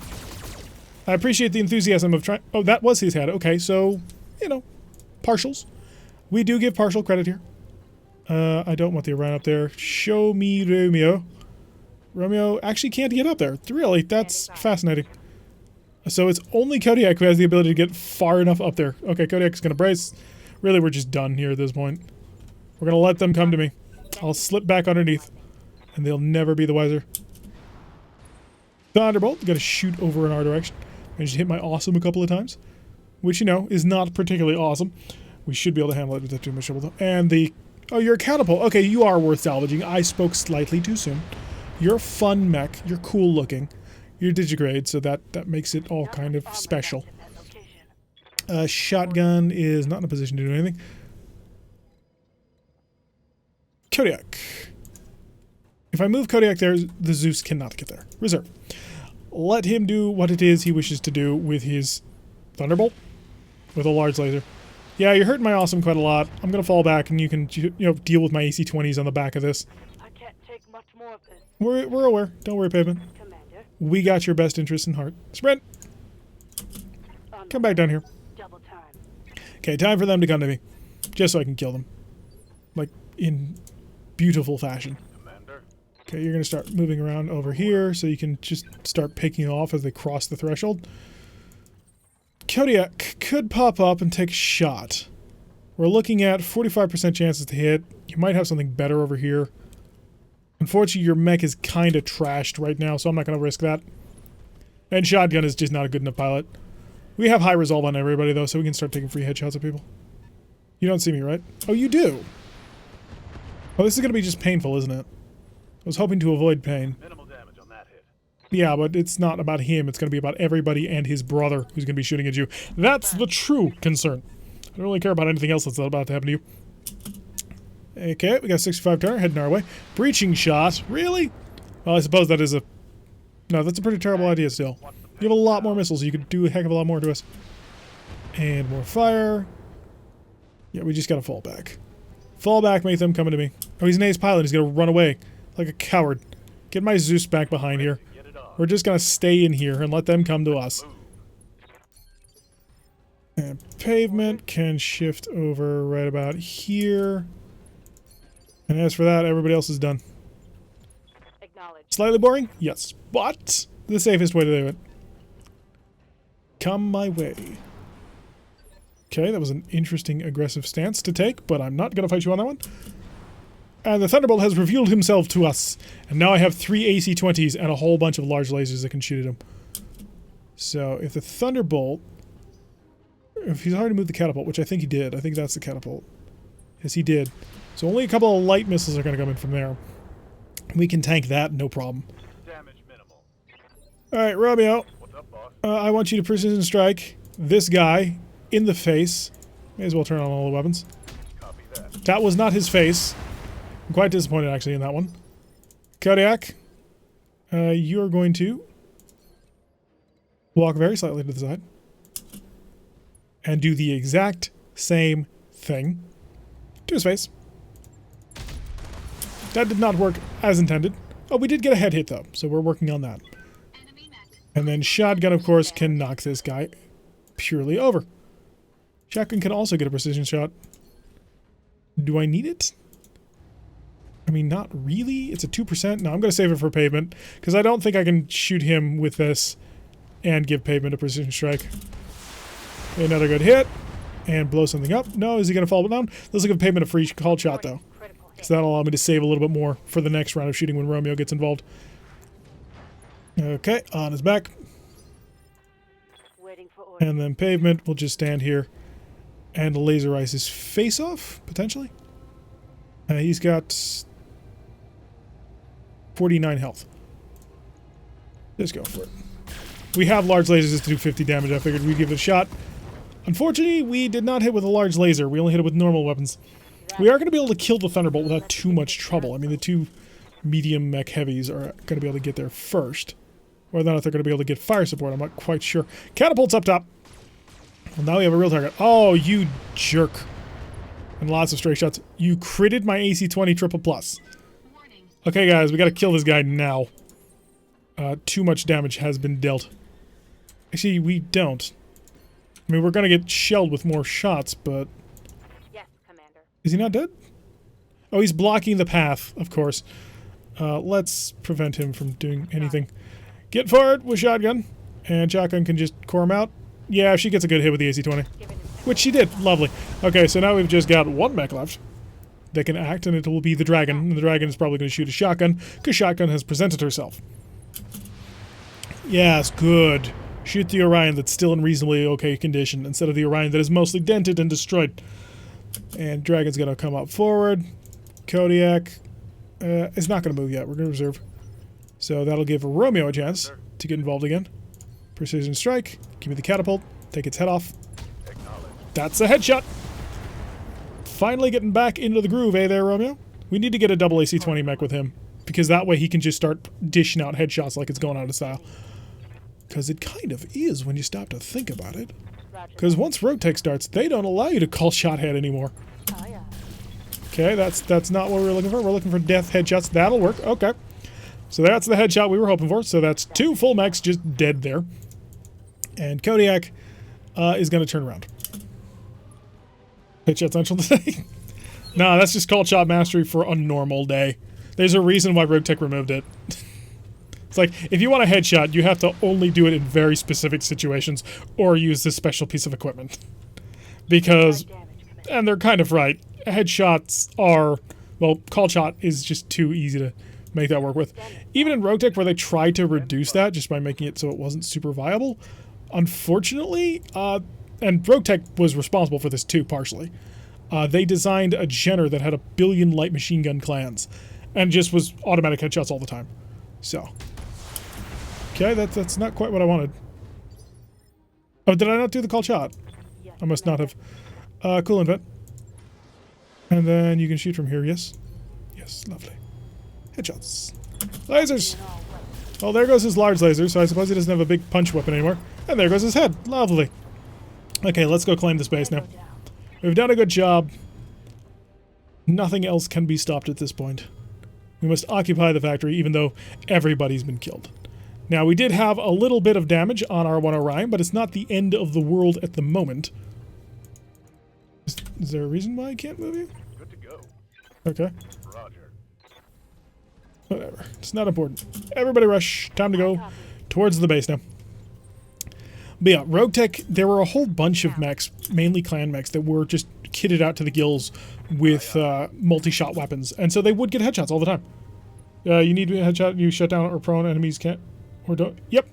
I appreciate the enthusiasm of trying... Oh, that was his head. Okay, so, you know, partials. We do give partial credit here. I don't want the Orion up there. Show me Romeo. Romeo actually can't get up there. Really, that's fascinating. So it's only Kodiak who has the ability to get far enough up there. Okay, Kodiak's gonna brace. Really, we're just done here at this point. We're gonna let them come to me. I'll slip back underneath, and they'll never be the wiser. Thunderbolt, gotta shoot over in our direction. I just hit my awesome a couple of times, which, you know, is not particularly awesome. We should be able to handle it with that too much trouble, though. And the... Oh, you're a catapult. Okay, you are worth salvaging. I spoke slightly too soon. You're a fun mech. You're cool looking. You're digigrade, so that makes it all kind of special. Shotgun is not in a position to do anything. Kodiak. If I move Kodiak there, the Zeus cannot get there. Reserve. Let him do what it is he wishes to do with his Thunderbolt. With a large laser. Yeah, you're hurting my awesome quite a lot. I'm gonna fall back and you can, you know, deal with my AC-20s on the back of this.
I can't take much more of this,
We're aware. Don't worry, Pavement.
Commander.
We got your best interest in heart. Sprint! Come back down here.
Double time.
Okay, time for them to come to me. Just so I can kill them. Like, in beautiful fashion.
Commander.
Okay, you're gonna start moving around over here so you can just start picking off as they cross the threshold. Kodiak could pop up and take a shot. We're looking at 45% chances to hit. You might have something better over here. Unfortunately, your mech is kind of trashed right now, so I'm not going to risk that. And shotgun is just not a good enough pilot. We have high resolve on everybody, though, so we can start taking free headshots at people. You don't see me, right? Oh, you do! Oh, this is going to be just painful, isn't it? I was hoping to avoid pain.
Minimal damage on that hit.
Yeah, but it's not about him. It's going to be about everybody and his brother who's going to be shooting at you. That's the true concern. I don't really care about anything else that's about to happen to you. Okay, we got 65 turn heading our way. Breaching shot. Really? Well, I suppose that is a... No, that's a pretty terrible idea still. You have a lot more missiles. You could do a heck of a lot more to us. And more fire. Yeah, we just got to fall back. Fall back, make them coming to me. Oh, he's an ace pilot. He's going to run away like a coward. Get my Zeus back behind here. We're just going to stay in here and let them come to us. And Pavement can shift over right about here. And as for that, everybody else is done.
Acknowledged.
Slightly boring? Yes. But the safest way to do it. Come my way. Okay, that was an interesting aggressive stance to take, but I'm not going to fight you on that one. And the Thunderbolt has revealed himself to us. And now I have 3 AC-20s and a whole bunch of large lasers that can shoot at him. So, if the Thunderbolt... If he's already moved the catapult, which I think he did. I think that's the catapult. Yes, he did. So only a couple of light missiles are going to come in from there. We can tank that, no problem.
Damage minimal.
Alright, Romeo.
What's up, boss?
I want you to precision strike this guy in the face. May as well turn on all the weapons.
Copy that.
That was not his face. I'm quite disappointed, actually, in that one. Kodiak, you're going to walk very slightly to the side and do the exact same thing to his face. That did not work as intended. Oh, we did get a head hit, though, so we're working on that. And then shotgun, of course, can knock this guy purely over. Shotgun can also get a precision shot. Do I need it? I mean, not really. It's a 2%. No, I'm going to save it for Pavement, because I don't think I can shoot him with this and give Pavement a precision strike. Another good hit. And blow something up. No, is he going to fall down? Let's give Pavement a free called shot, though. Because that'll allow me to save a little bit more for the next round of shooting when Romeo gets involved. Okay, on his back.
Waiting for orders.
And then Pavement will just stand here and laserize his face off, potentially. He's got 49 health. Just go for it. We have large lasers just to do 50 damage. I figured we'd give it a shot. Unfortunately, we did not hit with a large laser. We only hit it with normal weapons. We are going to be able to kill the Thunderbolt without too much trouble. I mean, the two medium mech heavies are going to be able to get there first. Whether or not they're going to be able to get fire support, I'm not quite sure. Catapult's up top. Well, now we have a real target. Oh, you jerk. And lots of stray shots. You critted my AC-20 triple plus. Okay, guys, we got to kill this guy now. Too much damage has been dealt. Actually, we don't. I mean, we're going to get shelled with more shots, but...
Yes, Commander.
Is he not dead? Oh, he's blocking the path, of course. Let's prevent him from doing anything. Get forward with shotgun. And shotgun can just core him out. Yeah, she gets a good hit with the AC-20. Which she did. Lovely. Okay, so now we've just got one mech left that can act, and it will be the dragon. And the dragon is probably going to shoot a shotgun, because shotgun has presented herself. Yes, good. Shoot the Orion that's still in reasonably okay condition, instead of the Orion that is mostly dented and destroyed. And dragon's going to come up forward. Kodiak is not going to move yet. We're going to reserve. So that'll give Romeo a chance to get involved again. Precision strike. Give me the catapult. Take its head off. That's a headshot. Finally getting back into the groove, eh there, Romeo? We need to get a double AC-20 mech with him, because that way he can just start dishing out headshots like it's going out of style. Because it kind of is when you stop to think about it. Because once BattleTech starts, they don't allow you to call shot head anymore. Okay, that's not what we're looking for. We're looking for death headshots. That'll work. Okay. So that's the headshot we were hoping for. So that's two full mechs just dead there. And Kodiak is going to turn around. Headshot central today? No, that's just called shot mastery for a normal day. There's a reason why BattleTech removed it. It's like, if you want a headshot, you have to only do it in very specific situations or use this special piece of equipment. Because, and they're kind of right, headshots are, well, call shot is just too easy to make that work with. Even in BattleTech, where they tried to reduce that just by making it so it wasn't super viable, unfortunately, and BattleTech was responsible for this too, partially. They designed a Jenner that had 1 billion light machine gun clans, and just was automatic headshots all the time. So, okay, that's not quite what I wanted. Oh, did I not do the call shot? I must not have. Cool invent. And then you can shoot from here, yes? Yes, lovely. Headshots. Lasers! Well, there goes his large laser, so I suppose he doesn't have a big punch weapon anymore. And there goes his head. Lovely. Okay, let's go claim this base now. We've done a good job. Nothing else can be stopped at this point. We must occupy the factory, even though everybody's been killed. Now, we did have a little bit of damage on our one Orion, but it's not the end of the world at the moment. Is there a reason why I can't move you?
Good to go.
Okay.
Roger.
Whatever. It's not important. Everybody rush. Time to go towards the base now. But yeah, BattleTech, there were a whole bunch of mechs, mainly clan mechs, that were just kitted out to the gills with multi-shot weapons. And so they would get headshots all the time. You need a headshot, you shut down or prone, enemies can't, or don't, yep.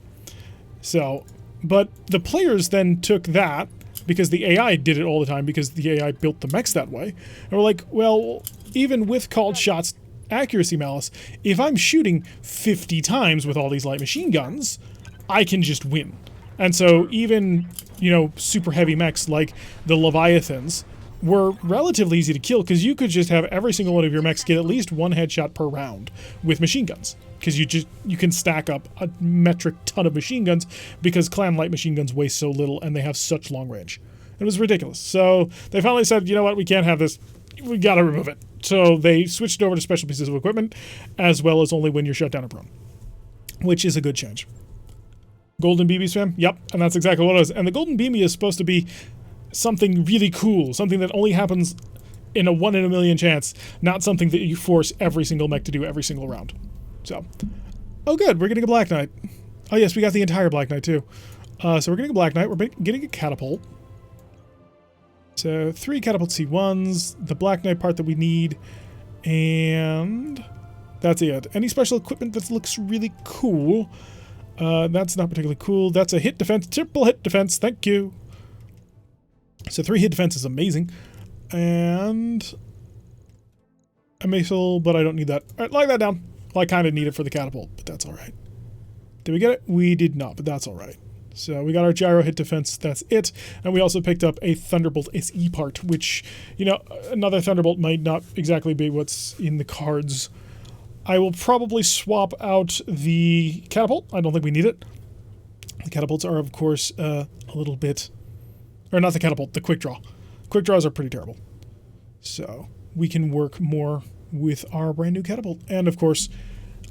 So, but the players then took that, because the AI did it all the time, because the AI built the mechs that way. And we're like, well, even with called shots accuracy malice, if I'm shooting 50 times with all these light machine guns, I can just win. And so even, you know, super heavy mechs like the Leviathans were relatively easy to kill, because you could just have every single one of your mechs get at least one headshot per round with machine guns. Because you can stack up a metric ton of machine guns, because clan light machine guns weigh so little and they have such long range. It was ridiculous. So they finally said, you know what, we can't have this. We gotta remove it. So they switched over to special pieces of equipment, as well as only when you're shut down or prone. Which is a good change. Golden BB spam? Yep, and that's exactly what it is. And the Golden BB is supposed to be something really cool, something that only happens in a 1 in a million chance, not something that you force every single mech to do every single round. So, oh good, we're getting a Black Knight. Oh yes, we got the entire Black Knight too. So we're getting a Black Knight, we're getting a catapult. So 3 catapult C1s, the Black Knight part that we need, and that's it. Any special equipment that looks really cool? That's not particularly cool. That's a hit defense, triple hit defense, thank you. So 3 hit defense is amazing. And a missile, but I don't need that. Alright, lock that down. Well, I kind of need it for the catapult, but that's alright. Did we get it? We did not, but that's all right. So we got our gyro hit defense, that's it. And we also picked up a Thunderbolt SE part, which, you know, another Thunderbolt might not exactly be what's in the cards. I will probably swap out the catapult. I don't think we need it. The catapults are, of course, a little bit... Or not the catapult, the quick draw. Quick draws are pretty terrible. So we can work more with our brand new catapult. And, of course,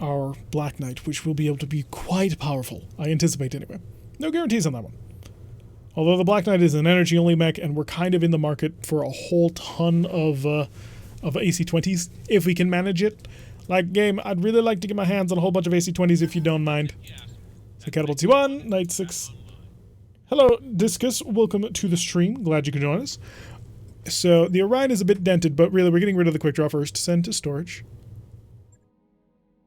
our Black Knight, which will be able to be quite powerful. I anticipate anyway. No guarantees on that one. Although the Black Knight is an energy-only mech, and we're kind of in the market for a whole ton of AC-20s, if we can manage it. Like, game, I'd really like to get my hands on a whole bunch of AC-20s if you don't mind. So, Catapult C1, Knight 6. Hello, Discus. Welcome to the stream. Glad you could join us. So, the Orion is a bit dented, but really, we're getting rid of the quick draw first. Send to storage.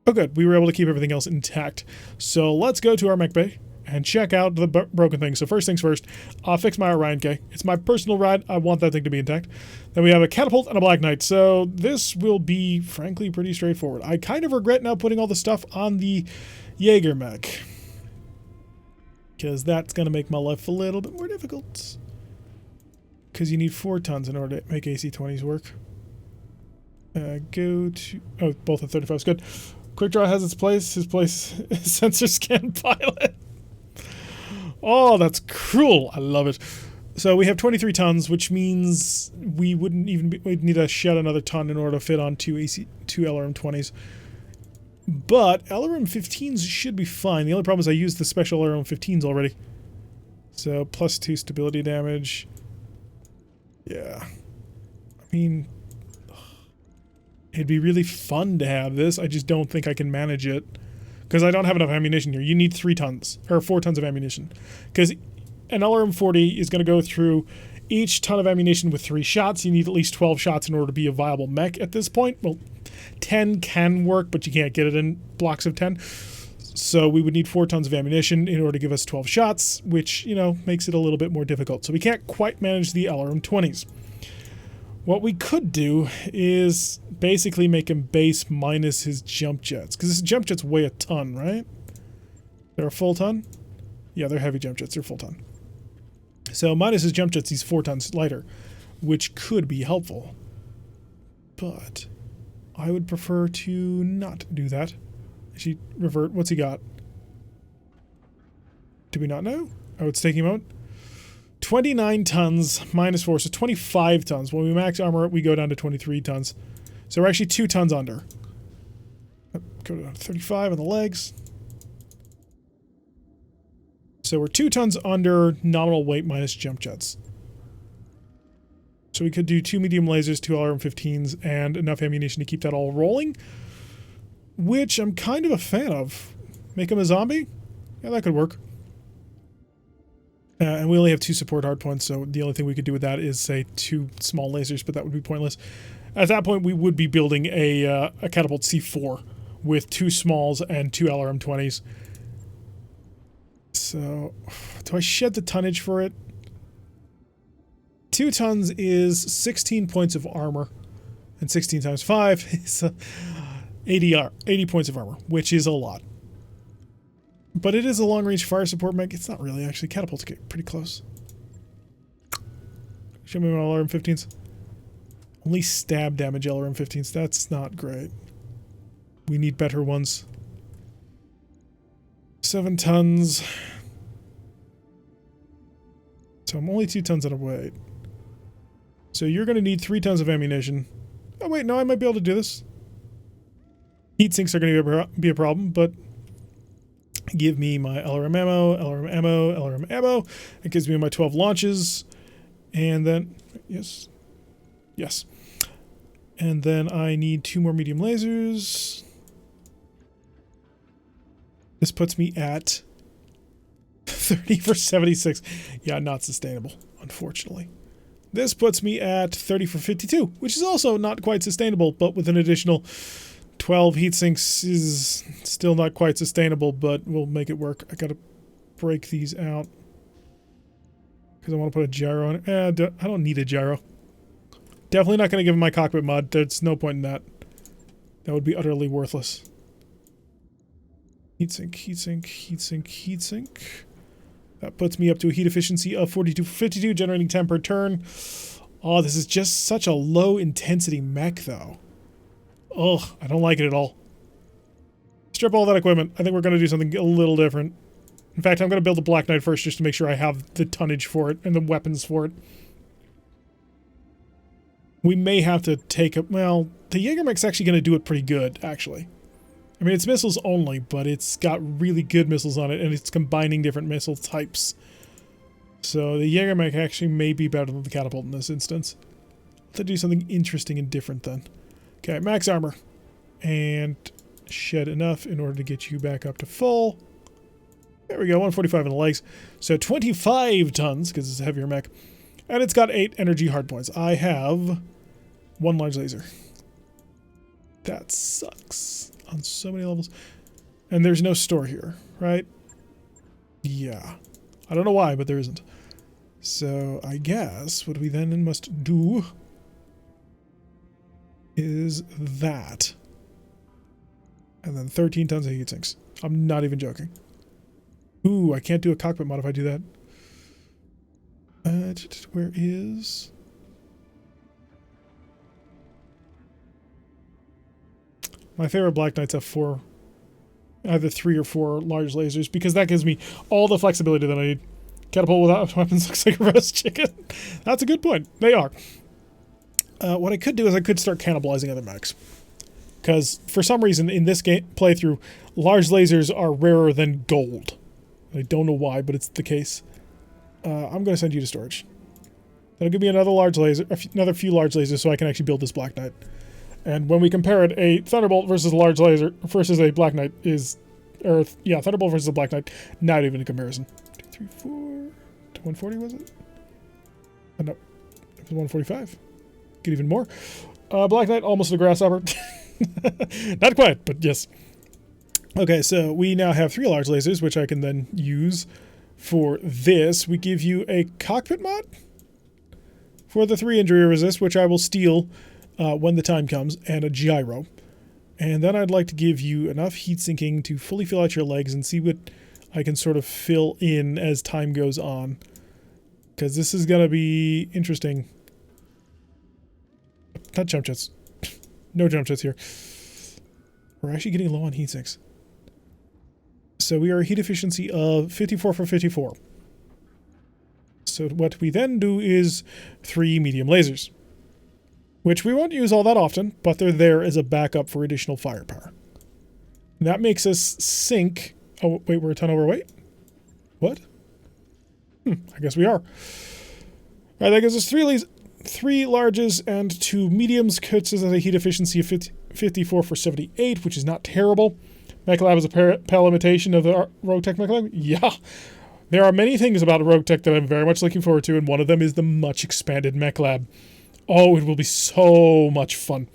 Oh, good. We were able to keep everything else intact. So, let's go to our mech bay and check out the broken thing. So first things first, I'll fix my Orion K. It's my personal ride. I want that thing to be intact. Then we have a catapult and a Black Knight. So this will be, frankly, pretty straightforward. I kind of regret now putting all the stuff on the Jaeger mech, because that's going to make my life a little bit more difficult. Because you need 4 tons in order to make AC-20s work. Go to... Oh, both at 35 is good. Quick Draw has its place. His place is Sensor Scan Pilot. Oh, that's cruel. I love it. So we have 23 tons, which means we wouldn't even be, we'd need to shed another ton in order to fit on two LRM-20s. But LRM-15s should be fine. The only problem is I used the special LRM-15s already. So +2 stability damage. Yeah. I mean, it'd be really fun to have this. I just don't think I can manage it, because I don't have enough ammunition here. You need 3 tons, or 4 tons of ammunition. Because an LRM-40 is going to go through each ton of ammunition with 3 shots. You need at least 12 shots in order to be a viable mech at this point. Well, 10 can work, but you can't get it in blocks of 10. So we would need 4 tons of ammunition in order to give us 12 shots, which, you know, makes it a little bit more difficult. So we can't quite manage the LRM-20s. What we could do is basically make him base minus his jump jets, because his jump jets weigh a ton, right? They're a full ton? Yeah, they're heavy jump jets. They're full ton. So minus his jump jets, he's 4 tons lighter, which could be helpful. But I would prefer to not do that. Actually, revert. What's he got? Do we not know? Oh, it's taking a moment. 29 tons minus 4, so 25 tons. When we max armor, we go down to 23 tons. So we're actually 2 tons under. Go down to 35 on the legs. So we're 2 tons under nominal weight minus jump jets. So we could do 2 medium lasers, 2 LRM-15s, and enough ammunition to keep that all rolling, which I'm kind of a fan of. Make him a zombie? Yeah, that could work. And we only have 2 support hardpoints, so the only thing we could do with that is, say, 2 small lasers, but that would be pointless. At that point, we would be building a catapult C4 with 2 smalls and 2 LRM-20s. So, do I shed the tonnage for it? 2 tons is 16 points of armor, and 16 times 5 is 80 points of armor, which is a lot. But it is a long-range fire support mech. It's not really, actually. Catapults get pretty close. Show me my LRM-15s. Only stab damage LRM-15s. That's not great. We need better ones. 7 tons. So I'm only 2 tons out of weight. So you're going to need 3 tons of ammunition. Oh, wait, no, I might be able to do this. Heat sinks are going to be a problem, but give me my LRM ammo, LRM ammo, LRM ammo. It gives me my 12 launches. And then, yes. Yes. And then I need 2 more medium lasers. This puts me at 30 for 76. Yeah, not sustainable, unfortunately. This puts me at 30 for 52, which is also not quite sustainable, but with an additional 12 heat sinks is still not quite sustainable, but we'll make it work. I gotta break these out because I want to put a gyro on it. I don't need a gyro. Definitely not going to give him my cockpit mod. There's no point in that. That would be utterly worthless. Heatsink, heatsink, heatsink, heatsink. That puts me up to a heat efficiency of 42 for 52, generating 10 per turn. Oh, this is just such a low intensity mech, though. Ugh, I don't like it at all. Strip all that equipment. I think we're going to do something a little different. In fact, I'm going to build a Black Knight first just to make sure I have the tonnage for it and the weapons for it. We may have to take a... Well, the Jaegermech's actually going to do it pretty good, actually. I mean, it's missiles only, but it's got really good missiles on it, and it's combining different missile types. So the Jaegermech actually may be better than the catapult in this instance. Let's do something interesting and different then. Okay, max armor. And shed enough in order to get you back up to full. There we go, 145 in the legs. So 25 tons, because it's a heavier mech. And it's got 8 energy hardpoints. I have 1 large laser. That sucks on so many levels. And there's no store here, right? Yeah. I don't know why, but there isn't. So I guess what we then must do is that. And then 13 tons of heat sinks. I'm not even joking. Ooh, I can't do a cockpit mod if I do that. Where is... My favorite Black Knights have 4, either 3 or 4 large lasers, because that gives me all the flexibility that I need. Catapult without weapons looks like a roast chicken. That's a good point. They are. What I could do is I could start cannibalizing other mechs. Because for some reason in this game playthrough, large lasers are rarer than gold. I don't know why, but it's the case. I'm going to send you to storage. That'll give me another large laser, another few large lasers, so I can actually build this Black Knight. And when we compare it, a Thunderbolt versus a large laser versus a Black Knight is, yeah, Thunderbolt versus a Black Knight, not even a comparison. 2, 3, 4, to 140 was it? No, it was 145. Get even more. Black Knight, almost a grasshopper. Not quite, but yes. Okay, so we now have 3 large lasers, which I can then use for this. We give you a cockpit mod for the 3 injury resist, which I will steal when the time comes, and a gyro. And then I'd like to give you enough heat sinking to fully fill out your legs and see what I can sort of fill in as time goes on. Because this is going to be interesting. Not jump jets. No jump jets here. We're actually getting low on heat sinks. So we are a heat efficiency of 54 for 54. So what we then do is 3 medium lasers, which we won't use all that often, but they're there as a backup for additional firepower. That makes us sink... Oh, wait, we're a ton overweight? What? I guess we are. All right, that gives us 3 larges and 2 mediums, cuts us at a heat efficiency of 54 for 78, which is not terrible. MechLab is a pale imitation of the RogueTech MechLab. Yeah. There are many things about RogueTech that I'm very much looking forward to, and one of them is the much expanded MechLab. Oh, it will be so much fun.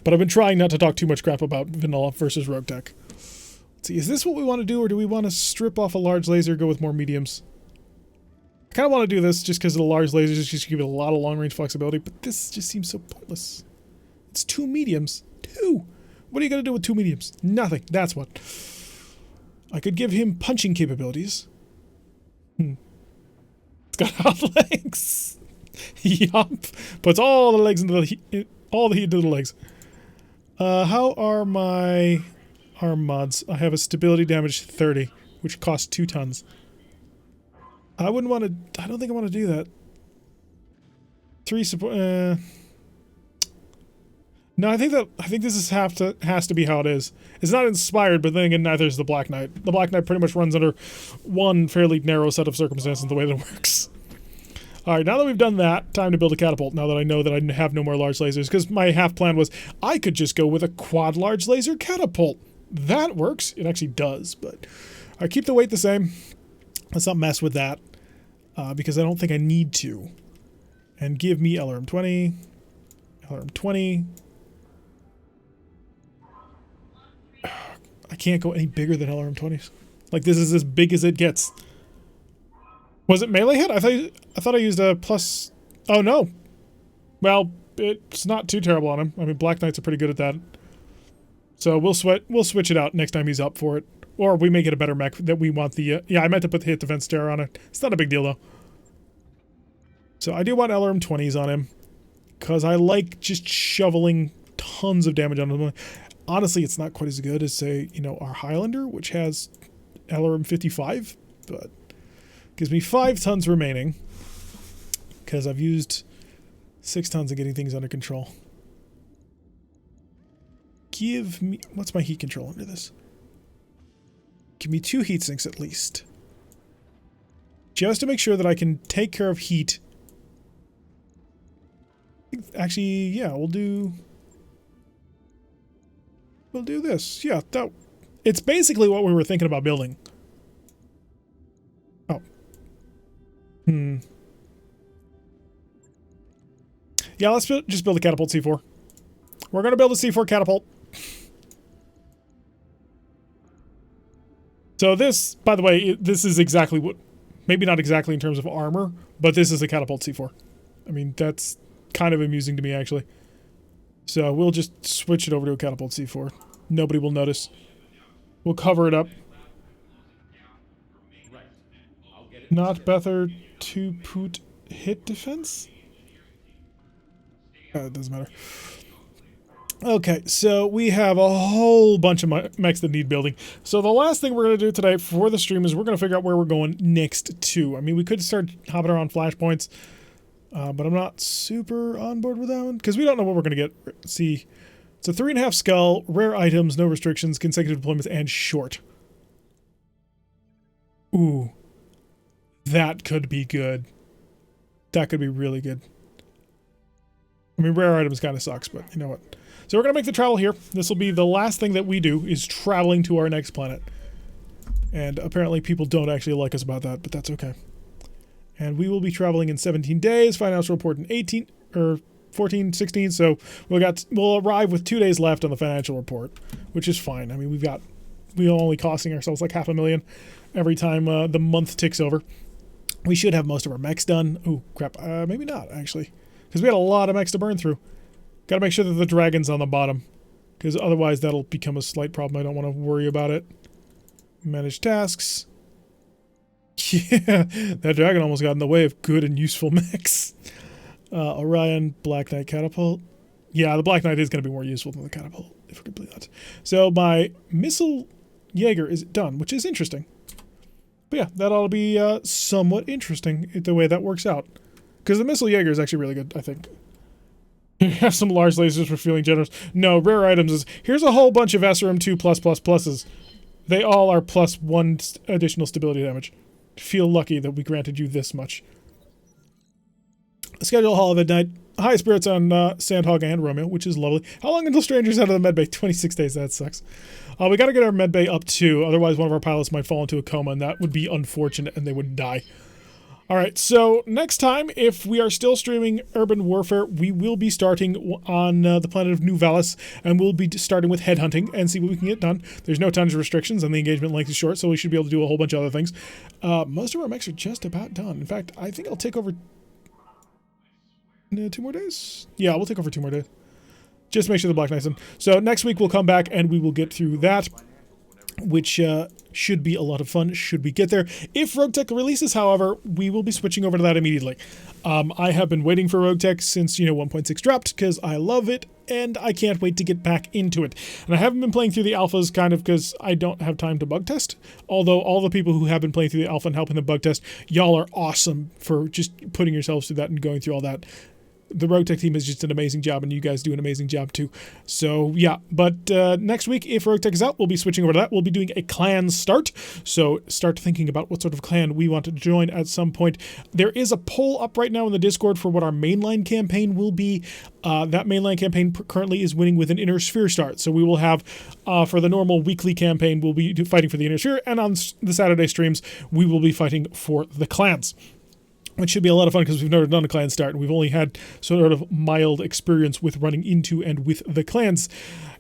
But I've been trying not to talk too much crap about vanilla versus RogueTech. Let's see, is this what we want to do, or do we want to strip off a large laser, go with more mediums? I kind of want to do this just because of the large lasers, just give it a lot of long-range flexibility, but this just seems so pointless. It's 2 mediums. 2! What are you going to do with 2 mediums? Nothing. That's what. I could give him punching capabilities. It's got hot legs. Yup. Puts all the legs into the heat, all the heat into the legs. How are my arm mods? I have a stability damage 30, which costs 2 tons. I wouldn't want to... I don't think I want to do that. 3 support... No, I think this has to be how it is. It's not inspired, but then again, neither is the Black Knight. The Black Knight pretty much runs under one fairly narrow set of circumstances the way that it works. Alright, now that we've done that, time to build a catapult, now that I know that I have no more large lasers, because my half plan was, I could just go with a quad large laser catapult. That works. It actually does, but I keep the weight the same. Let's not mess with that, because I don't think I need to. And give me LRM 20, LRM 20. I can't go any bigger than LRM 20s. Like, this is as big as it gets. Was it melee hit? I thought I used a plus... Oh, no. Well, it's not too terrible on him. I mean, Black Knights are pretty good at that. So we'll switch it out next time he's up for it. Or we make it a better mech that we want the... yeah, I meant to put the hit defense terror on it. It's not a big deal, though. So I do want LRM 20s on him. Because I like just shoveling tons of damage on him. Honestly, it's not quite as good as, say, you know, our Highlander, which has LRM 55. But gives me 5 tons remaining. Because I've used 6 tons of getting things under control. Give me... what's my heat control under this? Give me 2 heat sinks at least. Just to make sure that I can take care of heat. Actually, yeah, we'll do this. Yeah, it's basically what we were thinking about building. Oh. Yeah, let's just build a catapult C4. We're going to build a C4 catapult. So this, by the way, this is exactly what... maybe not exactly in terms of armor, but this is a catapult C4. I mean, that's kind of amusing to me, actually. So we'll just switch it over to a catapult C4. Nobody will notice. We'll cover it up. Not better to put hit defense? It doesn't matter. Okay, so we have a whole bunch of mechs that need building. So the last thing we're going to do today for the stream is we're going to figure out where we're going next to. I mean, we could start hopping around flashpoints, but I'm not super on board with that one because we don't know what we're going to get. Let's see, it's a 3.5 skull, rare items, no restrictions, consecutive deployments, and short. Ooh, that could be good. That could be really good. I mean, rare items kind of sucks, but you know what? So we're going to make the travel here. This will be the last thing that we do, is traveling to our next planet. And apparently people don't actually like us about that, but that's okay. And we will be traveling in 17 days. Financial report in 18, or 14, 16. So we'll arrive with 2 days left on the financial report, which is fine. I mean, we're only costing ourselves like $500,000 every time the month ticks over. We should have most of our mechs done. Oh, crap. Maybe not, actually. Because we had a lot of mechs to burn through. Got to make sure that the dragon's on the bottom, because otherwise that'll become a slight problem. I don't want to worry about it. Manage tasks. Yeah, that dragon almost got in the way of good and useful mechs. Orion, Black Knight catapult. Yeah, the Black Knight is going to be more useful than the catapult, if we're completely honest. So my missile Jaeger is done, which is interesting. But yeah, that ought to be somewhat interesting the way that works out. Because the missile Jaeger is actually really good, I think. You have some large lasers for feeling generous. No, rare items is... here's a whole bunch of SRM2 +++s. They all are +1 additional stability damage. Feel lucky that we granted you this much. Schedule Hall of Midnight. High spirits on Sandhog and Romeo, which is lovely. How long until Strangers out of the medbay? 26 days. That sucks. We got to get our medbay up too. Otherwise, one of our pilots might fall into a coma, and that would be unfortunate, and they would die. Alright, so next time, if we are still streaming Urban Warfare, we will be starting on the planet of New Valis, and we'll be starting with headhunting and see what we can get done. There's no tons of restrictions, and the engagement length is short, so we should be able to do a whole bunch of other things. Most of our mechs are just about done. In fact, I think I'll take over 2 more days? Yeah, we'll take over 2 more days. Just make sure the Black Knight's in. So next week we'll come back, and we will get through that, which should be a lot of fun should we get there. If RogueTech releases, however, we will be switching over to that immediately. I have been waiting for RogueTech since, 1.6 dropped, because I love it, and I can't wait to get back into it. And I haven't been playing through the alphas kind of because I don't have time to bug test, although all the people who have been playing through the alpha and helping them bug test, y'all are awesome for just putting yourselves through that and going through all that. The RogueTech team is just an amazing job, and you guys do an amazing job too. So yeah, but next week, if RogueTech is out, we'll be switching over to that. We'll be doing a clan start. So start thinking about what sort of clan we want to join at some point. There is a poll up right now in the Discord for what our mainline campaign will be. That mainline campaign currently is winning with an Inner Sphere start. So we will have, for the normal weekly campaign, we'll be fighting for the Inner Sphere, and on the Saturday streams, we will be fighting for the clans. Which should be a lot of fun because we've never done a clan start, and we've only had sort of mild experience with running into and with the clans.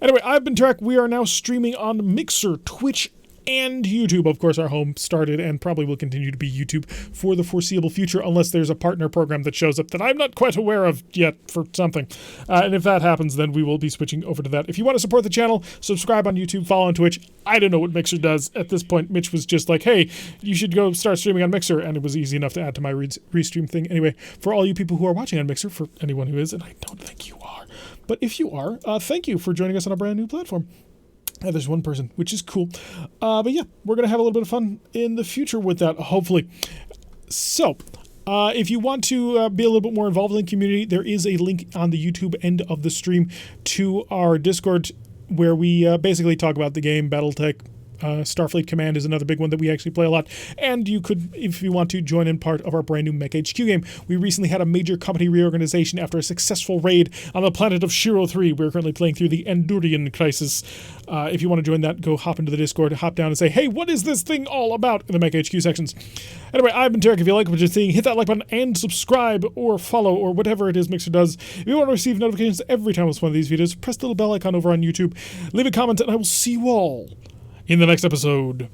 Anyway, I've been Trek. We are now streaming on Mixer, Twitch, and YouTube. Of course, our home started and probably will continue to be YouTube for the foreseeable future, unless there's a partner program that shows up that I'm not quite aware of yet for something. And if that happens, then we will be switching over to that. If you want to support the channel, subscribe on YouTube, follow on Twitch. I don't know what Mixer does. At this point, Mitch was just like, hey, you should go start streaming on Mixer, and it was easy enough to add to my restream thing. Anyway, for all you people who are watching on Mixer, for anyone who is, and I don't think you are, but if you are, thank you for joining us on a brand new platform. There's one person, which is cool. But yeah, we're going to have a little bit of fun in the future with that, hopefully. So, if you want to be a little bit more involved in the community, there is a link on the YouTube end of the stream to our Discord where we basically talk about the game, BattleTech. Starfleet Command is another big one that we actually play a lot. And you could, if you want to, join in part of our brand new Mech HQ game. We recently had a major company reorganization after a successful raid on the planet of Shiro 3. We're currently playing through the Endurian Crisis. If you want to join that, go hop into the Discord, hop down and say, hey, what is this thing all about in the Mech HQ sections. Anyway, I've been Tarek. If you like what you're seeing, hit that like button and subscribe or follow or whatever it is Mixer does. If you want to receive notifications every time I post one of these videos, press the little bell icon over on YouTube. Leave a comment and I will see you all in the next episode.